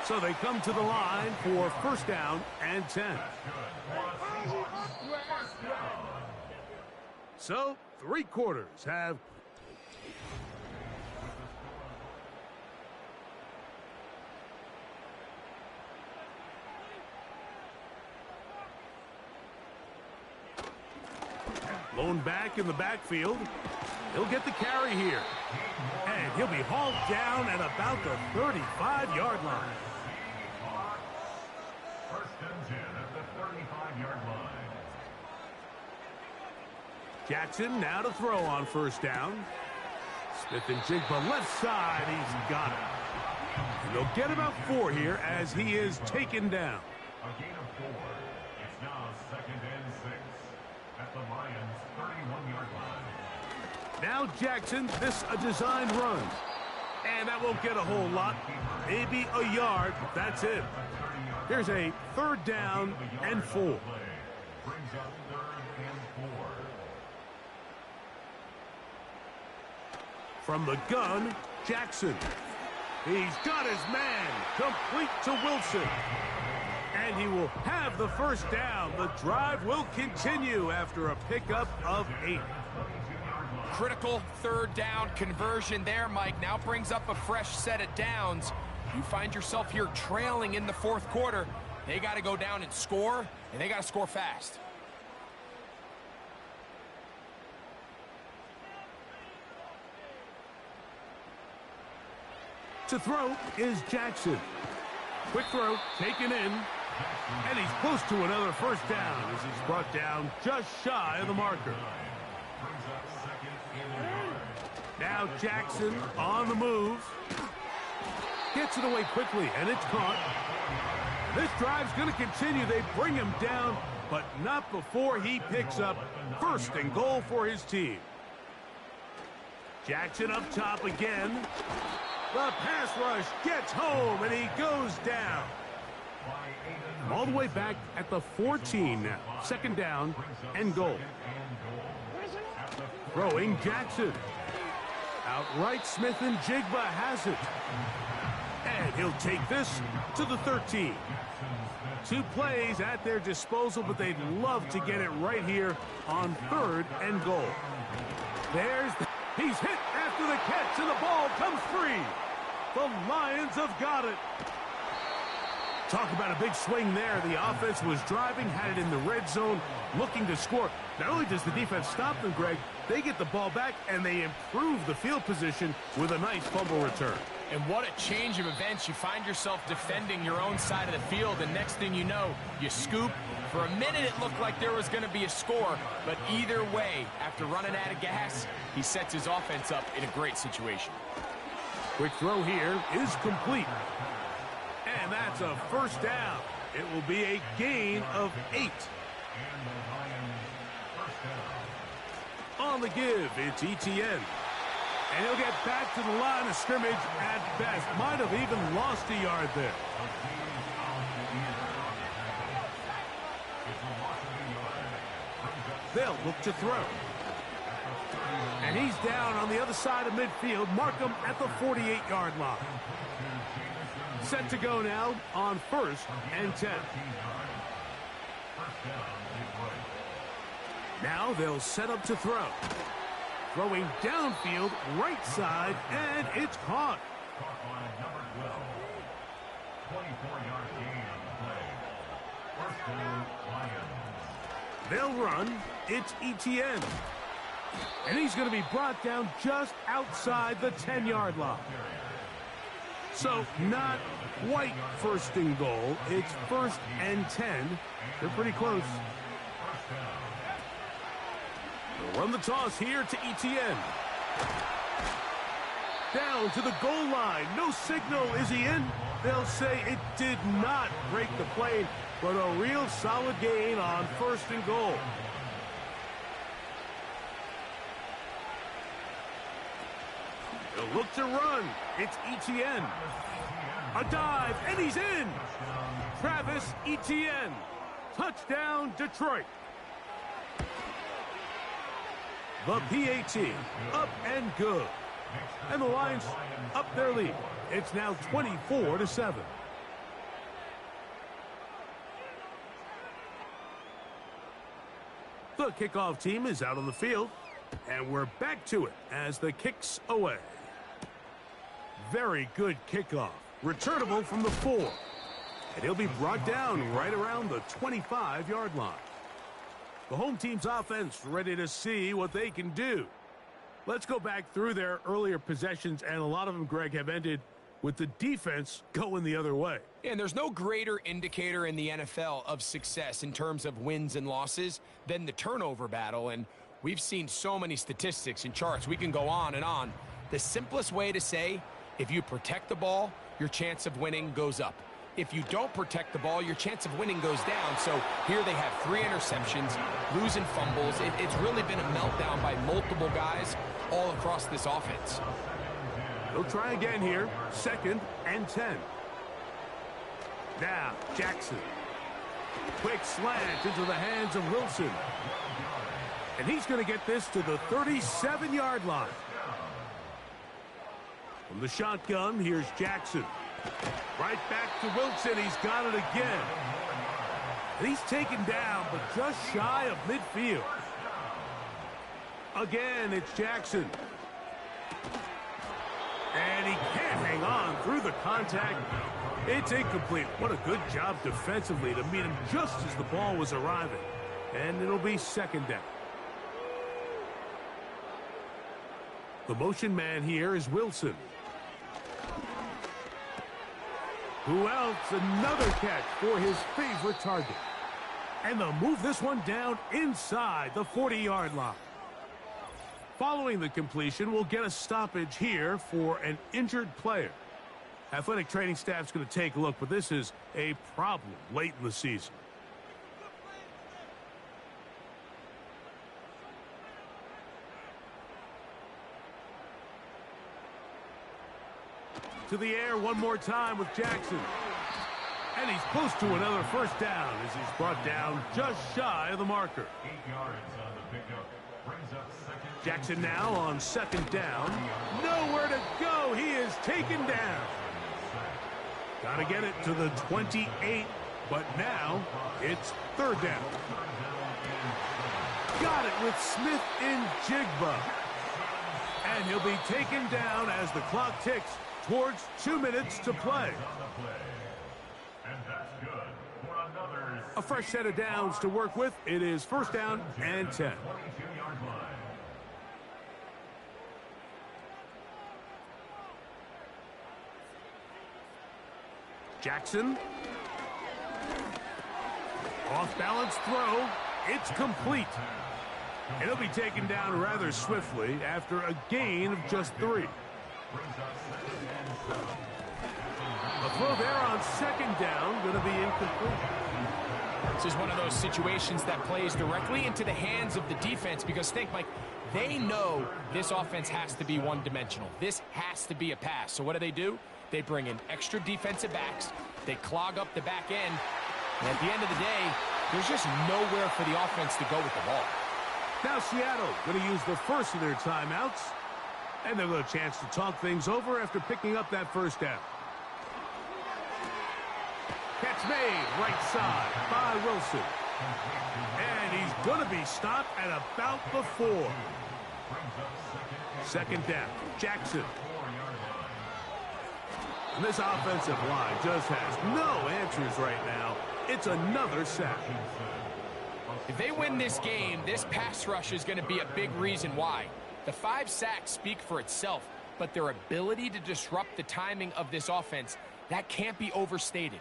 So they come to the line for 1st down and 10. So 3 quarters have... Blown back in the backfield. He'll get the carry here. And he'll be hauled down at about the 35-yard line. 1st and 10 at the 35-yard line. Jackson now to throw on 1st down. Smith-Njigba left side. He's got it. And they'll get about 4 here as he is taken down. A gain of 4. It's now 2nd and 6 at the Lions' 31-yard line. Now Jackson, this a designed run. And that won't get a whole lot. Maybe a yard. That's it. Here's a 3rd down and 4. Brings up 3rd and 4. From the gun, Jackson. He's got his man. Complete to Wilson. And he will have the 1st down. The drive will continue after a pickup of 8. Critical 3rd down conversion there, Mike. Now brings up a fresh set of downs. You find yourself here trailing in the 4th quarter. They got to go down and score, and they got to score fast. To throw is Jackson. Quick throw, taken in. And he's close to another first down as he's brought down just shy of the marker. Now Jackson on the move. Gets it away quickly, and it's caught. This drive's going to continue. They bring him down, but not before he picks up first and goal for his team. Jackson up top again. The pass rush gets home, and he goes down. All the way back at the 14 now. Second down and goal. Throwing Jackson. Outright Smith and Jigba has it. And he'll take this to the 13. 2 plays at their disposal, but they'd love to get it right here on third and goal. He's hit after the catch, and the ball comes free. The Lions have got it. Talk about a big swing there. The offense was driving, had it in the red zone, looking to score. Not only does the defense stop them, Greg, they get the ball back, and they improve the field position with a nice fumble return. And what a change of events. You find yourself defending your own side of the field, and next thing you know, you scoop. For a minute, it looked like there was going to be a score, but either way, after running out of gas, he sets his offense up in a great situation. Quick throw here is complete. And that's a first down. It will be a gain of 8. On the give, it's Etienne. And he'll get back to the line of scrimmage at best. Might have even lost a yard there. They'll look to throw. And he's down on the other side of midfield. Mark him at the 48-yard line. Set to go now on 1st and 10. Now they'll set up to throw. Throwing downfield, right side, and it's caught. 24-yard gain on the play. First down, Lions. They'll run. It's Etienne. And he's going to be brought down just outside the 10-yard line. So not quite first and goal. It's 1st and 10. They're pretty close. They'll run the toss here to Etienne. Down to the goal line. No signal. Is he in? They'll say it did not break the plane, but a real solid gain on 1st and goal. They'll look to run. It's Etienne. A dive, and he's in. Travis Etienne. Touchdown, Detroit. The PAT up and good. And the Lions up their lead. It's now 24-7. The kickoff team is out on the field. And we're back to it as the kick's away. Very good kickoff. Returnable from the 4. And he'll be brought down right around the 25-yard line. The home team's offense ready to see what they can do. Let's go back through their earlier possessions, and a lot of them, Greg, have ended with the defense going the other way. And there's no greater indicator in the NFL of success in terms of wins and losses than the turnover battle. And we've seen so many statistics and charts. We can go on and on. The simplest way to say, if you protect the ball, your chance of winning goes up. If you don't protect the ball, your chance of winning goes down. So here they have 3 interceptions, losing fumbles. It's really been a meltdown by multiple guys all across this offense. They'll try again here. 2nd and 10. Now, Jackson. Quick slant into the hands of Wilson. And he's going to get this to the 37-yard line. From the shotgun, here's Jackson. Right back to Wilson. He's got it again. And he's taken down, but just shy of midfield. Again, it's Jackson. And he can't hang on through the contact. It's incomplete. What a good job defensively to meet him just as the ball was arriving. And it'll be 2nd down. The motion man here is Wilson. Who else? Another catch for his favorite target. And they'll move this one down inside the 40-yard line. Following the completion, we'll get a stoppage here for an injured player. Athletic training staff's going to take a look, but this is a problem late in the season. To the air one more time with Jackson. And he's close to another first down as he's brought down just shy of the marker. 8 yards on the pickup. Brings up second. Jackson now on second down. Nowhere to go. He is taken down. Got to get it to the 28, but now it's third down. Got it with Smith in Jigba. And he'll be taken down as the clock ticks towards 2 minutes to play. A fresh set of downs to work with. It is first down and 10. Jackson. Off balance throw. It's complete. And he'll be taken down rather swiftly after a gain of just 3. The throw there on second down going to be incomplete. This is one of those situations that plays directly into the hands of the defense because think, Mike, they know this offense has to be one-dimensional. This has to be a pass. So what do? They bring in extra defensive backs. They clog up the back end. And at the end of the day, there's just nowhere for the offense to go with the ball. Now Seattle going to use the first of their timeouts. And they'll get a chance to talk things over after picking up that first down. Catch made right side by Wilson. And he's going to be stopped at about the 4. Second down. Jackson. And this offensive line just has no answers right now. It's another sack. If they win this game, this pass rush is going to be a big reason why. The 5 sacks speak for itself, but their ability to disrupt the timing of this offense, that can't be overstated.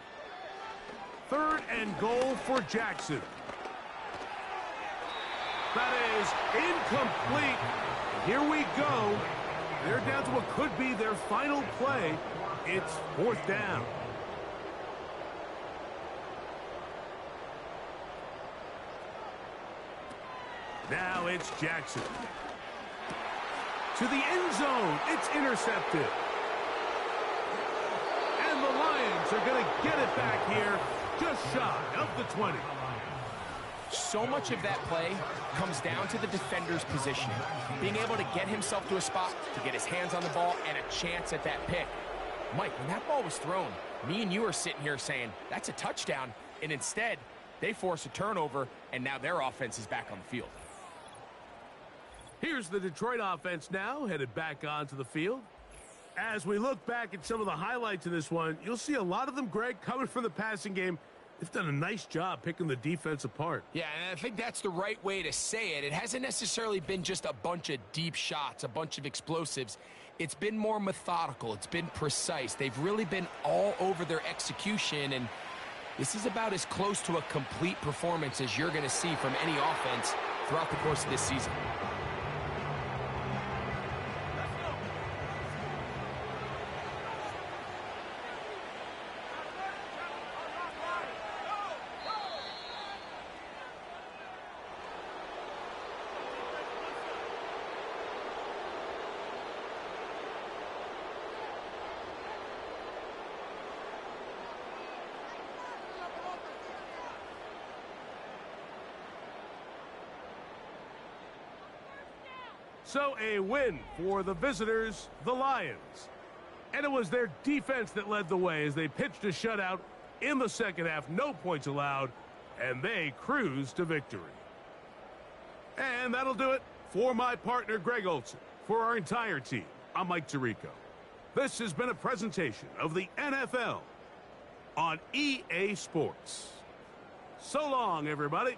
Third and goal for Jackson. That is incomplete. Here we go. They're down to what could be their final play. It's fourth down. Now it's Jackson. To the end zone. It's intercepted. And the Lions are going to get it back here just shy of the 20. So much of that play comes down to the defender's positioning. Being able to get himself to a spot, to get his hands on the ball, and a chance at that pick. Mike, when that ball was thrown, me and you are sitting here saying, that's a touchdown. And instead, they force a turnover, and now their offense is back on the field. Here's the Detroit offense now, headed back onto the field. As we look back at some of the highlights of this one, you'll see a lot of them, Greg, coming from the passing game. They've done a nice job picking the defense apart. Yeah, and I think that's the right way to say it. It hasn't necessarily been just a bunch of deep shots, a bunch of explosives. It's been more methodical. It's been precise. They've really been all over their execution, and this is about as close to a complete performance as you're going to see from any offense throughout the course of this season. So a win for the visitors, the Lions. And it was their defense that led the way as they pitched a shutout in the second half. No points allowed, and they cruised to victory. And that'll do it for my partner, Greg Olson. For our entire team, I'm Mike Tirico. This has been a presentation of the NFL on EA Sports. So long, everybody.